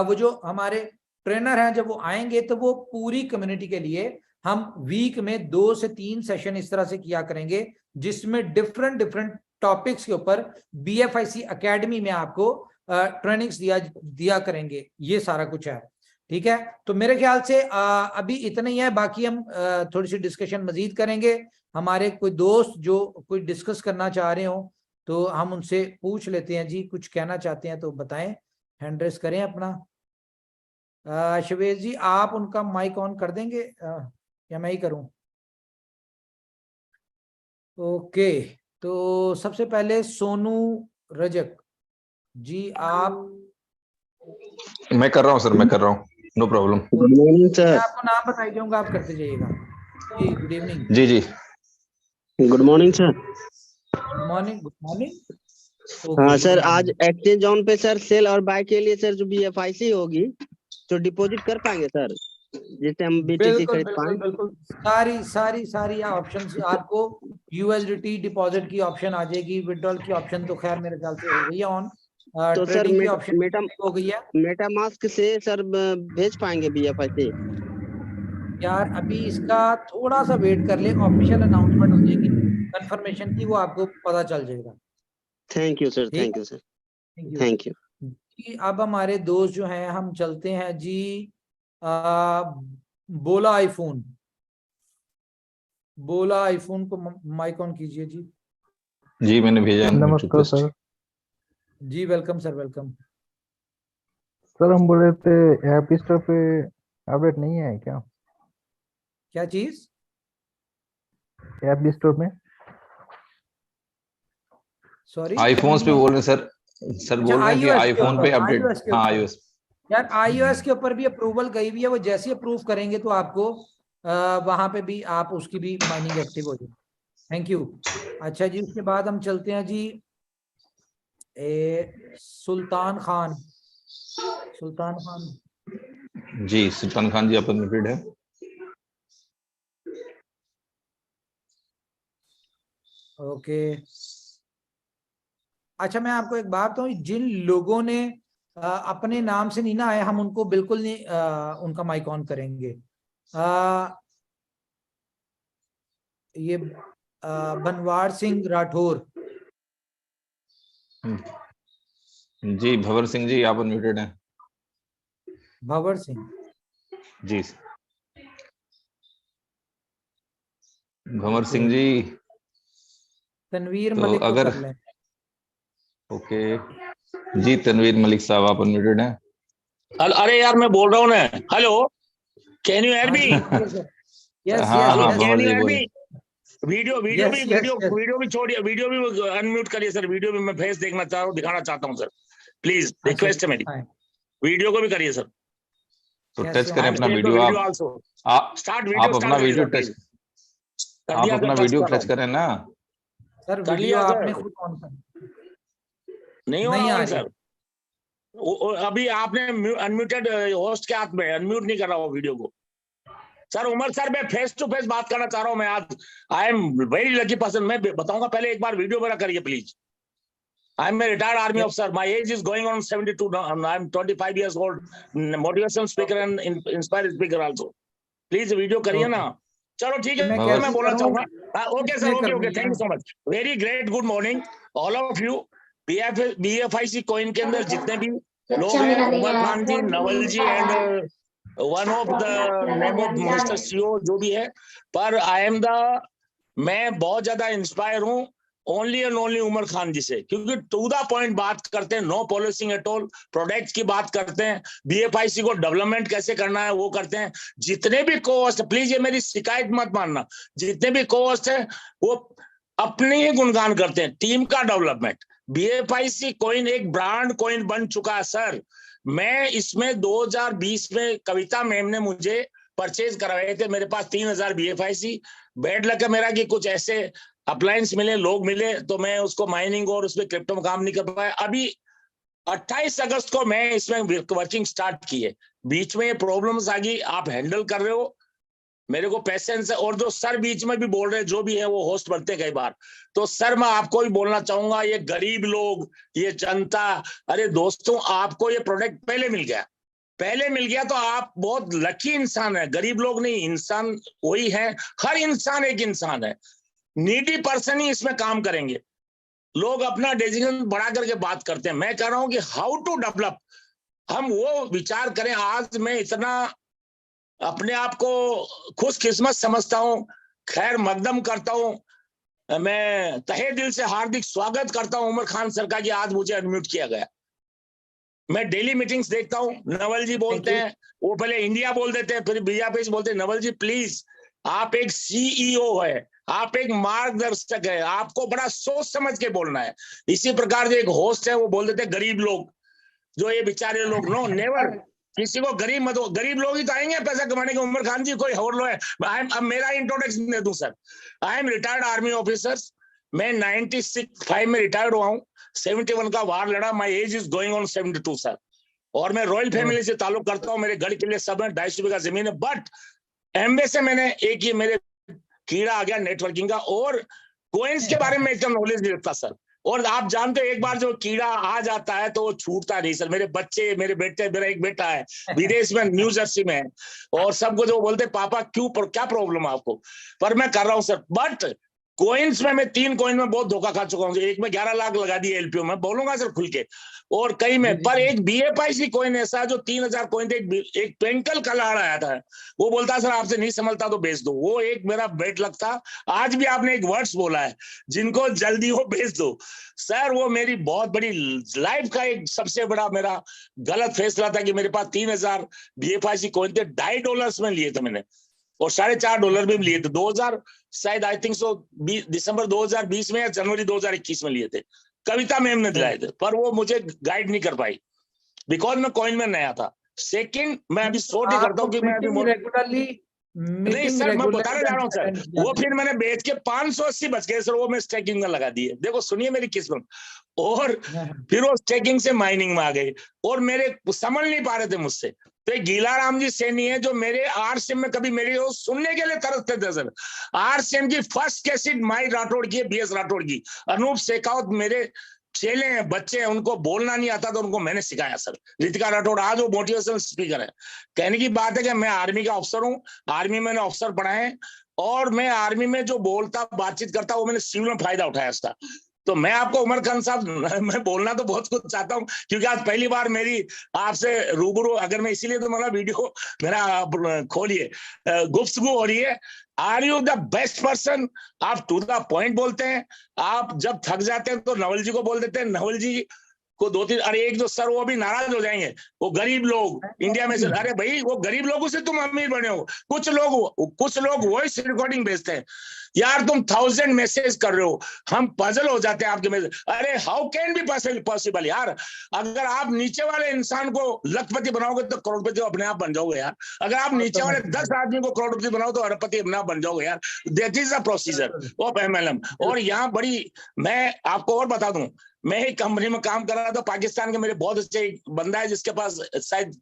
वो जो हमारे ट्रेनर हैं जब वो आएंगे तो वो पूरी कम्युनिटी के लिए हम वीक में 2 से 3 सेशन इस तरह से किया करेंगे, जिसमें डिफरेंट टॉपिक्स के ऊपर BFIC एकेडमी में आपको ट्रेनिंग्स दिया करेंगे। ये सारा कुछ है, ठीक है। तो मेरे ख्याल से अभी इतना ही है, बाकी हम थोड़ी सी डिस्कशन मजीद करेंगे। हमारे कोई दोस्त जो कोई डिस्कस करना चाह रहे हो तो हम उनसे पूछ लेते हैं। जी कुछ कहना चाहते हैं तो बताएं, हैंड रेस करें अपना। शिवेश जी आप उनका माइक ऑन कर देंगे या मैं ही करूं? ओके, तो सबसे पहले सोनू रजक जी, आप। मैं कर रहा हूँ सर, मैं कर रहा हूँ, नो प्रॉब्लम। गुड मॉर्निंग मैं सर। आपको नाम बताई दूंगा, आप करते जाइएगा। जी गुड इवनिंग। जी जी good morning sir. Good morning, good morning. हाँ सर, आज एक्सचेंज ऑन पे सर सेल और बाय के लिए सर जो BFIC होगी तो डिपॉजिट कर पाएंगे सर, जिससे हम BTC बिल्कुल खरीद बिल्कुल पाएं। बिल्कुल, सारी ऑप्शंस आपको USDT डिपॉजिट की ऑप्शन आ जाएगी, विड्रॉल की ऑप्शन तो खैर मेरे ख्याल से हो गई है ऑन, तो सर ट्रेडिंग की ऑप्शन हो गई है। मेटामास्क से सर भेज पाएंगे BFIC? यार अभी इसका थोड़ा सा वेट कर ले, ऑफिशियल अनाउंसमेंट हो जाएगी कंफर्मेशन की, वो आपको पता चल जाएगा। Thank you sir, thank you sir, thank you. अब हमारे दोस्त जो हैं हम चलते हैं जी बोला आईफोन, बोला आईफोन को माइक ऑन कीजिए जी। जी मैंने भेजा। नमस्कार सर। जी वेलकम सर, वेलकम। सर हम बोल रहे थे ऐप स्टोर पे अपडेट नहीं है क्या? क्या चीज? ऐप स्टोर में सॉरी आईफोन्स पे बोल रहे हैं सर। सर बोल रहे हैं कि आईफोन पे अपडेट। हाँ iOS। यार iOS के ऊपर भी अप्रूवल गई हुई है, वो जैसे अप्रूव करेंगे तो आपको वहां पे भी आप उसकी भी माइनिंग एक्टिव हो जाएगी। Thank you. अच्छा जी, उसके बाद हम चलते हैं जी सुल्तान खान। सुल्तान खान जी, सुल्तान खान जी आप अनम्यूटेड है। ओके। अच्छा मैं आपको एक बात बताऊं, जिन लोगों ने अपने नाम से नहीं ना आए, हम उनको बिल्कुल नहीं उनका माइक ऑन करेंगे। ये बनवार सिंह राठौर। जी भंवर सिंह जी आप अनम्यूटेड हैं। भंवर सिंह जी भंवर सिंह जी। तनवीर तो मलिक को अगर कर लें। ओके जी, तनवीर मलिक साहब आप अनम्यूटेड हैं। अरे यार मैं बोल रहा हूँ ना, hello, can you hear me? Yes हाँ हाँ यस भंवर जी बोलिए। वीडियो भी छोड़िए, वीडियो भी अनम्यूट करिए सर। वीडियो भी मैं फेस देखना चाह रहा हूँ, दिखाना चाहता हूँ सर, प्लीज रिक्वेस्ट है मेरी। वीडियो को भी करिए सर। तो टच करें अपना वीडियो। आप अपना वीडियो टच, आप अपना वीडियो टच करें ना सर। वीडियो आपने खुद ऑन कर, नहीं हो रहा सर। अभी आपने अनम्यूटेड होस्ट के हाथ में, अनम्यूट नहीं कर रहा वो वीडियो को। सर उमर सर, मैं फेस टू फेस बात करना चाह रहा हूँ मैं आज। I am very lucky person. मैं बताऊंगा, पहले एक बार वीडियो मेरा करिए please. I am a retired army officer. My age is going on 72 now. I am 25 years old, motivational speaker and inspire speaker also. Please video करिए ना। चलो ठीक है, मैं बोलना चाहूंगा। Okay sir, okay, thank you so much. Very great, good morning all of you. BFIC coin के अंदर जितने भी लोग हैं, Umar Khan ji, Naval ji and one of the name of mister CEO जो भी है, पर आई एम द, मैं बहुत ज्यादा इंस्पायर हूँ only and only Umar Khan ji से, क्योंकि टू द पॉइंट बात करते हैं, no polishing at all, products की बात करते हैं, बीएफआईसी को डेवलपमेंट कैसे करना है वो करते हैं। जितने भी कोस्ट, प्लीज ये मेरी शिकायत मत मानना, जितने भी कोस्ट है वो अपने ही गुणगान करते हैं, टीम का डेवलपमेंट। बीएफआईसी कॉइन एक ब्रांड कॉइन बन चुका है सर। मैं इसमें 2020 में कविता मैम ने मुझे परचेज करवाए थे, मेरे पास 3000 बीएफआईसी। बैड लक है मेरा कि कुछ ऐसे अप्लायंस मिले, लोग मिले, तो मैं उसको माइनिंग और उसमें क्रिप्टो में काम नहीं कर पाया। अभी 28 अगस्त को मैं इसमें वर्किंग स्टार्ट की है, बीच में ये प्रॉब्लम्स आ गई, आप हैंडल कर रहे हो, मेरे को पेशेंस है। और जो सर बीच में भी बोल रहे हैं, जो भी है वो होस्ट बनते कई बार, तो सर मैं आपको भी बोलना चाहूंगा, ये गरीब लोग, ये जनता, अरे दोस्तों आपको ये प्रोडक्ट पहले मिल गया तो आप बहुत लकी इंसान है। गरीब लोग नहीं, इंसान वही है, हर इंसान एक इंसान है, नीडी पर्सन ही इसमें काम करेंगे। लोग अपना डेजिग्नेशन बढ़ा करके बात करते हैं, मैं कह रहा हूं कि हाउ टू डेवलप, हम वो विचार करें। आज मैं इतना अपने आप को खुशकिस्मत समझता हूं, खैर मकदम करता हूं, मैं तहे दिल से हार्दिक स्वागत करता हूं उमर खान सर का कि आज मुझे अनम्यूट किया गया। मैं डेली मीटिंग्स देखता हूं, नवल जी बोलते हैं, वो पहले इंडिया बोल देते हैं, फिर बीजेपी बोलते हैं। नवल जी प्लीज, आप एक सीईओ है, आप एक मार्गदर्शक है, आपको बड़ा सोच समझ के बोलना है। इसी प्रकार जो एक होस्ट है वो बोल देते हैं गरीब लोग, जो ये बेचारे लोग, नो नेवर, किसी को गरीब मत हो, गरीब लोग ही तो आएंगे पैसा कमाने के। उमर खान जी कोई और लो है। अब मेरा इंट्रोडक्शन दे दूं sir, I am retired army officers, मैं 96 में रिटायर्ड हुआ हूँ, 71 का वार लड़ा, my age is going on 72 sir, और मैं रॉयल फैमिली से ताल्लुक करता हूँ, मेरे घर के लिए सब है, 250 बीघा जमीन है। बट एमबे से मैंने एक ही मेरे कीड़ा आ गया नेटवर्किंग का, और कोइंस के बारे में इतना नॉलेज नहीं रखता सर। और आप जानते हो एक बार जो कीड़ा आ जाता है तो वो छूटता नहीं सर। मेरे बच्चे, मेरे बेटे, मेरा एक बेटा है विदेश में, न्यू जर्सी में है, और सबको जो बोलते पापा क्यों, क्या प्रॉब्लम है आपको, पर मैं कर रहा हूं सर। बट कोइंस में मैं 3 कॉइन में बहुत धोखा खा चुका हूं, एक में 11 लाख लगा दिए एलपीओ में, बोलूंगा सर खुल के, और कई में। पर एक बीएफआईसी कॉइन ऐसा जो 3000 कॉइन थे, एक ट्विंकल कलाड़ आया था, वो बोलता सर आपसे नहीं संभलता तो बेच दो, वो एक मेरा बेड लक था। आज भी आपने एक वर्ड्स बोला है, जिनको जल्दी हो बेच दो सर, वो मेरी बहुत बड़ी लाइफ का एक सबसे बड़ा मेरा गलत फैसला था कि मेरे पास 3000 बीएफआईसी कॉइन थे, $2.5 में लिए थे मैंने, और $4.5 में लिए थे, 2000 शायद आई थिंक सो दिसंबर 2020 में या जनवरी 2021 में लिए थे, कविता मैम ने दिलाए थे, पर वो मुझे गाइड नहीं कर पाई बिकॉज मैं कॉइन में नया था। सेकंड, मैं अभी सोच ही करता हूँ कि मैं अभी रेगुलरली नहीं सर, मैं बताने जा रहा हूँ सर, वो फिर मैंने बेच के 580 बच गए सर, वो मैं स्टेकिंग में लगा दिए। देखो सुनिए मेरी किस्मत, और फिर वो स्टेकिंग से माइनिंग में आ गई, और मेरे समझ नहीं पा रहे थे मुझसे। तो एक गीला राम जी सैनी है जो मेरे आरसीएम में कभी मेरी वो सुनने के लिए तरसते थे सर। आरसीएम की फर्स्ट कैसेट माई राठौड़ की, बीएस राठौड़ की, अनूप शेखावत मेरे चेले हैं, बच्चे हैं, उनको बोलना नहीं आता तो उनको मैंने सिखाया सर। रितिका राठौड़ आज वो मोटिवेशनल स्पीकर है। कहने की बात है कि मैं आर्मी का अफसर हूँ, आर्मी मैंने अफसर पढ़ाए, और मैं आर्मी में जो बोलता बातचीत करता वो मैंने सिविल में फायदा उठाया उसका। तो मैं आपको उमर खान साहब, मैं बोलना तो बहुत कुछ चाहता हूँ, क्योंकि आज पहली बार मेरी आपसे रूबरू, अगर मैं इसीलिए तो मेरा वीडियो मेरा खोलिए, गुफ्तगू हो रही है। Are you the best person? आप टू द पॉइंट बोलते हैं, आप जब थक जाते हैं तो नवल जी को बोल देते हैं, नवल जी को 2-3, अरे एक जो सर वो भी नाराज हो जाएंगे, वो गरीब लोग इंडिया में से, अरे भाई वो गरीब लोगों से तुम अमीर बने हो। कुछ लोग वॉइस रिकॉर्डिंग भेजते हैं, यार तुम 1000 मैसेज कर रहे हो, हम पजल हो जाते हैं आपके मैसेज। अरे हाउ कैन बी पॉसिबल यार, अगर आप नीचे वाले इंसान को लखपति बनाओगे तो करोड़पति अपने आप बन जाओगे यार। अगर आप नीचे वाले 10 आदमी को करोड़पति बनाओ तो अरबपति अपने आप बन जाओगे यार। That is the procedure of MLM. और यहाँ बड़ी, मैं आपको और बता दूं, मैं एक कंपनी में काम कर रहा था, पाकिस्तान के मेरे बहुत अच्छे बंदा है जिसके पास शायद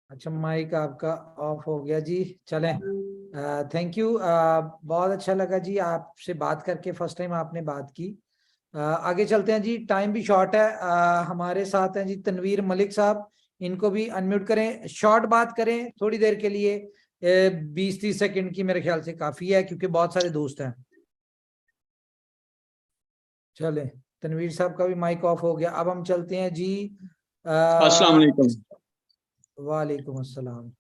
अच्छा माइक आपका ऑफ हो गया जी, चलें। थैंक यू, बहुत अच्छा लगा जी आपसे बात करके, फर्स्ट टाइम आपने बात की। आगे चलते हैं जी, टाइम भी शॉर्ट है। हमारे साथ हैं जी तनवीर मलिक साहब, इनको भी अनम्यूट करें, शॉर्ट बात करें थोड़ी देर के लिए, 20-30 सेकंड की मेरे ख्याल से काफी है, क्योंकि बहुत सारे दोस्त हैं। चलें, तनवीर साहब का भी माइक ऑफ हो गया। अब हम चलते हैं जी, अस्सलाम वालेकुम। वालेकुम अस्सलाम।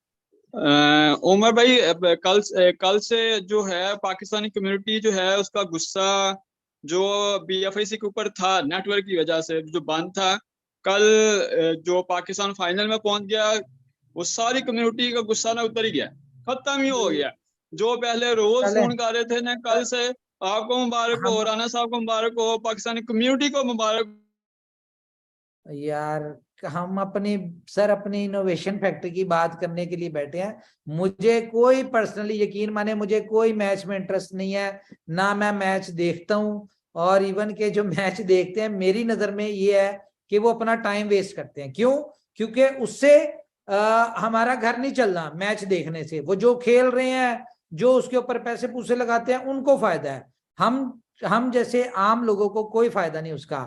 उमर भाई, कल से जो है पाकिस्तानी कम्युनिटी जो है उसका गुस्सा जो बीएफआईसी के ऊपर था नेटवर्क की वजह से जो बंद था, कल जो पाकिस्तान फाइनल में पहुंच गया वो सारी कम्युनिटी का गुस्सा ना उतर ही गया, खत्म ही हो गया। जो पहले रोज चले फोन कर रहे थे ना, कल से आपको मुबारक हो, हम राना साहब को मुबारक हो, पाकिस्तानी कम्युनिटी को मुबारक। यार हम अपनी सर अपनी इनोवेशन फैक्ट्री की बात करने के लिए बैठे हैं। मुझे कोई पर्सनली यकीन माने मुझे कोई मैच में इंटरेस्ट नहीं है, ना मैं मैच देखता हूँ। और इवन के जो मैच देखते हैं मेरी नजर में ये है कि वो अपना टाइम वेस्ट करते हैं। क्यों? क्योंकि उससे हमारा घर नहीं चलना मैच देखने से। वो जो खेल रहे हैं, जो उसके ऊपर पैसे पूसे लगाते हैं, उनको फायदा है। हम जैसे आम लोगों को कोई फायदा नहीं उसका।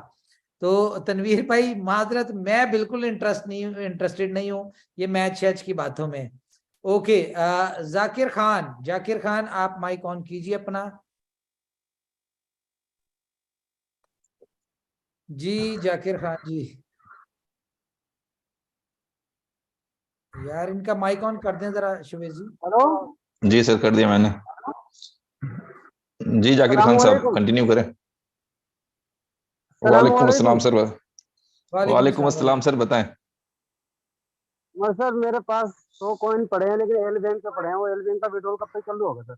तो तनवीर भाई माजरत, मैं बिल्कुल इंटरेस्टेड नहीं हूँ ये मैच शैच की बातों में। ओके, जाकिर खान आप माइक ऑन कीजिए अपना। जी जाकिर खान जी, यार इनका माइक ऑन कर दें जरा शिवेश जी। हेलो, जी सर, कर दिया मैंने। जी जाकिर खान साहब कंटिन्यू करें। वालेकुम अस्सलाम सर। वालेकुम अस्सलाम सर, बताएं। सर मेरे पास 100 कॉइन पड़े हैं, लेकिन एल बैंक पे पड़े हैं। वो एल बैंक का विड्रॉल कब तक चालू होगा सर?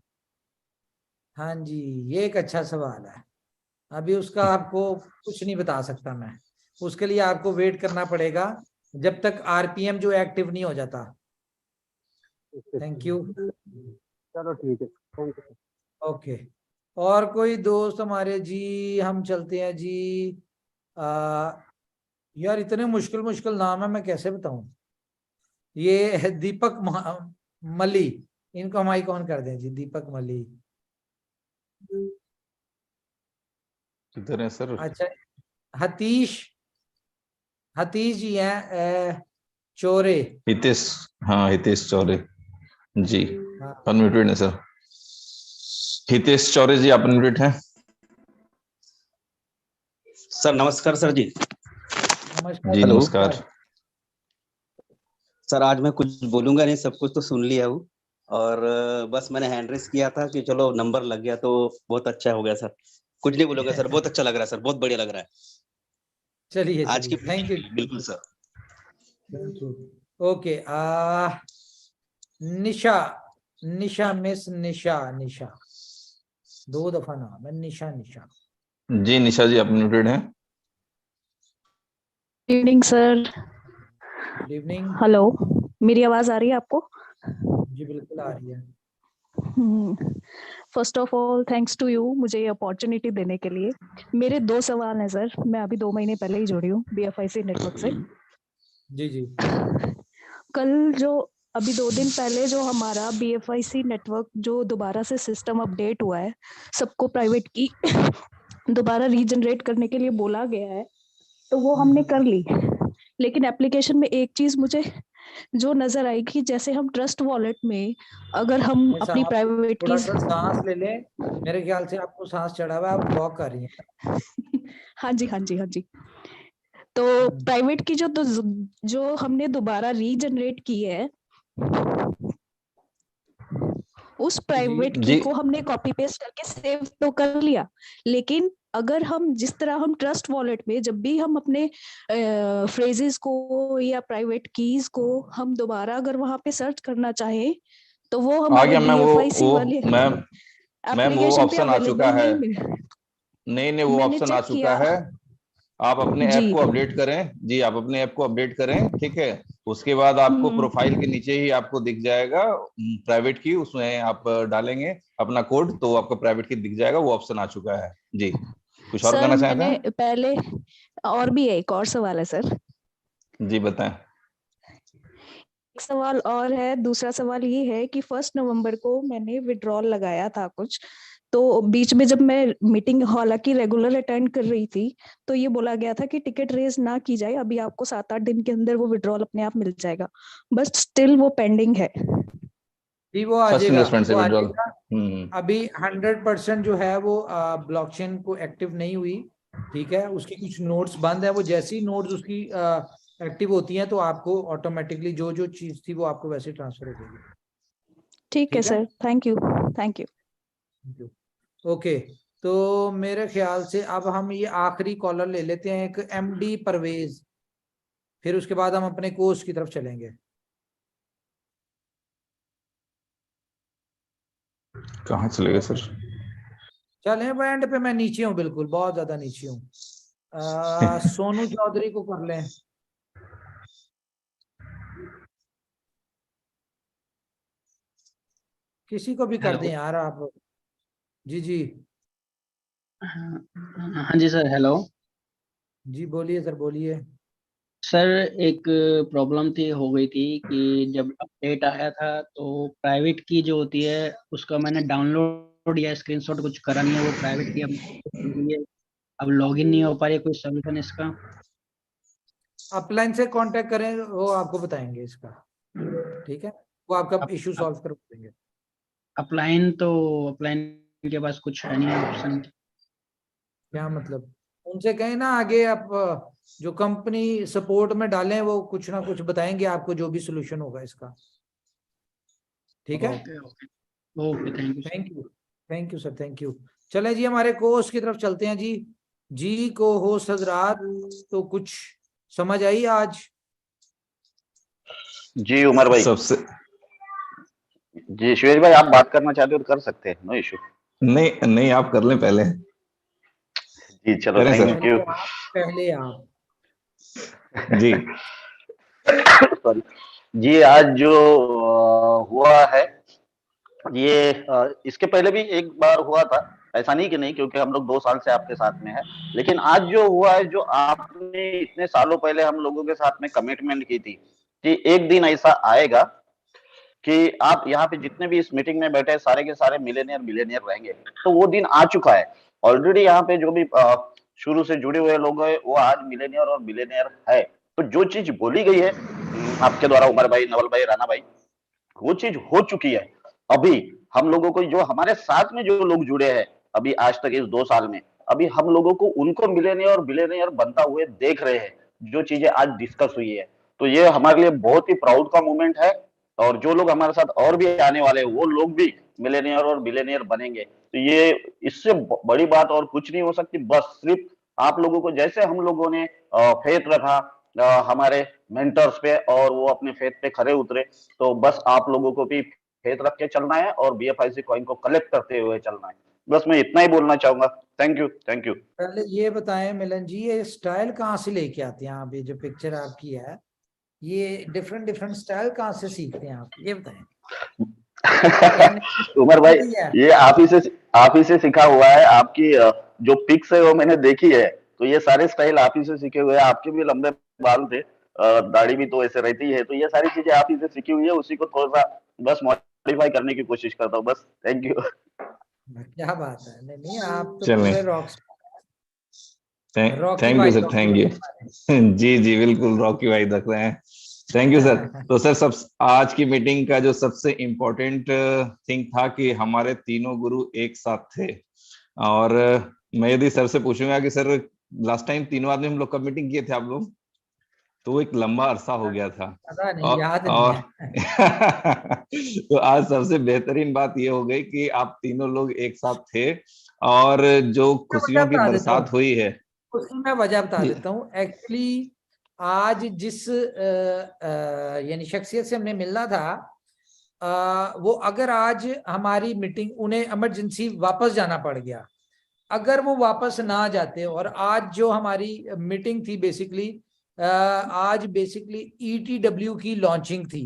हाँ जी, ये एक अच्छा सवाल है। अभी उसका आपको कुछ नहीं बता सकता मैं। उसके लिए आपको वेट करना पड़ेगा जब तक आरपीएम जो एक्टिव नहीं हो जाता। Thank you. चलो ठीक है, थैंक यू। ओके, और कोई दोस्त हमारे जी? हम चलते हैं जी। यार इतने मुश्किल मुश्किल नाम है, मैं कैसे बताऊं। ये है दीपक मली, इनको माइक ऑन कर दें जी। दीपक मली, किधर है सर? अच्छा। हतीश जी हैं चोरे। हितेश, हाँ हितेश चौरे जी, हाँ अनम्यूटेड है सर। हितेश चौरे जी, आप अनम्यूटेड हैं। सर नमस्कार सर जी। नमस्कार जी नमस्कार। सर आज मैं कुछ बोलूंगा नहीं, सब कुछ तो सुन लिया हूँ। और बस मैंने हैंड रेस किया था कि चलो नंबर लग गया तो बहुत अच्छा हो गया सर। कुछ नहीं बोलूंगा सर, बहुत अच्छा लग रहा है सर, बहुत बढ़िया लग रहा है चलिए आज की थैंक यू। बिल्कुल सर। Thank you. Okay, Nisha miss Nisha, 2 दफा नाम है निशा। जी निशा जी, आप अनम्यूटेड हैं। Good evening sir. Good evening. Hello, मेरी आवाज आ रही है आपको? जी बिल्कुल आ रही है। First of all thanks to you मुझे ये अपॉर्चुनिटी देने के लिए। मेरे 2 सवाल हैं सर। मैं अभी 2 महीने पहले ही जुड़ी हूँ बीएफआईसी नेटवर्क से। जी कल जो अभी 2 दिन पहले जो हमारा बीएफआईसी नेटवर्क जो दोबारा से सिस्टम अपडेट हुआ है, सबको प्राइवेट की दोबारा रीजनरेट करने के लिए बोला गया है, तो वो हमने कर ली। लेकिन एप्लीकेशन में एक चीज मुझे जो नजर आई कि जैसे हम ट्रस्ट वॉलेट में अगर हम अपनी प्राइवेट थोड़ा कीज सा सांस ले लें, मेरे ख्याल से आपको सांस चढ़ा हुआ है, आप वॉक कर रही हैं। हाँ जी। तो प्राइवेट की जो हमने दोबारा रीजनरेट की है, उस प्राइवेट की को हमने कॉपी पेस्ट करके सेव तो कर लिया, लेकिन अगर हम जिस तरह हम ट्रस्ट वॉलेट में जब भी हम अपने फ्रेजेस को या प्राइवेट कीज को हम दोबारा अगर वहां पे सर्च करना चाहें तो वो हमारे बीएफआईसी वाले मैम वो ऑप्शन आ चुका है। नहीं वो ऑप्शन आ चुका है। आप अपने ऐप को अपडेट करें जी, आप अपने ऐप को अपडेट करें, ठीक है। उसके बाद आपको प्रोफाइल के नीचे ही आपको दिख जाएगा प्राइवेट की, उसमें आप डालेंगे अपना कोड तो आपको प्राइवेट की दिख जाएगा। वो ऑप्शन आ चुका है जी। कुछ और कहना चाहते हैं? पहले और भी है, एक और सवाल है सर। जी बताएं। एक सवाल और है। दूसरा सवाल ये है कि 1 नवंबर को मैंने विड्रॉल लगाया था कुछ, तो बीच में जब मैं मीटिंग हालांकि रेगुलर अटेंड कर रही थी तो ये बोला गया था कि टिकट रेज ना की जाए, अभी आपको 7-8 दिन के अंदर वो विड्रॉल अपने आप मिल जाएगा, बट स्टिल वो पेंडिंग है। जी वो आ जाएगा। अभी 100% जो है वो ब्लॉकचेन को एक्टिव नहीं हुई, ठीक है। उसकी कुछ नोड्स बंद है, वो जैसी नोड्स उसकी एक्टिव होती हैं तो आपको ऑटोमेटिकली जो चीज थी वो आपको वैसे ट्रांसफर हो जाएगी। ठीक है sir, thank you, thank you. Okay, तो मेरे ख्याल से अब हम ये आखिरी कॉलर ले लेते हैं, एक एमडी परवेज, फिर उसके बाद हम अपने कोर्स की तरफ चलेंगे। कहाँ चले गए सर? चलें बैंड पे, मैं नीचे हूँ, बिल्कुल बहुत ज्यादा नीचे हूँ। सोनू चौधरी को कर लें। किसी को भी कर दें यार आप। जी जी हाँ जी सर, हेलो जी, बोलिए सर, बोलिए। सर। एक प्रॉब्लम थी, हो गई थी कि जब अपडेट आया था तो प्राइवेट की जो होती है उसका मैंने डाउनलोड या स्क्रीनशॉट कुछ करा नहीं है, वो प्राइवेट की अब लॉगिन नहीं हो पा रही है। कोई सोल्यूशन इसका? अपलाइन से कांटेक्ट करें, वो आपको बताएंगे इसका, ठीक है, वो आपका इशू सॉल्व कर देंगे। अपलाइन के पास कुछ है नहीं ऑप्शन। क्या मतलब? उनसे कहें ना आगे आप जो कंपनी सपोर्ट में डालें, वो कुछ ना कुछ बताएंगे आपको, जो भी सोल्यूशन होगा इसका, ठीक है। Okay okay okay, thank you. Thank you, thank you sir, thank you. चलें जी, हमारे कोर्स की तरफ चलते हैं जी। जी को होस्ट हजरात, तो कुछ समझ आई आज? जी उमर भाई, सबसे जी सुरेश भाई, आप बात करना चाहते हो तो कर सकते हैं, नो इशू। नहीं नहीं, आप कर लें पहले। जी चलो, थैंक यू। पहले आप जी सॉरी जी, आज जो हुआ है ये इसके पहले भी एक बार हुआ था, ऐसा नहीं कि नहीं, क्योंकि हम लोग 2 साल से आपके साथ में है। लेकिन आज जो हुआ है, जो आपने इतने सालों पहले हम लोगों के साथ में कमिटमेंट की थी कि एक दिन ऐसा आएगा कि आप यहाँ पे जितने भी इस मीटिंग में बैठे सारे के सारे मिलेनियर रहेंगे, तो वो दिन आ चुका है। ऑलरेडी यहाँ पे जो भी शुरू से जुड़े हुए लोग हैं वो आज मिलेनियर और बिलेनियर है। तो जो चीज बोली गई है आपके द्वारा, उमर भाई, नवल भाई, राणा भाई, वो चीज हो चुकी है। अभी हम लोगों को, जो हमारे साथ में जो लोग जुड़े हैं अभी आज तक इस 2 साल में, अभी हम लोगों को उनको मिलेनियर और बिलेनियर बनता हुए देख रहे हैं, जो चीजें आज डिस्कस हुई है। तो ये हमारे लिए बहुत ही प्राउड का मोमेंट है। और जो लोग हमारे साथ और भी आने वाले हैं, वो लोग भी मिलेनियर और बिलेनियर बनेंगे। तो ये इससे बड़ी बात और कुछ नहीं हो सकती। बस सिर्फ आप लोगों को, जैसे हम लोगों ने फेथ रखा हमारे मेंटर्स पे और वो अपने फेथ पे खरे उतरे, तो बस आप लोगों को भी फेथ रख के चलना है और BFIC कॉइन को कलेक्ट करते हुए चलना है। बस मैं इतना ही बोलना चाहूंगा। Thank you, thank you. पहले ये बताएं मिलन जी, ये स्टाइल कहाँ से लेके आते हैं आप? ये जो पिक्चर आपकी है, ये डिफरेंट स्टाइल कहाँ से सीखते हैं आप, ये बताएं। उमर भाई, ये आप ही से सीखा हुआ है। आपकी जो पिक्स है वो मैंने देखी है, तो ये सारे स्टाइल आप ही से सीखे हुए हैं। आपके भी लंबे बाल थे, दाढ़ी भी तो ऐसे रहती है, तो ये सारी चीजें आप ही से सीखी हुई है। उसी को थोड़ा सा बस मॉडिफाई करने की कोशिश करता हूँ बस। Thank you. क्या बात है, नहीं आप तो चलें। पूरे rock thank you sir, thank you. जी जी बिल्कुल, रॉकी भाई रख रहे हैं। Thank you sir. तो सर, सब आज की मीटिंग का जो सबसे इम्पोर्टेंट थिंग था कि हमारे तीनों गुरु एक साथ थे। और मैं यदि सर से पूछूंगा कि सर लास्ट टाइम तीनों आदमी हम लोग कब मीटिंग किए थे आप लोग, तो एक लंबा अरसा हो गया था। पता नहीं, याद नहीं है। तो आज सबसे बेहतरीन बात ये हो गई कि आप तीनों लोग एक साथ थे और जो खुशियों की बरसात हुई है, उसकी मैं वजह बता देता हूँ। एक्चुअली आज जिस यानी शख्सियत से हमने मिलना था, वो अगर आज हमारी मीटिंग, उन्हें इमरजेंसी वापस जाना पड़ गया, अगर वो वापस ना जाते, और आज जो हमारी मीटिंग थी बेसिकली, आज बेसिकली ETW की लॉन्चिंग थी,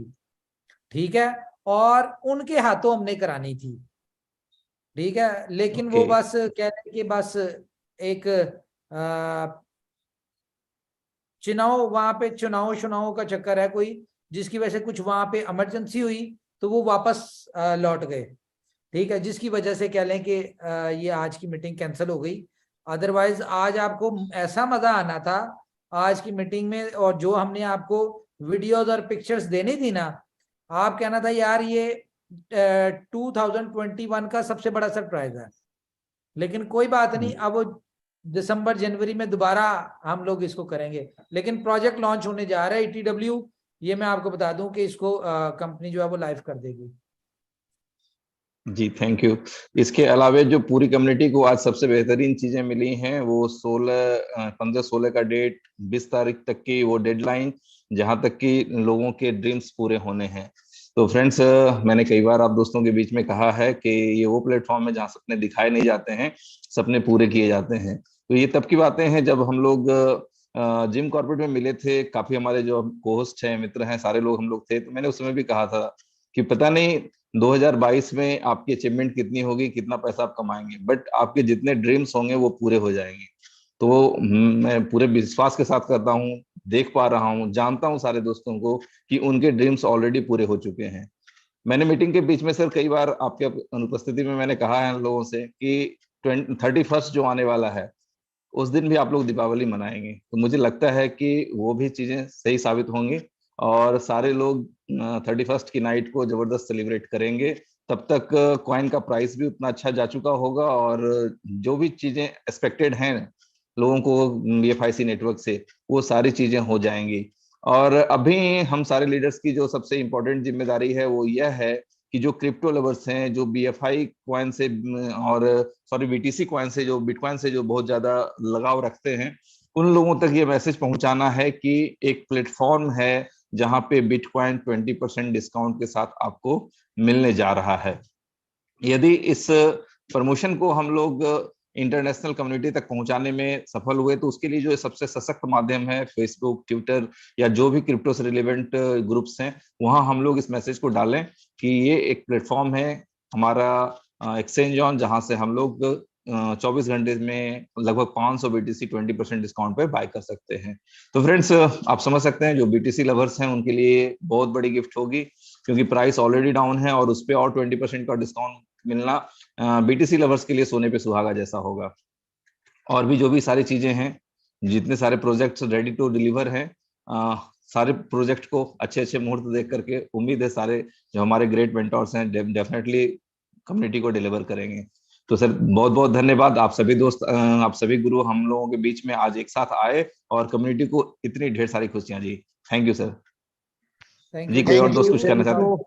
ठीक है, और उनके हाथों हमने करानी थी, ठीक है। लेकिन वो बस कह रहे कि बस एक चुनाव, वहां पे चुनाव का चक्कर है कोई, जिसकी वजह से कुछ वहां पे इमरजेंसी हुई, तो वो वापस लौट गए, ठीक है, जिसकी वजह से कह लें कि ये आज की मीटिंग कैंसिल हो गई। अदरवाइज आज आपको ऐसा मजा आना था आज की मीटिंग में, और जो हमने आपको वीडियोस और पिक्चर्स देनी थी ना, आप कहना था यार ये 2021 का सबसे बड़ा सरप्राइज है। लेकिन कोई बात नहीं, अब दिसंबर जनवरी में दोबारा हम लोग इसको करेंगे। लेकिन प्रोजेक्ट लॉन्च होने जा रहा है ETW, ये मैं आपको बता दूं कि इसको कंपनी जो है वो लाइव कर देगी। जी, थैंक यू। इसके अलावा जो पूरी कम्युनिटी को आज सबसे बेहतरीन चीजें मिली हैं वो 15-16 का डेट, 20 तारीख तक की वो डेडलाइन, जहां तक कि लोगों के ड्रीम्स पूरे होने हैं। तो फ्रेंड्स, मैंने कई बार आप दोस्तों के बीच में कहा है कि ये वो प्लेटफॉर्म है जहां सपने दिखाए नहीं जाते हैं, सपने पूरे किए जाते हैं। तो ये तब की बातें हैं जब हम लोग जिम कॉर्पोरेट में मिले थे। काफी हमारे जो कोहोस्ट हैं, मित्र हैं, सारे लोग हम लोग थे। तो मैंने उस समय भी कहा था कि पता नहीं 2022 में आपकी अचीवमेंट कितनी होगी, कितना पैसा आप कमाएंगे, बट आपके जितने ड्रीम्स होंगे वो पूरे हो जाएंगे। तो मैं पूरे विश्वास के साथ करता हूँ, देख पा रहा हूँ, जानता हूँ सारे दोस्तों को कि उनके ड्रीम्स ऑलरेडी पूरे हो चुके हैं। मैंने मीटिंग के बीच में सर कई बार आपके अनुपस्थिति में मैंने कहा है लोगों से कि 31 जो आने वाला है उस दिन भी आप लोग दीपावली मनाएंगे। तो मुझे लगता है कि वो भी चीजें सही साबित होंगी और सारे लोग 31 की नाइट को जबरदस्त सेलिब्रेट करेंगे। तब तक कॉइन का प्राइस भी उतना अच्छा जा चुका होगा और जो भी चीजें एक्सपेक्टेड हैं लोगों को BFIC नेटवर्क से, वो सारी चीजें हो जाएंगी। और अभी हम सारे लीडर्स की जो सबसे इम्पोर्टेंट जिम्मेदारी है वो यह है कि जो क्रिप्टो लवर्स हैं, जो BFI कॉइन से और सॉरी BTC कॉइन से, जो बिटकॉइन से जो बहुत ज्यादा लगाव रखते हैं, उन लोगों तक ये मैसेज पहुंचाना है कि एक प्लेटफॉर्म है जहां पे बिटकॉइन 20% डिस्काउंट के साथ आपको मिलने जा रहा है। यदि इस प्रमोशन को हम लोग इंटरनेशनल कम्युनिटी तक पहुंचाने में सफल हुए तो उसके लिए जो सबसे सशक्त माध्यम है फेसबुक, ट्विटर या जो भी क्रिप्टो से रिलेवेंट ग्रुप्स हैं, वहां हम लोग इस मैसेज को डालें कि ये एक प्लेटफॉर्म है हमारा एक्सचेंज ऑन, जहां से हम लोग 24 घंटे में लगभग 500 BTC 20% डिस्काउंट पे बाय कर सकते हैं। तो फ्रेंड्स, आप समझ सकते हैं जो BTC लवर्स हैं उनके लिए बहुत बड़ी गिफ्ट होगी, क्योंकि प्राइस ऑलरेडी डाउन है और उस पर और 20% का डिस्काउंट मिलना BTC लवर्स के लिए सोने पे सुहागा जैसा होगा। और भी जो भी सारी चीजें हैं, जितने सारे प्रोजेक्ट्स रेडी टू डिलीवर हैं, सारे प्रोजेक्ट को अच्छे अच्छे मुहूर्त देख करके उम्मीद है सारे जो हमारे ग्रेट मेंटर्स हैं डेफिनेटली कम्युनिटी को डिलीवर करेंगे। तो सर बहुत बहुत धन्यवाद। आप सभी दोस्त, आप सभी गुरु हम लोगों के बीच में आज एक साथ आए और कम्युनिटी को इतनी ढेर सारी खुशियां दी। Thank you sir. जी, कोई और दोस्त कुछ कहना चाहते हैं?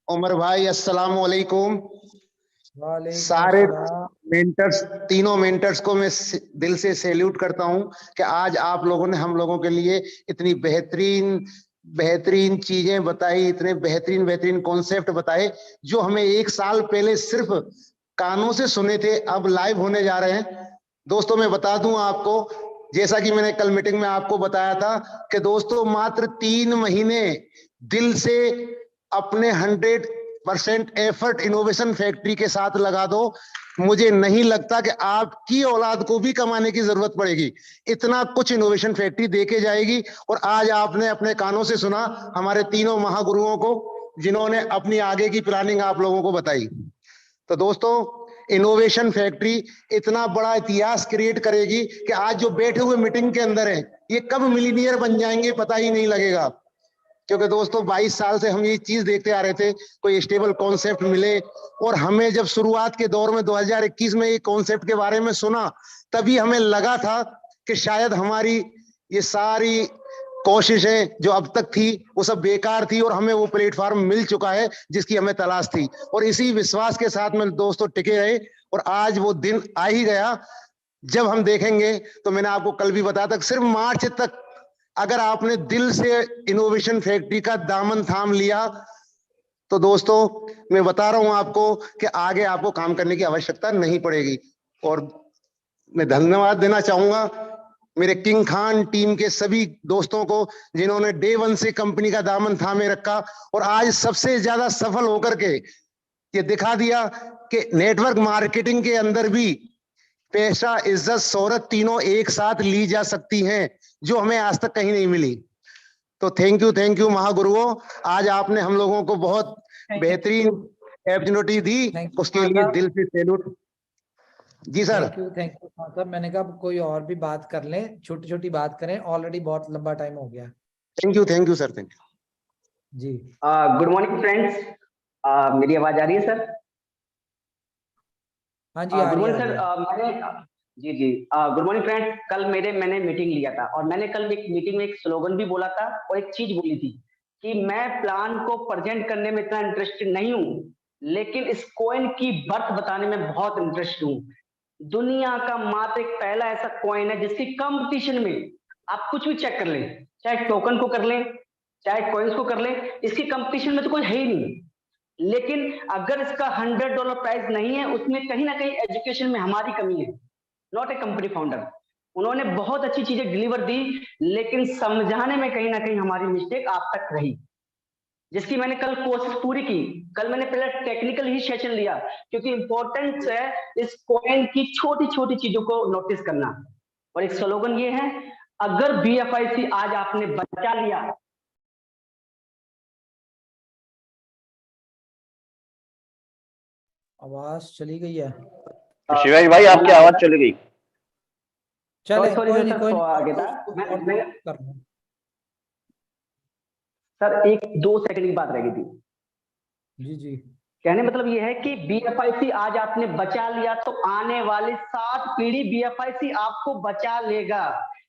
उमर भाई, अस्सलाम वालेकुम। सारे मेंटर्स, तीनों मेंटर्स को मैं दिल से सैल्यूट करता हूं कि आज आप लोगों ने हम लोगों के लिए इतनी बेहतरीन चीजें बताई, इतने बेहतरीन कॉन्सेप्ट बताए जो हमें एक साल पहले सिर्फ कानों से सुने थे, अब लाइव होने जा रहे हैं। दोस्तों मैं बता दूं आपको, जैसा कि मैंने कल मीटिंग में आपको बताया था कि दोस्तों मात्र 3 महीने दिल से अपने 100% एफर्ट इनोवेशन फैक्ट्री के साथ लगा दो, मुझे नहीं लगता कि आपकी औलाद को भी कमाने की जरूरत पड़ेगी। इतना कुछ इनोवेशन फैक्ट्री देके जाएगी। और आज आपने अपने कानों से सुना हमारे तीनों महागुरुओं को, जिन्होंने अपनी आगे की प्लानिंग आप लोगों को बताई। तो दोस्तों, इनोवेशन फैक्ट्री इतना बड़ा इतिहास क्रिएट करेगी कि आज जो बैठे हुए मीटिंग के अंदर है, ये कब मिलीनियर बन जाएंगे पता ही नहीं लगेगा। क्योंकि दोस्तों 22 साल से हम ये चीज देखते आ रहे थे, कोई स्टेबल कॉन्सेप्ट मिले। और हमें जब शुरुआत के दौर में 2021 में ये कॉन्सेप्ट के बारे में सुना, तभी हमें लगा था कि शायद हमारी ये सारी कोशिशें जो अब तक थी वो सब बेकार थी और हमें वो प्लेटफॉर्म मिल चुका है जिसकी हमें तलाश थी। और इसी विश्वास के साथ में दोस्तों टिके रहे और आज वो दिन आ ही गया जब हम देखेंगे। तो मैंने आपको कल भी बताया था, सिर्फ मार्च तक अगर आपने दिल से इनोवेशन फैक्ट्री का दामन थाम लिया तो दोस्तों मैं बता रहा हूं आपको कि आगे आपको काम करने की आवश्यकता नहीं पड़ेगी। और मैं धन्यवाद देना चाहूंगा मेरे किंग खान टीम के सभी दोस्तों को, जिन्होंने डे 1 से कंपनी का दामन थामे रखा और आज सबसे ज्यादा सफल होकर के ये दिखा दिया कि नेटवर्क मार्केटिंग के अंदर भी पैसा, इज्जत, शोहरत तीनों एक साथ ली जा सकती हैं, जो हमें आज तक कहीं नहीं मिली। तो थैंक यू महागुरुओं, आज आपने हम लोगों को बहुत बेहतरीन अपॉर्चुनिटी दी, उसके लिए दिल से सैल्यूट। जी सर। थैंक यू साहब। मैंने कहा कोई और भी बात कर लें, छोटी छोटी बात करें, ऑलरेडी बहुत लंबा टाइम हो गया। Thank you sir, thank you जी। गुड मॉर्निंग फ्रेंड्स, मेरी आवाज आ रही है सर? हाँ जी, आ रही है सर। जी गुड मॉर्निंग फ्रेंड्स। कल मैंने मीटिंग लिया था और मैंने कल एक मीटिंग में एक स्लोगन भी बोला था और एक चीज बोली थी कि मैं प्लान को प्रेजेंट करने में इतना इंटरेस्टेड नहीं हूँ, लेकिन इस कॉइन की बर्थ बताने में बहुत इंटरेस्ट हूँ। दुनिया का मात्र एक पहला ऐसा कॉइन है जिसकी कंपटीशन में आप कुछ भी चेक कर लें, चाहे टोकन को कर लें, चाहे कॉइन्स को कर लें, इसकी कंपटीशन में तो कोई है ही नहीं। लेकिन अगर इसका $100 प्राइस नहीं है, उसमें कहीं ना कहीं एजुकेशन में हमारी कमी है। नॉट ए कंपनी फाउंडर, उन्होंने बहुत अच्छी चीजें डिलीवर दी, लेकिन समझाने में कहीं ना कहीं हमारी मिस्टेक आप तक रही, जिसकी मैंने कल कोशिश पूरी की। कल मैंने पहले टेक्निकल ही सेशन लिया, क्योंकि इंपॉर्टेंस है इस कॉइन की छोटी छोटी चीजों को नोटिस करना। और एक स्लोगन ये है, अगर BFIC आज आपने बचा लिया, आवाज चली गई है शिवाजी भाई आपकी आवाज चली गई। चले सॉरी कोई सर, नहीं कोई तो आगे था सर, एक 2 सेकंड की बात रह गई थी। जी जी, कहने मतलब ये है कि BFIC आज आपने बचा लिया तो आने वाली 7 पीढ़ी BFIC आपको बचा लेगा,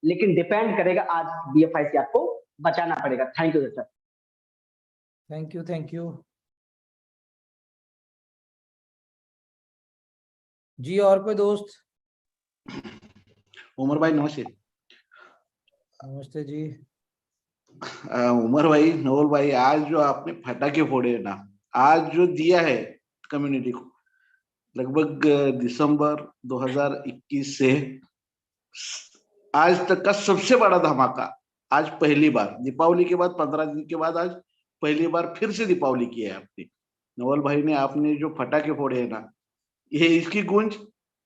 लेकिन डिपेंड करेगा आज BFIC आपको बचाना पड़ेगा। Thank you sir. Thank you thank you जी। और कोई दोस्त? उमर भाई नमस्ते। नमस्ते जी। उमर भाई, नवल भाई, आज जो आपने पटाखे फोड़े ना, आज जो दिया है कम्युनिटी को, लगभग दिसंबर 2021 से आज तक का सबसे बड़ा धमाका। आज पहली बार दीपावली के बाद 15 दिन के बाद आज पहली बार फिर से दीपावली की है आपने। नवल भाई ने आपने जो पटाखे फोड़े हैं ना, ये इसकी गूंज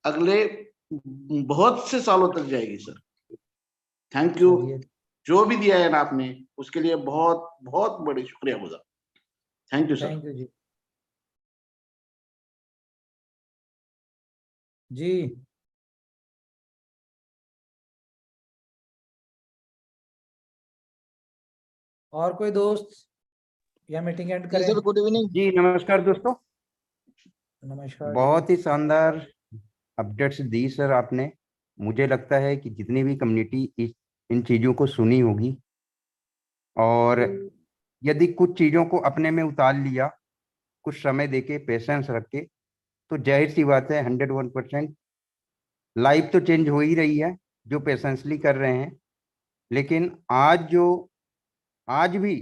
अगले बहुत से सालों तक जाएगी सर। Thank you. जो भी दिया है ना आपने, उसके लिए बहुत बहुत बड़े शुक्रिया गुजार। Thank you sir. Thank you जी। जी और कोई दोस्त या मीटिंग एंड करें? सर गुड इवनिंग जी नमस्कार दोस्तों। नमस्कार बहुत ही शानदार अपडेट्स दी सर आपने। मुझे लगता है कि जितनी भी कम्युनिटी इन चीज़ों को सुनी होगी और यदि कुछ चीज़ों को अपने में उतार लिया, कुछ समय देके पेशेंस रख के, तो जाहिर सी बात है 101% लाइफ तो चेंज हो ही रही है जो पेशेंसली कर रहे हैं। लेकिन आज भी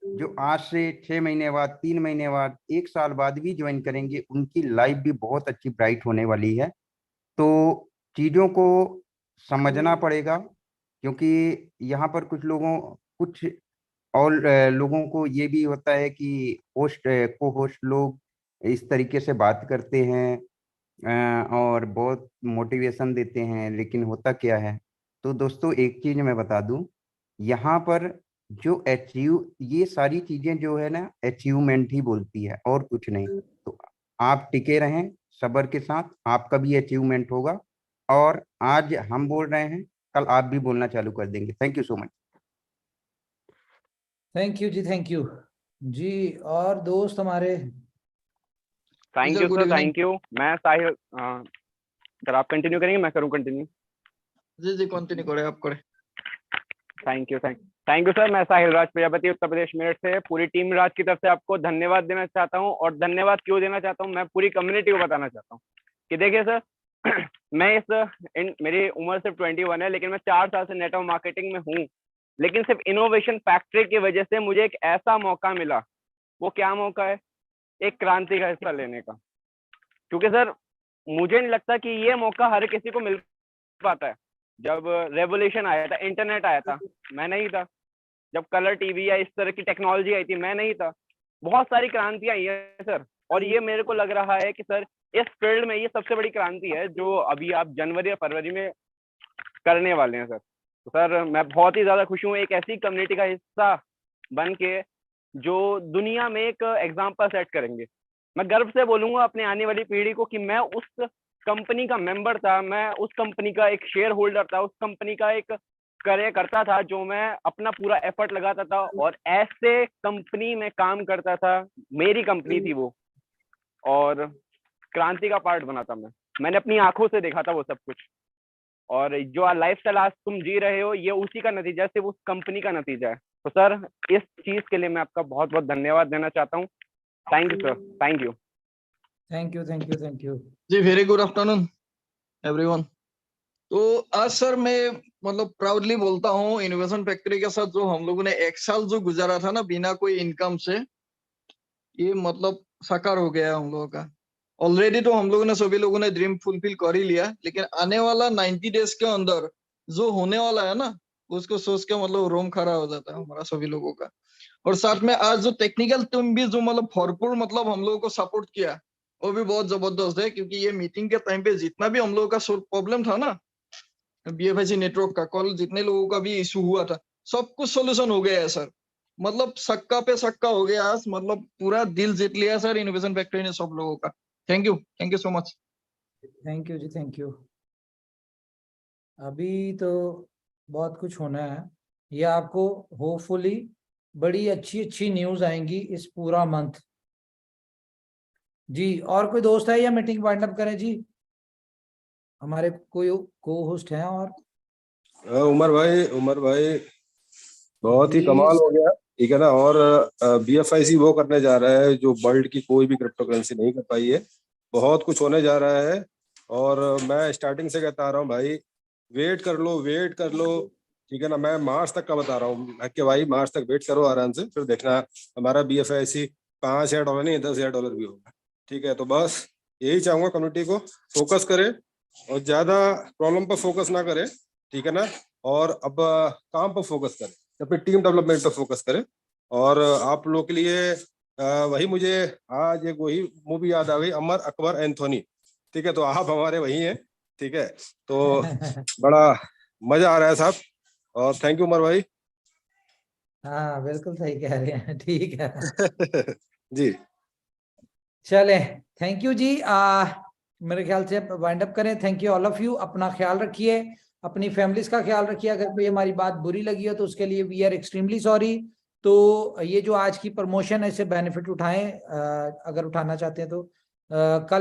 जो आज से 6 महीने बाद, 3 महीने बाद, 1 साल बाद भी ज्वाइन करेंगे, उनकी लाइफ भी बहुत अच्छी ब्राइट होने वाली है। तो चीज़ों को समझना पड़ेगा, क्योंकि यहाँ पर कुछ और लोगों को ये भी होता है कि को होस्ट लोग इस तरीके से बात करते हैं और बहुत मोटिवेशन देते हैं, लेकिन होता क्या है। तो दोस्तों एक चीज़ मैं बता दूं, यहाँ पर जो ये सारी चीज़ें जो है ना, अचीवमेंट ही बोलती है और कुछ नहीं। तो आप टिके रहें सब्र के साथ, आपका भी अचीवमेंट होगा। और आज हम बोल रहे हैं, कल आप भी बोलना चालू कर देंगे। Thank you so much. Thank you जी, थैंक यू जी। और दोस्त हमारे? Thank you sir, thank you. मैं साहिल, सर आप कंटिन्यू करेंगे, मैं करूं कंटिन्यू? जी जी कंटिन्यू करें, आप करें। Thank you sir. मैं साहिल राज प्रजापति, उत्तर प्रदेश मेरठ से पूरी टीम राज की तरफ से आपको धन्यवाद देना चाहता हूं। और धन्यवाद क्यों देना चाहता हूं, मैं पूरी कम्युनिटी को बताना चाहता हूं कि देखिए सर, मैं मेरी उम्र सिर्फ 21 है, लेकिन मैं 4 साल से नेटवर्क मार्केटिंग में हूँ। लेकिन सिर्फ इनोवेशन फैक्ट्री की वजह से मुझे एक ऐसा मौका मिला। वो क्या मौका है? एक क्रांति का हिस्सा लेने का। क्योंकि सर मुझे नहीं लगता कि ये मौका हर किसी को मिल पाता है। जब रेवोल्यूशन आया था, इंटरनेट आया था, मैं नहीं था। जब कलर टीवी या इस तरह की टेक्नोलॉजी आई थी, मैं नहीं था। बहुत सारी क्रांतियां आई है सर, और ये मेरे को लग रहा है कि सर इस फील्ड में ये सबसे बड़ी क्रांति है जो अभी आप जनवरी या फरवरी में करने वाले हैं सर। तो सर मैं बहुत ही ज्यादा खुश हूँ एक ऐसी कम्युनिटी का हिस्सा बन के जो दुनिया में एक एग्जाम्पल सेट करेंगे। मैं गर्व से बोलूंगा अपने आने वाली पीढ़ी को कि मैं उस कंपनी का मेंबर था, मैं उस कंपनी का एक शेयर होल्डर था, उस कंपनी का एक कार्यकर्ता था, जो मैं अपना पूरा एफर्ट लगाता था और ऐसे कंपनी में काम करता था। मेरी कंपनी थी वो, और क्रांति का पार्ट बना था। मैंने अपनी आंखों से देखा था वो सब कुछ। और जो लाइफस्टाइल आज तुम जी रहे हो, ये उसी का नतीजा है, सिर्फ उस कंपनी का नतीजा है। तो सर इस चीज के लिए मैं आपका बहुत बहुत धन्यवाद देना चाहता हूँ। Thank you sir, thank you. Thank you जी, वेरी गुड आफ्टरनून एवरीवन। तो आज सर मैं मतलब प्राउडली बोलता हूँ, इनोवेशन फैक्ट्री के साथ जो हम लोगों ने 1 साल जो गुजारा था ना बिना कोई इनकम से, ये मतलब साकार हो गया हम लोगों का। ऑलरेडी तो हम लोगों ने सभी लोगों ने ड्रीम फुलफिल कर ही लिया, लेकिन आने वाला 90 डेज के अंदर जो होने वाला है ना, उसको सोच के मतलब रोम खड़ा हो जाता है हमारा सभी लोगों का। और साथ में आज जो टेक्निकल टीम भी जो मतलब भरपूर मतलब हम लोगों को सपोर्ट किया, वो भी बहुत जबरदस्त है। क्योंकि ये मीटिंग के टाइम पे जितना भी हम लोगों का प्रॉब्लम था ना BFIC नेटवर्क का, कल जितने लोगों का भी इशू हुआ था, सब कुछ सोल्यूशन हो गया है सर। मतलब सक्का पे सक्का हो गया आज, मतलब पूरा दिल जीत लिया सर इनोवेशन फैक्ट्री ने सब लोगों का। Thank you so much. Thank you जी, थैंक यू। अभी तो बहुत कुछ होना है, ये आपको होपफुली बड़ी अच्छी न्यूज आएंगी इस पूरा मंथ जी। और कोई दोस्त है या मीटिंग वाइंड अप करें जी? हमारे कोई को होस्ट हैं? और उमर भाई बहुत ही जी कमाल हो गया, ठीक है ना। और BFIC वो करने जा रहा है जो वर्ल्ड की कोई भी क्रिप्टो करेंसी नहीं कर पाई है। बहुत कुछ होने जा रहा है और मैं स्टार्टिंग से कहता आ रहा हूँ भाई, वेट कर लो, ठीक है ना। मैं मार्च तक का बता रहा हूँ कि भाई मार्च तक वेट करो आराम से, फिर देखना हमारा BFIC $5,000 नहीं $10,000 भी होगा, ठीक है। तो बस यही चाहूंगा कम्युनिटी को फोकस करे और ज्यादा प्रॉब्लम पर फोकस ना करे, ठीक है ना। और अब काम पर फोकस करे, अपनी टीम डेवलपमेंट पर फोकस करे। और आप लोगों के लिए वही मुझे आज एक वही मूवी याद आ गई, अमर अकबर एंथोनी, ठीक है। तो आप हमारे वही हैं, ठीक है। तो बड़ा मजा आ रहा है साहब, और थैंक यू उमर भाई। हाँ बिल्कुल सही कह रहे हैं, ठीक है जी चले, थैंक यू जी। मेरे ख्याल से वाइंड अप करें। Thank you all of you. अपना ख्याल रखिए, अपनी फैमिलीज का ख्याल रखिए। अगर कोई हमारी बात बुरी लगी हो तो उसके लिए वी आर एक्सट्रीमली सॉरी। तो ये जो आज की प्रमोशन है इसे बेनिफिट उठाएं, अगर उठाना चाहते हैं तो कल